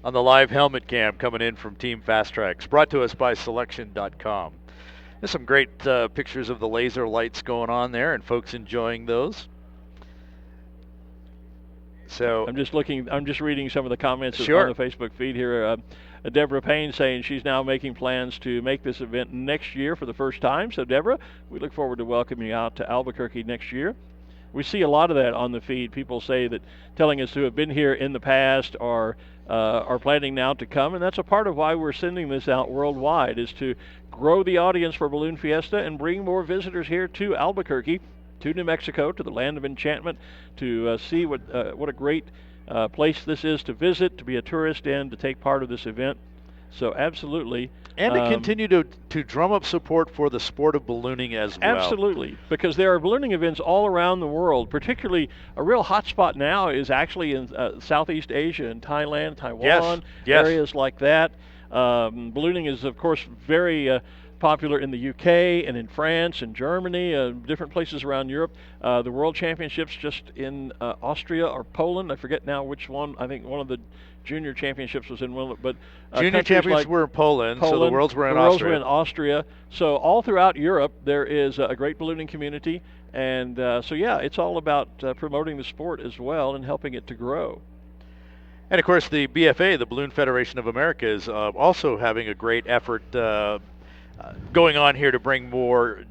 live helmet cam coming in from Team Fast Tracks. Brought to us by Selection.com. There's some great pictures of the laser lights going on there, and folks enjoying those. So I'm just reading some of the comments on the Facebook feed here. Deborah Payne saying she's now making plans to make this event next year for the first time. So Deborah, we look forward to welcoming you out to Albuquerque next year. We see a lot of that on the feed. People say that, telling us who have been here in the past or are planning now to come, and that's a part of why we're sending this out worldwide, is to grow the audience for Balloon Fiesta and bring more visitors here to Albuquerque, to New Mexico, to the land of enchantment, to see what a great place this is to visit, to be a tourist in, to take part of this event. So absolutely. And to continue to drum up support for the sport of ballooning as well. Absolutely, because there are ballooning events all around the world. Particularly, a real hot spot now is actually in Southeast Asia, in Thailand, Taiwan, areas like that. Ballooning is, of course, very popular in the UK and in France and Germany, different places around Europe. The World Championships just in Austria or Poland. I forget now which one. I think one of the Junior Championships was in one, but Junior Championships were in Poland, so the Worlds were in Austria. The Worlds were in Austria. So all throughout Europe, there is a great ballooning community, and so yeah, it's all about promoting the sport as well and helping it to grow. And of course, the BFA, the Balloon Federation of America, is also having a great effort going on here to bring more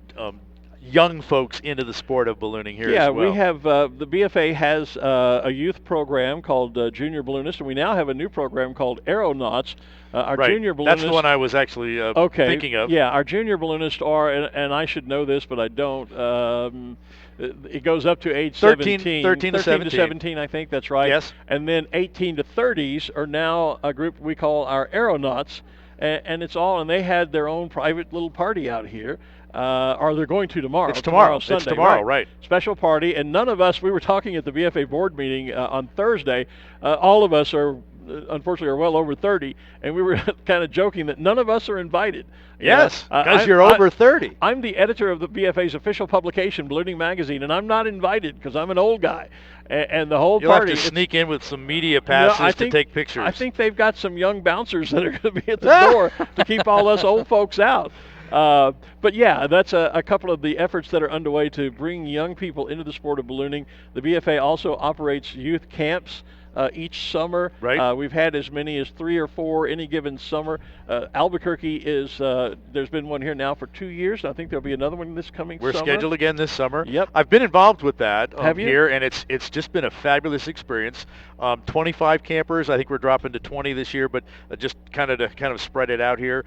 young folks into the sport of ballooning here as well. Yeah, we have, the BFA has a youth program called Junior Balloonist, and we now have a new program called Aeronauts. Our junior balloonists. That's the one I was actually thinking of. Yeah, our junior balloonists are, and I should know this, but I don't. It goes up to age 13 to 17, I think, that's right. Yes. And then 18 to 30s are now a group we call our Aeronauts, and it's all, and they had their own private little party out here. Or they're going to tomorrow. It's tomorrow. Sunday, it's tomorrow, right. Special party, and none of us, we were talking at the BFA board meeting on Thursday, all of us are, unfortunately, are well over 30, and we were kind of joking that none of us are invited. Yes, because you're over 30. I'm the editor of the BFA's official publication, Ballooning Magazine, and I'm not invited because I'm an old guy. And the whole You'll party. You'll have to sneak in with some media passes to take pictures. I think they've got some young bouncers that are going to be at the door to keep all us old folks out. But yeah, that's a couple of the efforts that are underway to bring young people into the sport of ballooning. The BFA also operates youth camps each summer. Right. We've had as many as 3 or 4 any given summer. Albuquerque is, there's been one here now for 2 years. I think there'll be another one this coming summer. We're scheduled again this summer. Yep. I've been involved with that Have you? Here, and it's just been a fabulous experience. 25 campers. I think we're dropping to 20 this year, but just kind of spread it out here.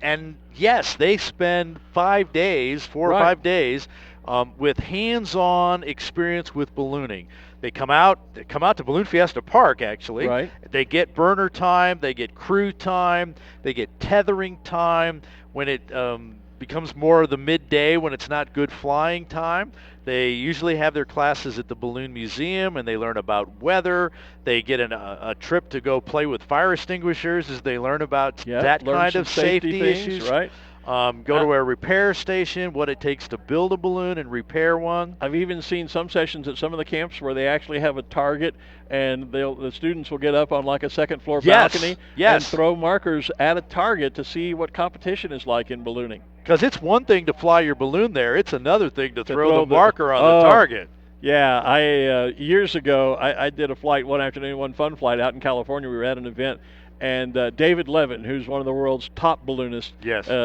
And yes, they spend 5 days, 4 or 5 days, with hands-on experience with ballooning. They come out to Balloon Fiesta Park, actually. Right. They get burner time, they get crew time, they get tethering time. When it becomes more of the midday, when it's not good flying time, they usually have their classes at the Balloon Museum, and they learn about weather. They get a trip to go play with fire extinguishers as they learn about that kind of safety issues. Right. Go to a repair station, what it takes to build a balloon and repair one. I've even seen some sessions at some of the camps where they actually have a target, and the students will get up on like a second floor balcony and throw markers at a target to see what competition is like in ballooning. Because it's one thing to fly your balloon there, it's another thing to throw the marker on the target. Yeah, I years ago, I did a flight one afternoon, one fun flight out in California. We were at an event, and David Levin, who's one of the world's top balloonists,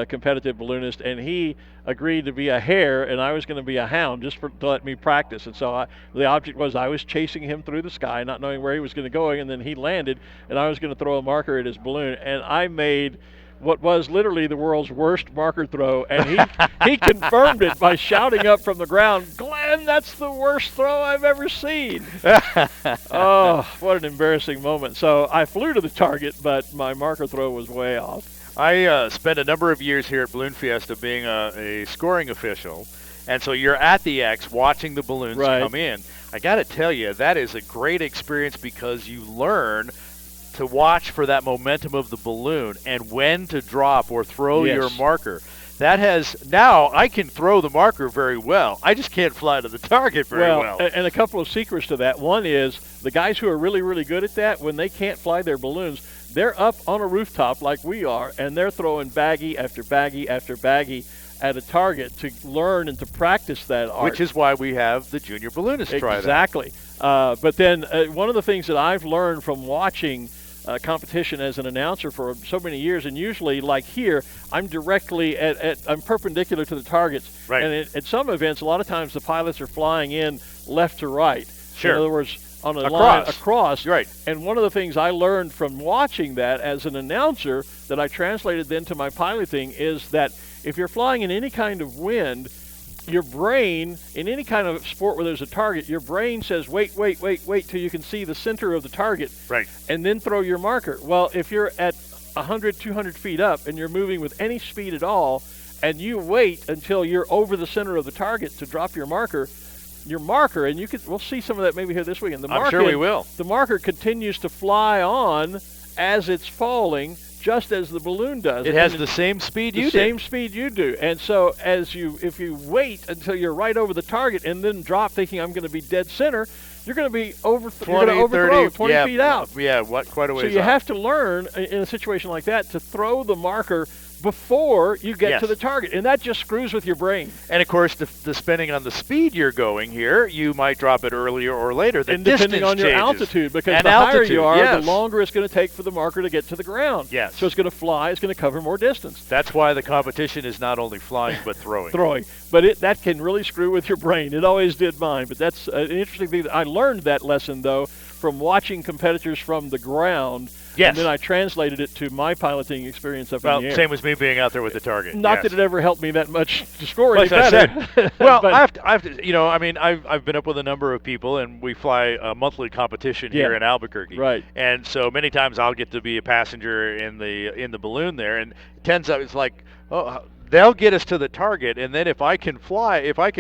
competitive balloonist, and he agreed to be a hare, and I was going to be a hound just to let me practice. And so the object was I was chasing him through the sky, not knowing where he was going to go, and then he landed, and I was going to throw a marker at his balloon, and I made what was literally the world's worst marker throw, and he confirmed it by shouting up from the ground, "Glen, that's the worst throw I've ever seen." Oh, what an embarrassing moment. So I flew to the target, but my marker throw was way off. I spent a number of years here at Balloon Fiesta being a scoring official, and so you're at the X watching the balloons come in. I got to tell you, that is a great experience because you learn to watch for that momentum of the balloon and when to drop or throw your marker. Now I can throw the marker very well. I just can't fly to the target very well. And a couple of secrets to that. One is the guys who are really, really good at that, when they can't fly their balloons, they're up on a rooftop like we are, and they're throwing baggie after baggie after baggie at a target to learn and to practice that art. Which is why we have the junior balloonists try that. Exactly. But then one of the things that I've learned from watching competition as an announcer for so many years, and usually, like here, I'm directly I'm perpendicular to the targets. Right. And at some events, a lot of times the pilots are flying in left to right. Sure. In other words, on a Across. line across. Right. And one of the things I learned from watching that as an announcer that I translated then to my piloting is that if you're flying in any kind of wind, your brain, in any kind of sport where there's a target, your brain says, wait till you can see the center of the target. Right. And then throw your marker. Well, if you're at 100, 200 feet up and you're moving with any speed at all, and you wait until you're over the center of the target to drop your marker, and we'll see some of that maybe here this weekend. I'm sure we will. The marker continues to fly on as it's falling, just as the balloon does. It has the same speed you do. The same speed you do. And so if you wait until you're right over the target and then drop thinking I'm going to be dead center, you're going to be overthrow 20 feet out. Yeah, quite a ways So you off. have to learn in a situation like that to throw the marker before you get to the target, and that just screws with your brain. And of course, depending on the speed you're going here, you might drop it earlier or later. And depending on your altitude, because the higher you are, the longer it's going to take for the marker to get to the ground. Yes. So it's going to fly, it's going to cover more distance. That's why the competition is not only flying, but throwing. But that can really screw with your brain. It always did mine. But that's an interesting thing. I learned that lesson, though, from watching competitors from the ground. Yes. And then I translated it to my piloting experience up in the air. Same as me being out there with the target. Not that it ever helped me that much to score any Like better. I said. Well, I have to, I've been up with a number of people, and we fly a monthly competition here in Albuquerque. Right. And so many times I'll get to be a passenger in the balloon there, and it turns out it's like, they'll get us to the target, and then if I can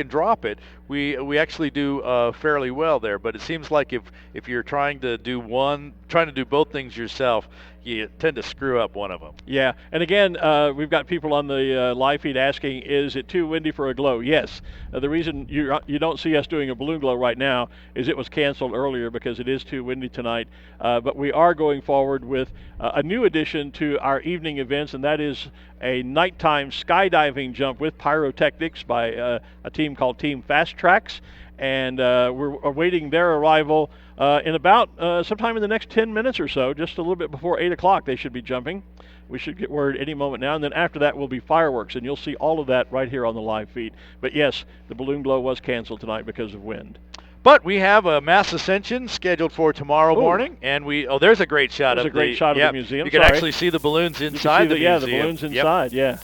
drop it, we actually do fairly well there. But it seems like if you're trying to do both things yourself, you tend to screw up one of them. Yeah, and again, we've got people on the live feed asking, is it too windy for a glow? Yes. The reason you don't see us doing a balloon glow right now is it was canceled earlier because it is too windy tonight. But we are going forward with a new addition to our evening events, and that is a nighttime skydiving jump with pyrotechnics by a team called Team Fast Tracks. And we're awaiting their arrival in about sometime in the next 10 minutes or so, just a little bit before 8 o'clock they should be jumping. We should get word any moment now, and then after that will be fireworks, and you'll see all of that right here on the live feed. But yes, the balloon glow was canceled tonight because of wind. But we have a mass ascension scheduled for tomorrow morning, and there's a great shot of the museum. You can actually see the balloons inside the museum. Yeah, the balloons inside, yeah.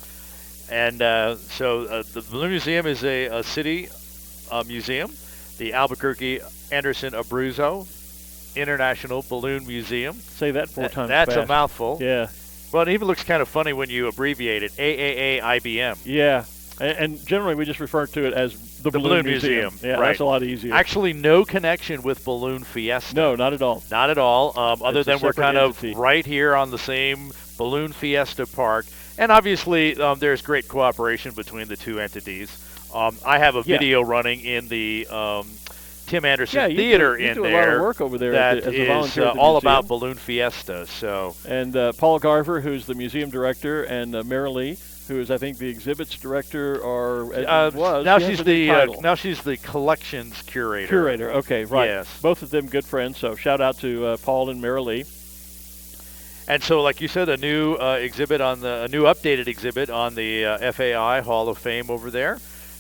And so the Balloon Museum is a city museum. The Albuquerque Anderson Abruzzo International Balloon Museum. Say that 4 times That's fast. a mouthful. Yeah. Well, it even looks kind of funny when you abbreviate it, AAAIBM. Yeah, and generally we just refer to it as the Balloon Museum. Yeah, right. That's a lot easier. Actually, no connection with Balloon Fiesta. No, not at all. Not at all, other than we're kind entity. of right here on the same Balloon Fiesta park. And obviously, there's great cooperation between the two entities. I have a video running in the Tim Anderson Theater you in do there. A lot of work over there that as a volunteer at the all museum. about Balloon Fiesta. So, and Paul Garver, who's the museum director, and Mary Lee, who is I think the exhibits director, or was now she's the collections curator. Curator, okay, right. Yes. Both of them good friends. So shout out to Paul and Mary Lee. And so, like you said, a new updated exhibit on the FAI Hall of Fame over there.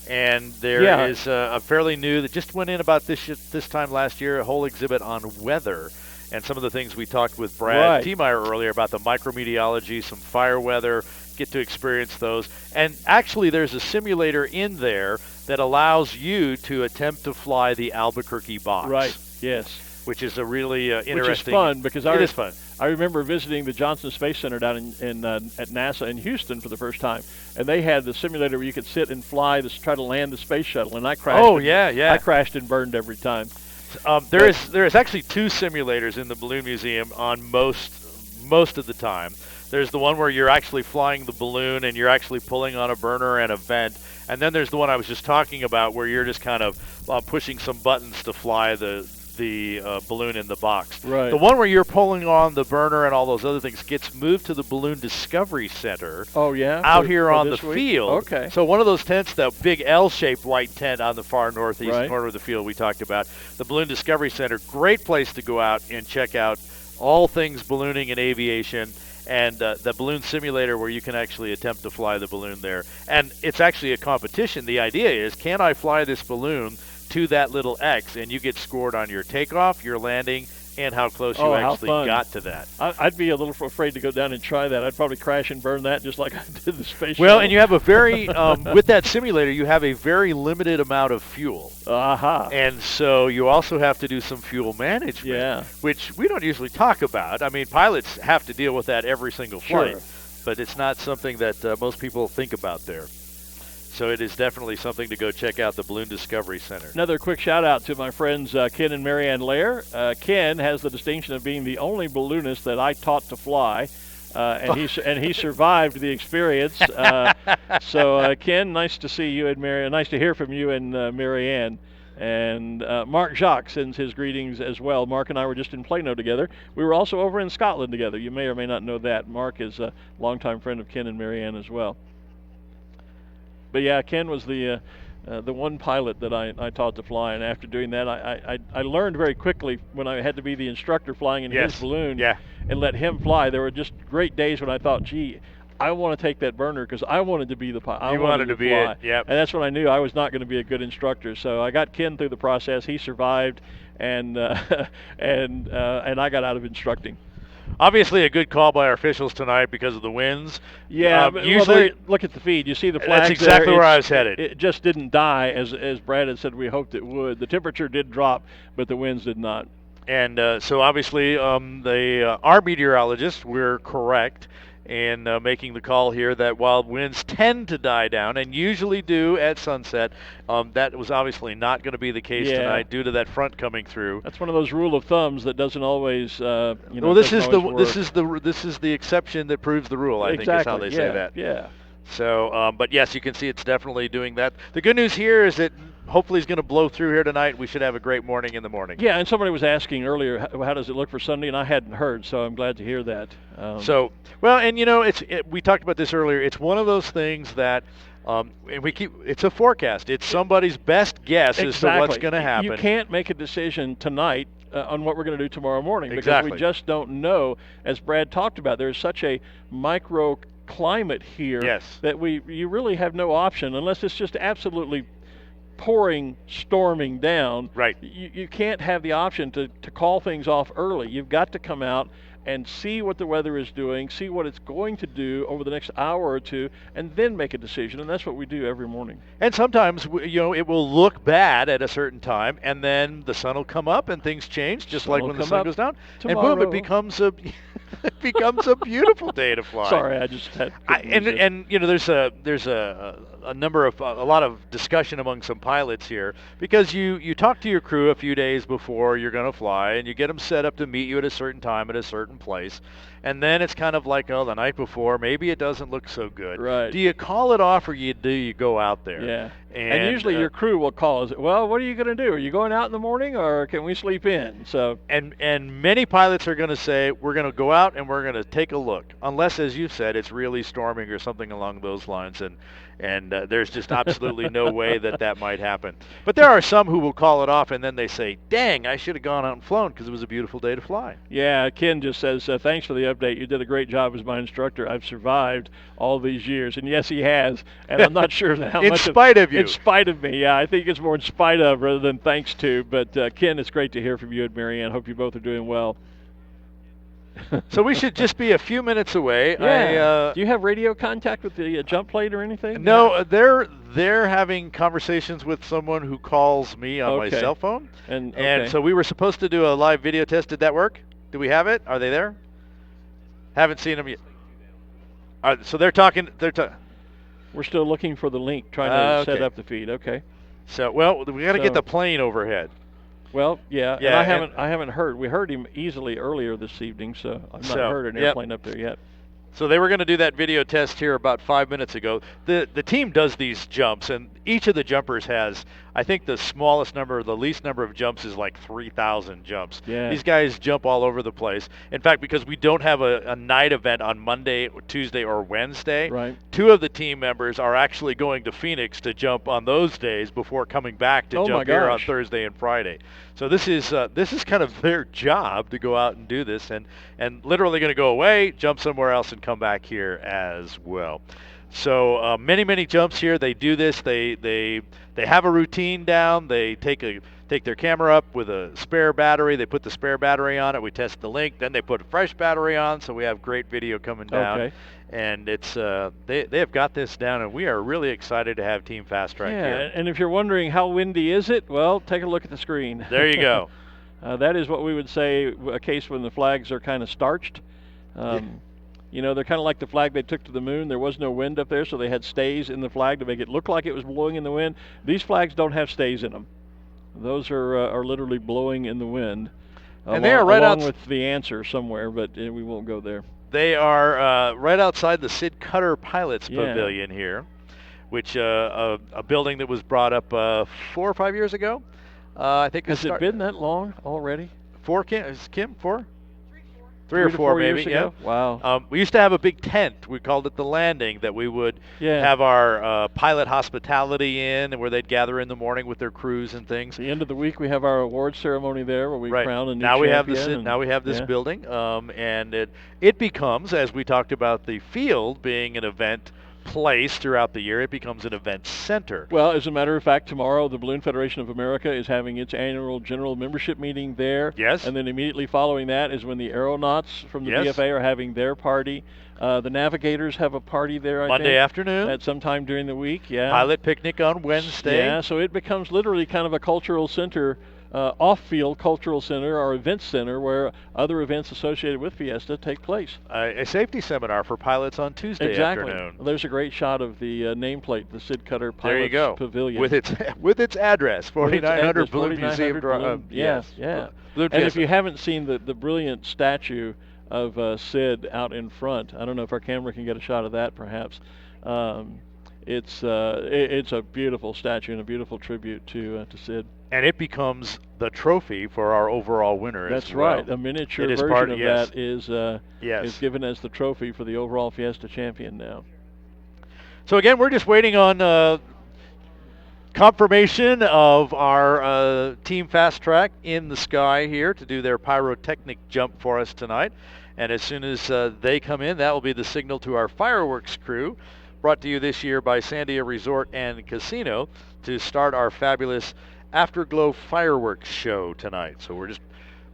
And there is a fairly new that just went in about this time last year, a whole exhibit on weather and some of the things we talked with Brad Tiemeyer earlier about the micrometeorology, some fire weather, get to experience those. And actually there's a simulator in there that allows you to attempt to fly the Albuquerque box. Right, yes. Which is a really interesting. Which is fun because it is fun. I remember visiting the Johnson Space Center down at NASA in Houston for the first time, and they had the simulator where you could sit and fly try to land the space shuttle, and I crashed. Oh yeah. I crashed and burned every time. There is actually 2 simulators in the Balloon Museum on most of the time. There's the one where you're actually flying the balloon and you're actually pulling on a burner and a vent, and then there's the one I was just talking about where you're just kind of pushing some buttons to fly the balloon in the box. Right. The one where you're pulling on the burner and all those other things gets moved to the Balloon Discovery Center. Oh yeah. Out here on the field. Okay. So one of those tents, the big L-shaped white tent on the far northeast corner of the field we talked about, the Balloon Discovery Center, great place to go out and check out all things ballooning and aviation. And the balloon simulator where you can actually attempt to fly the balloon there. And it's actually a competition. The idea is, can I fly this balloon to that little X, and you get scored on your takeoff, your landing, and how close you how actually fun. got to that. I'd be a little afraid to go down and try that. I'd probably crash and burn that just like I did the space Well, shuttle. and you have a very, with that simulator, you have a very limited amount of fuel. Aha. And so you also have to do some fuel management, which we don't usually talk about. I mean, pilots have to deal with that every single flight, but it's not something that most people think about there. So it is definitely something to go check out, the Balloon Discovery Center. Another quick shout out to my friends Ken and Marianne Lair. Ken has the distinction of being the only balloonist that I taught to fly, and he survived the experience. So Ken, nice to see you, and Marianne. Nice to hear from you and Marianne. And Mark Jacques sends his greetings as well. Mark and I were just in Plano together. We were also over in Scotland together. You may or may not know that. Mark is a longtime friend of Ken and Marianne as well. But yeah, Ken was the one pilot that I taught to fly, and after doing that, I learned very quickly when I had to be the instructor flying in his balloon and let him fly. There were just great days when I thought, gee, I want to take that burner because I wanted to be the pilot. You wanted to be fly. it, yep. And that's when I knew I was not going to be a good instructor. So I got Ken through the process. He survived, and and I got out of instructing. Obviously, a good call by our officials tonight because of the winds. Yeah, usually look at the feed. You see the flags. That's exactly there. where I was headed. It just didn't die, as Brad had said we hoped it would. The temperature did drop, but the winds did not. And so obviously, our meteorologists were correct in making the call here that while winds tend to die down and usually do at sunset, that was obviously not going to be the case tonight due to that front coming through. That's one of those rule of thumbs that doesn't always, well, this is the exception that proves the rule. I think is how they say that. Yeah. So, but yes, you can see it's definitely doing that. The good news here is that hopefully it's going to blow through here tonight. We should have a great morning in the morning. Yeah, and somebody was asking earlier, how does it look for Sunday? And I hadn't heard, so I'm glad to hear that. Well, and you know, we talked about this earlier. It's one of those things that, and it's a forecast. It's somebody's best guess as to what's going to happen. You can't make a decision tonight on what we're going to do tomorrow morning because we just don't know. As Brad talked about, there's such a microclimate here that you really have no option unless it's just absolutely pouring, storming down. Right. You can't have the option to call things off early. You've got to come out and see what the weather is doing, see what it's going to do over the next hour or two, and then make a decision. And that's what we do every morning. And sometimes, it will look bad at a certain time, and then the sun will come up and things change, just like when the sun goes down. Tomorrow. And boom, it becomes a it becomes a beautiful day to fly. Sorry, I just had. And there's a lot of discussion among some pilots here because you talk to your crew a few days before you're going to fly, and you get them set up to meet you at a certain time at a certain place, and then it's kind of like, the night before, maybe it doesn't look so good. Right. Do you call it off or do you go out there? Yeah. And usually your crew will call us. Well, what are you going to do? Are you going out in the morning, or can we sleep in? So. And many pilots are going to say we're going to go out and we're going to take a look, unless, as you said, it's really storming or something along those lines, and there's just absolutely no way that might happen. But there are some who will call it off, and then they say, "Dang, I should have gone out and flown because it was a beautiful day to fly." Yeah, Ken just says, "Thanks for the update. You did a great job as my instructor. I've survived all these years," and yes, he has. And I'm not sure how much. In spite of you. In spite of me, yeah. I think it's more in spite of rather than thanks to. But Ken, it's great to hear from you and Marianne. Hope you both are doing well. So we should just be a few minutes away. Yeah. Do you have radio contact with the jump plate or anything? No, they're having conversations with someone who calls me on my cell phone. And so we were supposed to do a live video test. Did that work? Do we have it? Are they there? Haven't seen them yet. So they're talking. We're still looking for the link, trying to set up the feed. Okay. So we got to get the plane overhead. Well, yeah, and I haven't heard. We heard him easily earlier this evening, so I've not heard an airplane up there yet. So they were going to do that video test here about 5 minutes ago. The team does these jumps, and each of the jumpers has, I think the least number of jumps is like 3,000 jumps. Yeah. These guys jump all over the place. In fact, because we don't have a night event on Monday, Tuesday, or Wednesday, right. 2 of the team members are actually going to Phoenix to jump on those days before coming back to jump here on Thursday and Friday. So this is kind of their job to go out and do this, and literally going to go away, jump somewhere else, and come back here as well. So many jumps here. They do this. They have a routine down. They take their camera up with a spare battery. They put the spare battery on it. We test the link. Then they put a fresh battery on. So we have great video coming down. Okay. And it's they have got this down, and we are really excited to have Team Fast Track here. And if you're wondering how windy is it, well, take a look at the screen. There you go. That is what we would say a case when the flags are kind of starched. You know, they're kind of like the flag they took to the moon. There was no wind up there, so they had stays in the flag to make it look like it was blowing in the wind. These flags don't have stays in them. Those are literally blowing in the wind. And they are right along with the answer somewhere, but we won't go there. They are right outside the Sid Cutter Pilots Pavilion here, which a building that was brought up 4 or 5 years ago. I think Has it been that long already? 4, Kim? 4? 3 or 4 maybe. Years ago? Yeah. Wow. We used to have a big tent. We called it the landing, that we would have our pilot hospitality in, and where they'd gather in the morning with their crews and things. At the end of the week, we have our awards ceremony there, where we crown a new now champion. Now we have this building, and it becomes, as we talked about the field being an event place throughout the year, it becomes an event center. Well, as a matter of fact, tomorrow the Balloon Federation of America is having its annual general membership meeting there. Yes. And then immediately following that is when the aeronauts from the BFA are having their party. The navigators have a party there, I think. Monday afternoon. At some time during the week, yeah. Pilot picnic on Wednesday. Yeah, so it becomes literally kind of a cultural center, off-field cultural center or event center where other events associated with Fiesta take place. A safety seminar for pilots on Tuesday afternoon. Well, there's a great shot of the nameplate, the Sid Cutter Pilots Pavilion. With its address, 4900 Balloon Museum Drive. Yeah. And if you haven't seen the brilliant statue of Sid out in front, I don't know if our camera can get a shot of that perhaps. It's a beautiful statue and a beautiful tribute to Sid. And it becomes the trophy for our overall winner. That's right. A miniature version of that is given as the trophy for the overall Fiesta champion now. So again, we're just waiting on confirmation of our Team Fast Track in the sky here to do their pyrotechnic jump for us tonight. And as soon as they come in, that will be the signal to our fireworks crew, brought to you this year by Sandia Resort and Casino, to start our fabulous Afterglow fireworks show tonight. So we're just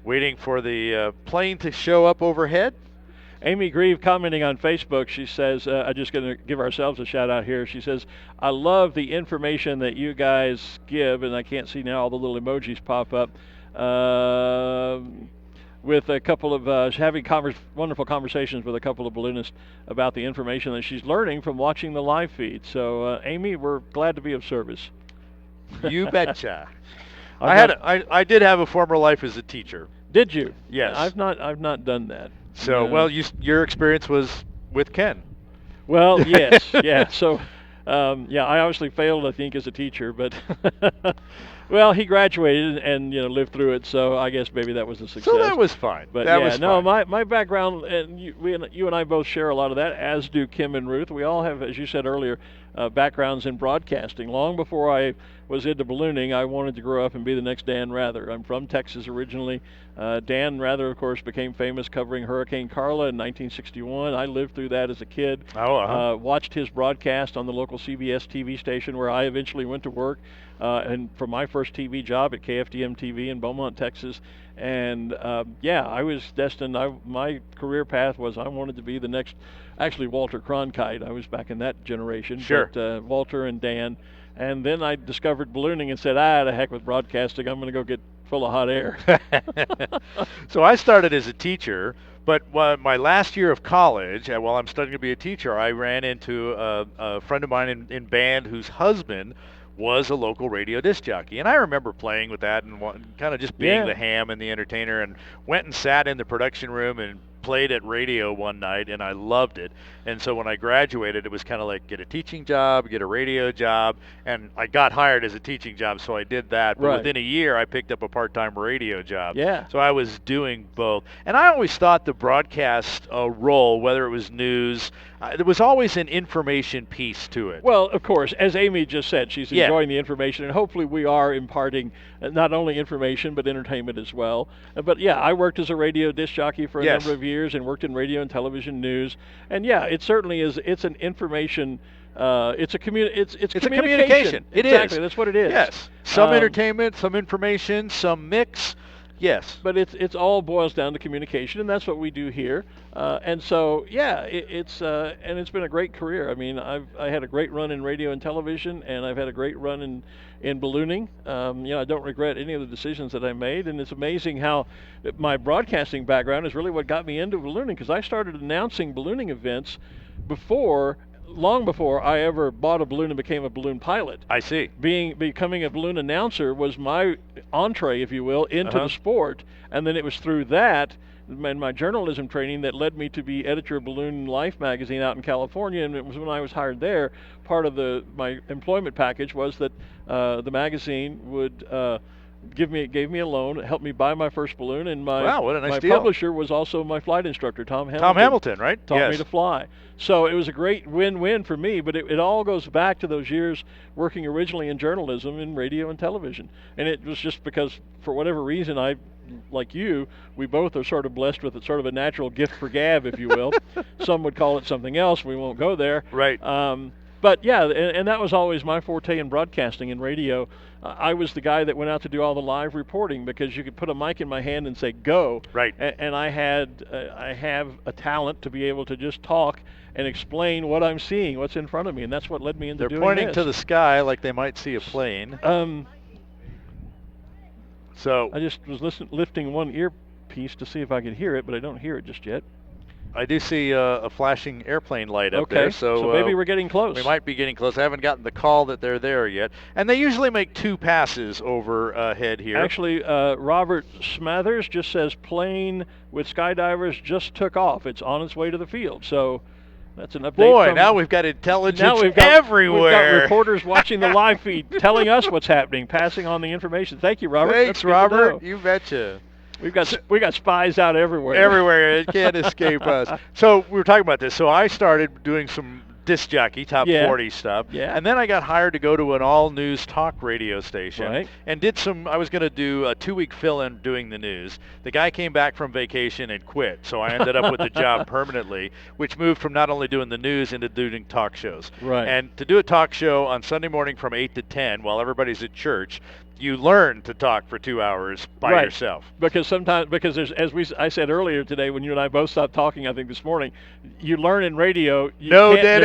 waiting for the plane to show up overhead. Amy Grieve commenting on Facebook, she says, I'm just going to give ourselves a shout out here. She says, I love the information that you guys give, and I can't see now all the little emojis pop up, with a couple of, having wonderful conversations with a couple of balloonists about the information that she's learning from watching the live feed. So, Amy, we're glad to be of service. You betcha. I did have a former life as a teacher. Did you? Yes. I've not done that. So, well, your experience was with Ken. Well, yes, yeah. So, I obviously failed, I think, as a teacher, but well, he graduated and lived through it. So I guess maybe that was a success. So that was fine. But my background, and you and I both share a lot of that, as do Kim and Ruth. We all have, as you said earlier, backgrounds in broadcasting. Long before I was into ballooning, I wanted to grow up and be the next Dan Rather. I'm from Texas originally. Dan Rather, of course, became famous covering Hurricane Carla in 1961. I lived through that as a kid. Watched his broadcast on the local CBS TV station where I eventually went to work, and for my first TV job at KFDM TV in Beaumont, Texas. And I was destined. My career path was I wanted to be the next. Actually, Walter Cronkite. I was back in that generation. Sure. But Walter and Dan. And then I discovered ballooning and said, the heck with broadcasting. I'm going to go get full of hot air. So I started as a teacher, but my last year of college, while I'm studying to be a teacher, I ran into a friend of mine in band whose husband was a local radio disc jockey. And I remember playing with that and kind of just being the ham and the entertainer, and went and sat in the production room and played at radio one night, and I loved it. And so when I graduated, it was kind of like get a teaching job, get a radio job, and I got hired as a teaching job, so I did that. But within a year, I picked up a part-time radio job. Yeah. So I was doing both. And I always thought the broadcast role, whether it was news, there was always an information piece to it. Well, of course, as Amy just said, she's enjoying the information, and hopefully we are imparting not only information but entertainment as well. But I worked as a radio disc jockey for a number of years. years and worked in radio and television news. And yeah, it certainly is. It's an information. It's a communication. It exactly. is. That's what it is. Yes. Some entertainment, some information, some mix. Yes. But it's all boils down to communication, and that's what we do here. And so, yeah, it's been a great career. I mean, I had a great run in radio and television, and I've had a great run in ballooning. I don't regret any of the decisions that I made, and it's amazing how my broadcasting background is really what got me into ballooning, because I started announcing ballooning events long before I ever bought a balloon and became a balloon pilot. I see. Becoming a balloon announcer was my entree, if you will, into the sport, and then it was through that and my journalism training that led me to be editor of Balloon Life magazine out in California. And it was when I was hired there, part of my employment package was that the magazine would gave me a loan, helped me buy my first balloon, and what a nice my deal. publisher was also my flight instructor, Tom Hamilton. Tom Hamilton, right? Taught me to fly. So it was a great win-win for me, but it all goes back to those years working originally in journalism, in radio and television. And it was just because, for whatever reason, like you, we both are sort of blessed with sort of a natural gift for gab, if you will. Some would call it something else. We won't go there. Right. But yeah, and that was always my forte in broadcasting and radio. I was the guy that went out to do all the live reporting, because you could put a mic in my hand and say go. Right. And I have a talent to be able to just talk and explain what I'm seeing, what's in front of me, and that's what led me into doing this. They're pointing to the sky like they might see a plane. So I just was lifting one earpiece to see if I could hear it, but I don't hear it just yet. I do see a flashing airplane light up there. So maybe we're getting close. We might be getting close. I haven't gotten the call that they're there yet. And they usually make 2 passes overhead here. Actually, Robert Smathers just says plane with skydivers just took off. It's on its way to the field. So that's an update. Boy, now we've got intelligence everywhere. We've got reporters watching the live feed telling us what's happening, passing on the information. Thank you, Robert. Thanks, Robert. You betcha. We got spies out everywhere. Everywhere. It can't escape us. So we were talking about this. So I started doing some disc jockey, top 40 stuff. Yeah. And then I got hired to go to an all-news talk radio station. Right. And I was going to do a 2-week fill-in doing the news. The guy came back from vacation and quit. So I ended up with the job permanently, which moved from not only doing the news into doing talk shows. Right. And to do a talk show on Sunday morning from 8 to 10 while everybody's at church, you learn to talk for 2 hours by yourself. Because there's, I said earlier today when you and I both stopped talking, I think this morning, you learn in radio, there's no dead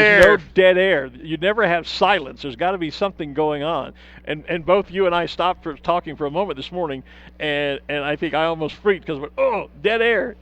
air. You never have silence. There's got to be something going on. And both you and I stopped for talking for a moment this morning, and I think I almost freaked because dead air.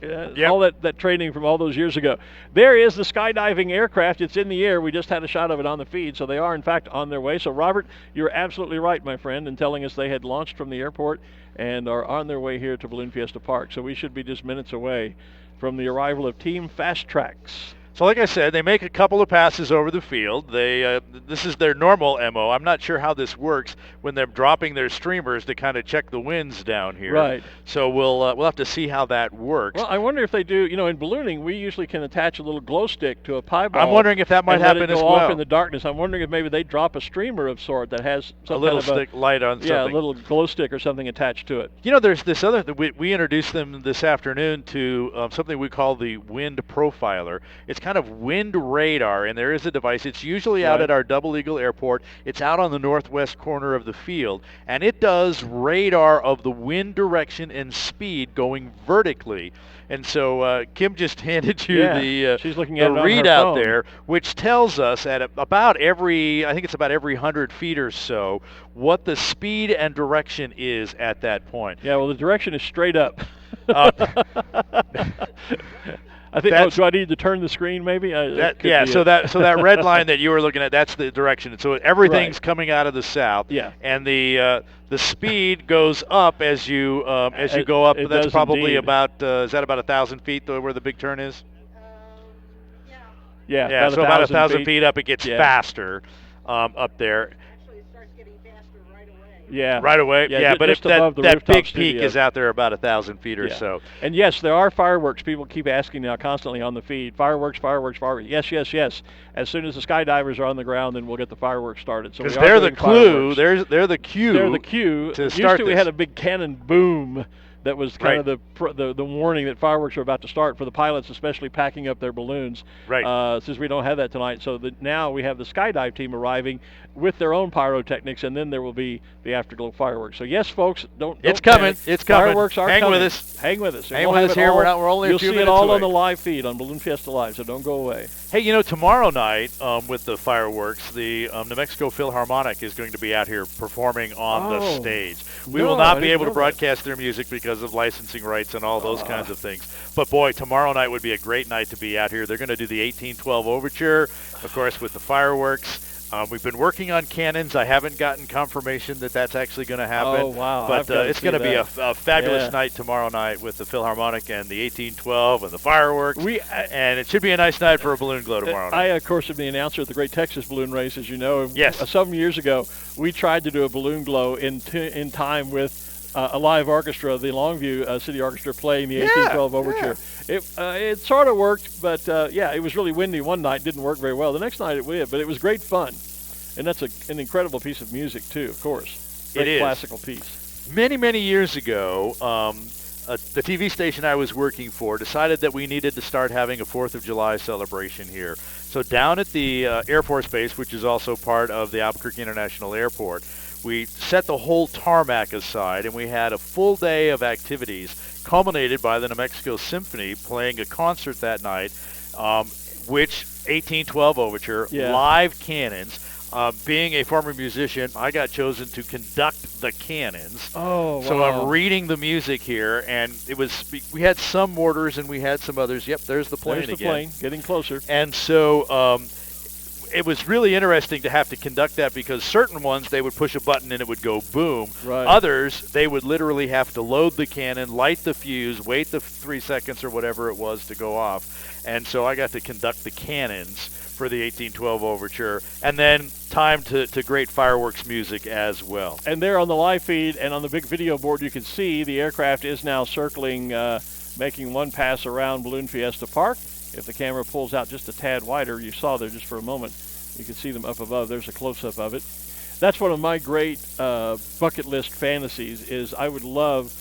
All that training from all those years ago. There is the skydiving aircraft. It's in the air. We just had a shot of it on the feed, so they are in fact on their way. So Robert, you're absolutely right, my friend, in telling us they had launched from the airport and are on their way here to Balloon Fiesta Park. So we should be just minutes away from the arrival of Team Fast Tracks. So like I said, they make a couple of passes over the field. This is their normal MO. I'm not sure how this works when they're dropping their streamers to kind of check the winds down here. Right. So we'll have to see how that works. Well, I wonder if they do. In ballooning, we usually can attach a little glow stick to a pie ball. I'm wondering if that might happen as well. Off in the darkness. I'm wondering if maybe they drop a streamer of sort that has some a little kind of stick light on something. Yeah, a little glow stick or something attached to it. There's this other. We introduced them this afternoon to something we call the wind profiler. It's kind of wind radar, and there is a device. It's usually out at our Double Eagle Airport. It's out on the northwest corner of the field, and it does radar of the wind direction and speed going vertically. And so Kim just handed you she's looking the at it on readout her phone. there, which tells us at about every 100 feet or so what the speed and direction is at that point. Yeah, well, the direction is straight up. I think. Do I need to turn the screen? Maybe. So that red line that you were looking at, that's the direction. So everything's coming out of the south. Yeah. And the speed goes up as you go up. That's probably about is that about 1,000 feet where the big turn is? Yeah. So about 1,000 feet up, it gets faster up there. Yeah. Right away. Yeah, but if that big peak is out there about 1,000 feet or so. And yes, there are fireworks. People keep asking now constantly on the feed. Fireworks. Yes. As soon as the skydivers are on the ground, then we'll get the fireworks started. So because they're the clue. They're the cue. To start Usually we had a big cannon boom that was kind of the warning that fireworks are about to start for the pilots, especially packing up their balloons. Right. Since we don't have that tonight, so that now we have the skydive team arriving with their own pyrotechnics, and then there will be the afterglow fireworks. So yes, folks, don't it's coming. panic. It's coming. Fireworks are Hang coming. with us. Hang with us. Hang with us here. We're only a few minutes away. You'll see it all on the live feed on Balloon Fiesta Live, so don't go away. Hey, tomorrow night with the fireworks, the New Mexico Philharmonic is going to be out here performing on the stage. We will not be able to broadcast their music because of licensing rights and all those kinds of things. But boy, tomorrow night would be a great night to be out here. They're going to do the 1812 Overture, of course, with the fireworks. We've been working on cannons. I haven't gotten confirmation that that's actually going to happen. Oh, wow. But it's going to be a fabulous night tomorrow night with the Philharmonic and the 1812 and the fireworks. And it should be a nice night for a balloon glow tomorrow night. I, of course, am the announcer at the Great Texas Balloon Race, as you know. Yes. Some years ago, we tried to do a balloon glow in time with a live orchestra, the Longview City Orchestra playing the 1812 Overture. It sort of worked, but it was really windy one night. Didn't work very well. The next night it did, but it was great fun. And that's an incredible piece of music, too, of course. Great classical piece. Many, many years ago, the TV station I was working for decided that we needed to start having a 4th of July celebration here. So down at the Air Force Base, which is also part of the Albuquerque International Airport, we set the whole tarmac aside, and we had a full day of activities culminated by the New Mexico Symphony playing a concert that night, which 1812 Overture, live cannons. Being a former musician, I got chosen to conduct the cannons. Oh, wow. So I'm reading the music here, and we had some mortars and we had some others. Yep, there's the plane again. There's the plane, getting closer. And so it was really interesting to have to conduct that because certain ones, they would push a button and it would go boom. Right. Others, they would literally have to load the cannon, light the fuse, wait the 3 seconds or whatever it was to go off. And so I got to conduct the cannons for the 1812 Overture, and then time to great fireworks music as well. And there on the live feed and on the big video board, you can see the aircraft is now circling, making one pass around Balloon Fiesta Park. If the camera pulls out just a tad wider, you saw there just for a moment, you can see them up above. There's a close-up of it. That's one of my great bucket list fantasies is I would love,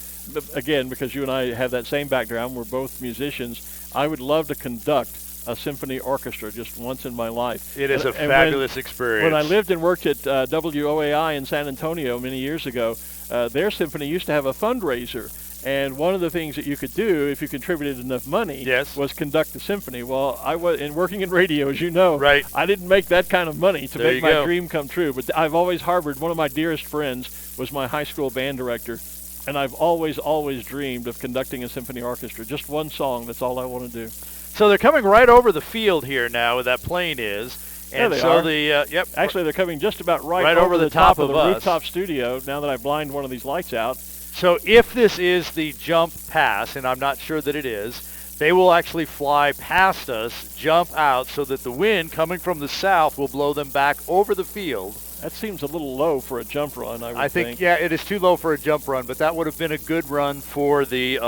again, because you and I have that same background, we're both musicians, I would love to conduct a symphony orchestra just once in my life. It is a fabulous experience. When I lived and worked at WOAI in San Antonio many years ago, their symphony used to have a fundraiser. And one of the things that you could do if you contributed enough money was conduct the symphony. Well, I was working in radio, as you know. I didn't make that kind of money to make my dream come true. But I've always harbored one of my dearest friends was my high school band director. And I've always dreamed of conducting a symphony orchestra. Just one song, that's all I want to do. So they're coming right over the field here now where that plane is. And there they so are. Actually, they're coming just about right over the top of the rooftop studio now that I blind one of these lights out. So if this is the jump pass, and I'm not sure that it is, they will actually fly past us, jump out, so that the wind coming from the south will blow them back over the field. That seems a little low for a jump run, I think. Yeah, it is too low for a jump run, but that would have been a good run for the...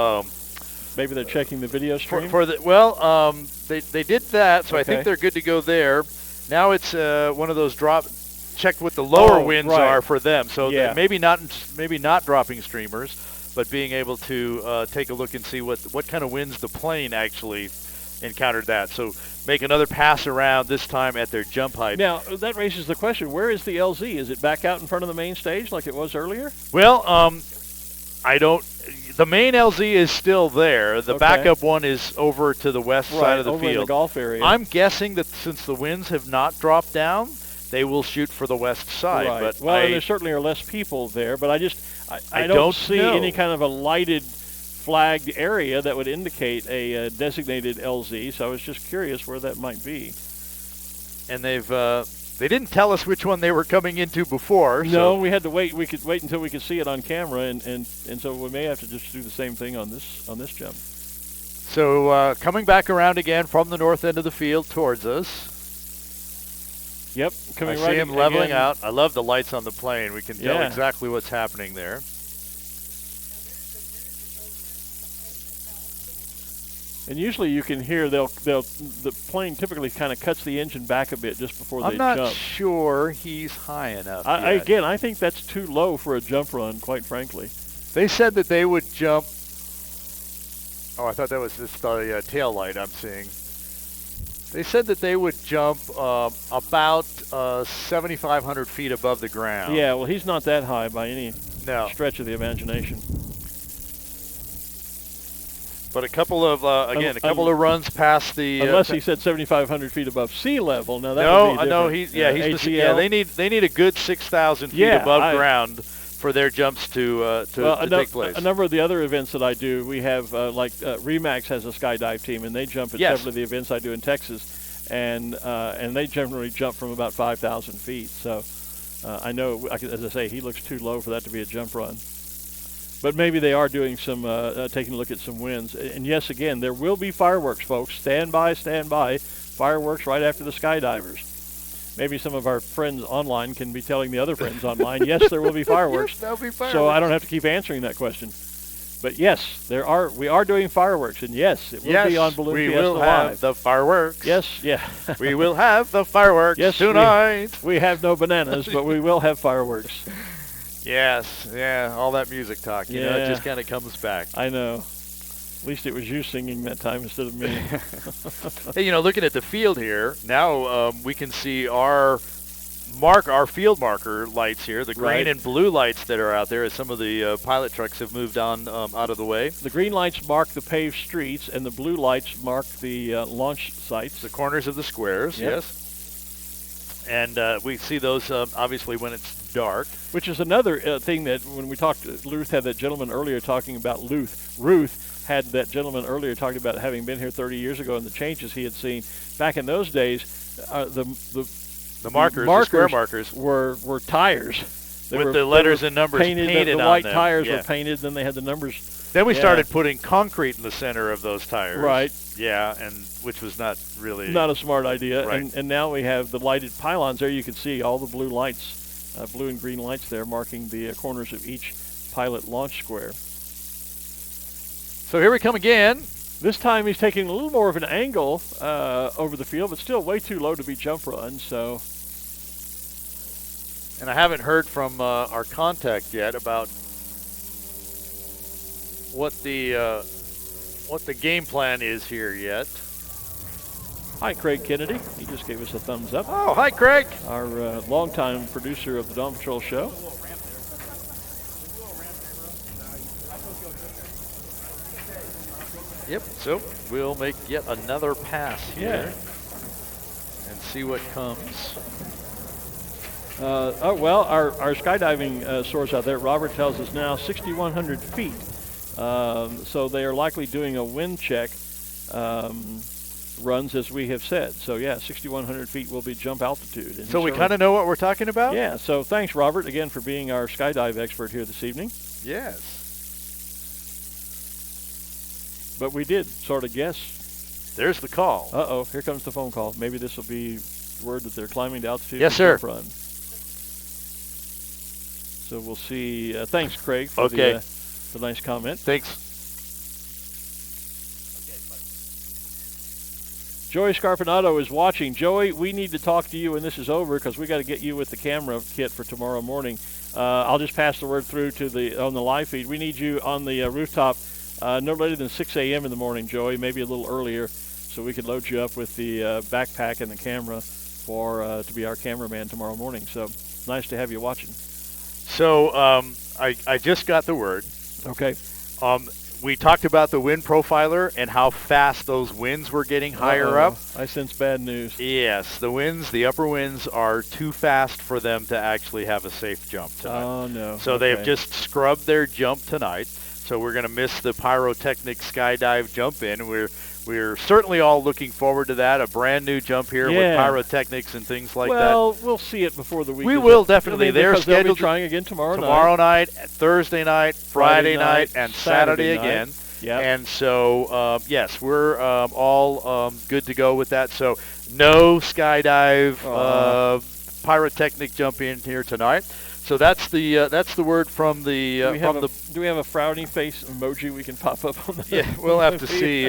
Maybe they're checking the video stream? They did that, so I think they're good to go there. Now it's one of those check what the lower winds are for them. So maybe not dropping streamers, but being able to take a look and see what kind of winds the plane actually encountered that. So make another pass around, this time at their jump height. Now, that raises the question, where is the LZ? Is it back out in front of the main stage like it was earlier? Well, the main LZ is still there. The backup one is over to the west side of the over field. In the golf area. I'm guessing that since the winds have not dropped down, they will shoot for the west side. Right. But there certainly are less people there, but I don't see any kind of a lighted flagged area that would indicate a designated LZ, so I was just curious where that might be. And they didn't tell us which one they were coming into before. No, we had to wait. We could wait until we could see it on camera, and so we may have to just do the same thing on this jump. So coming back around again from the north end of the field towards us. Yep, coming right. I see him leveling out. I love the lights on the plane. We can tell exactly what's happening there. And usually you can hear the plane typically kind of cuts the engine back a bit just before they jump. I'm not sure he's high enough Again, I think that's too low for a jump run, quite frankly. They said that they would jump Oh, I thought that was just the tail light I'm seeing. They said that they would jump about 7,500 feet above the ground. Yeah, well, he's not that high by any No. stretch of the imagination. But a couple of runs past the. Unless he said 7,500 feet above sea level. Now that would be no, different. they need a good 6,000 feet above ground for their jumps to take place. A number of the other events that I do, we have Remax has a skydive team, and they jump at several of the events I do in Texas, and they generally jump from about 5,000 feet. So I know, as I say, he looks too low for that to be a jump run. But maybe they are doing some, taking a look at some winds. And yes, again, there will be fireworks, folks. Stand by. Fireworks right after the skydivers. Maybe some of our friends online can be telling the other friends online, yes, there will be fireworks. Yes, there'll be fireworks. So I don't have to keep answering that question. But yes, we are doing fireworks, and yes, it will be on Balloon Fiesta Live. We will have the fireworks. Yes, yeah. We will have the fireworks tonight. We have no bananas, but we will have fireworks. Yes, yeah, all that music talk, you know, it just kind of comes back. I know. At least it was you singing that time instead of me. Hey, you know, looking at the field here, now we can see our field marker lights here, the green and blue lights that are out there as some of the pilot trucks have moved on out of the way. The green lights mark the paved streets, and the blue lights mark the launch sites. The corners of the squares, yes. And we see those obviously when it's dark. Which is another thing that when we talked, Ruth had that gentleman earlier talking about Ruth had that gentleman earlier talking about having been here 30 years ago and the changes he had seen. Back in those days, the markers, the square markers, were tires. With the letters and numbers painted the on white them. tires were painted, then they had the numbers. Then we started putting concrete in the center of those tires. Right. Yeah, and which was not really... Not a smart idea. Right. And now we have the lighted pylons there. You can see all the blue lights, blue and green lights there marking the corners of each pilot launch square. So here we come again. This time he's taking a little more of an angle over the field, but still way too low to be jump run. So, and I haven't heard from our contact yet about what the game plan is here yet. Hi, Craig Kennedy. He just gave us a thumbs up. Oh, hi, Craig. Our longtime producer of the Dawn Patrol show. Yep, so we'll make yet another pass here and see what comes. Our skydiving source out there, Robert tells us now 6,100 feet. So they are likely doing a wind check runs, as we have said. So, 6,100 feet will be jump altitude. And so we kind of know what we're talking about? Yeah, so thanks, Robert, again, for being our skydive expert here this evening. Yes. But we did sort of guess. There's the call. Uh-oh, here comes the phone call. Maybe this will be word that they're climbing to altitude. Yes, sir. Run. So we'll see. Thanks, Craig, for the nice comment. Thanks. Joey Scarpinato is watching. Joey, we need to talk to you when this is over because we got to get you with the camera kit for tomorrow morning. I'll just pass the word through to on the live feed. We need you on the rooftop no later than 6 a.m. in the morning, Joey, maybe a little earlier, so we could load you up with the backpack and the camera to be our cameraman tomorrow morning. So nice to have you watching. So I just got the word. Okay. We talked about the wind profiler and how fast those winds were getting higher up. I sense bad news. Yes, the upper winds are too fast for them to actually have a safe jump tonight. Oh, no. So they've just scrubbed their jump tonight. So we're going to miss the pyrotechnic skydive jump in. We're certainly all looking forward to that, a brand new jump here with pyrotechnics and things like that. Well, we'll see it before the week. We will definitely. They're scheduled they'll be trying again tomorrow night, Thursday night, Friday night, and Saturday again. Yep. And so, yes, we're all good to go with that. So no skydive pyrotechnic jump in here tonight. So that's the word from the do we have a frowny face emoji we can pop up on the Yeah, we'll have to see.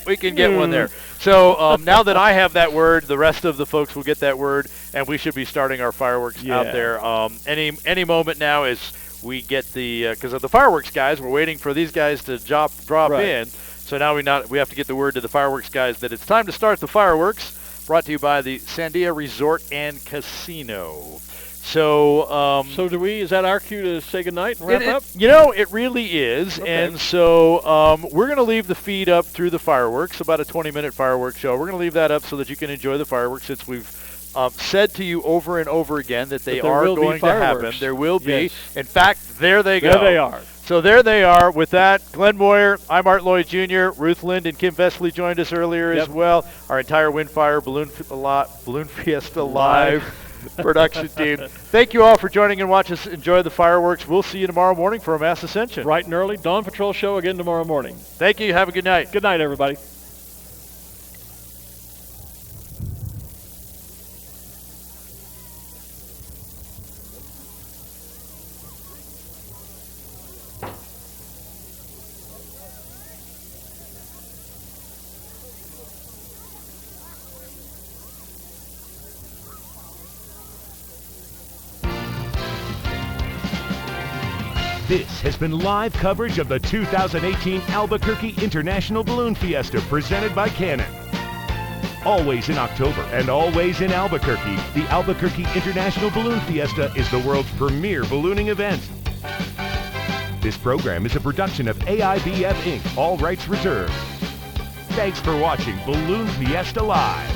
We can get one there. So now that I have that word, the rest of the folks will get that word, and we should be starting our fireworks out there any moment now as we get the because of the fireworks guys. We're waiting for these guys to drop Right. in. So now we have to get the word to the fireworks guys that it's time to start the fireworks. Brought to you by the Sandia Resort and Casino. So, So do we? Is that our cue to say goodnight and wrap up? It really is. Okay. And so we're going to leave the feed up through the fireworks, about a 20-minute fireworks show. We're going to leave that up so that you can enjoy the fireworks, since we've said to you over and over again that they are going to happen. There will be. Yes. In fact, there they go. There they are. So there they are. With that, Glen Moyer, I'm Art Lloyd Jr., Ruth Lind and Kim Vesely joined us earlier as well. Our entire Windfire Balloon Fiesta Live production team. Thank you all for joining and watching us enjoy the fireworks. We'll see you tomorrow morning for a mass ascension. Bright and early. Dawn Patrol show again tomorrow morning. Thank you. Have a good night. Good night, everybody. This has been live coverage of the 2018 Albuquerque International Balloon Fiesta presented by Canon. Always in October and always in Albuquerque, the Albuquerque International Balloon Fiesta is the world's premier ballooning event. This program is a production of AIBF Inc., all rights reserved. Thanks for watching Balloon Fiesta Live.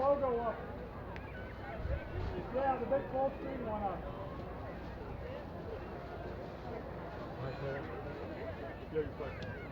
logo up. Yeah, the big full screen one up. Right there. Yeah, you're fine.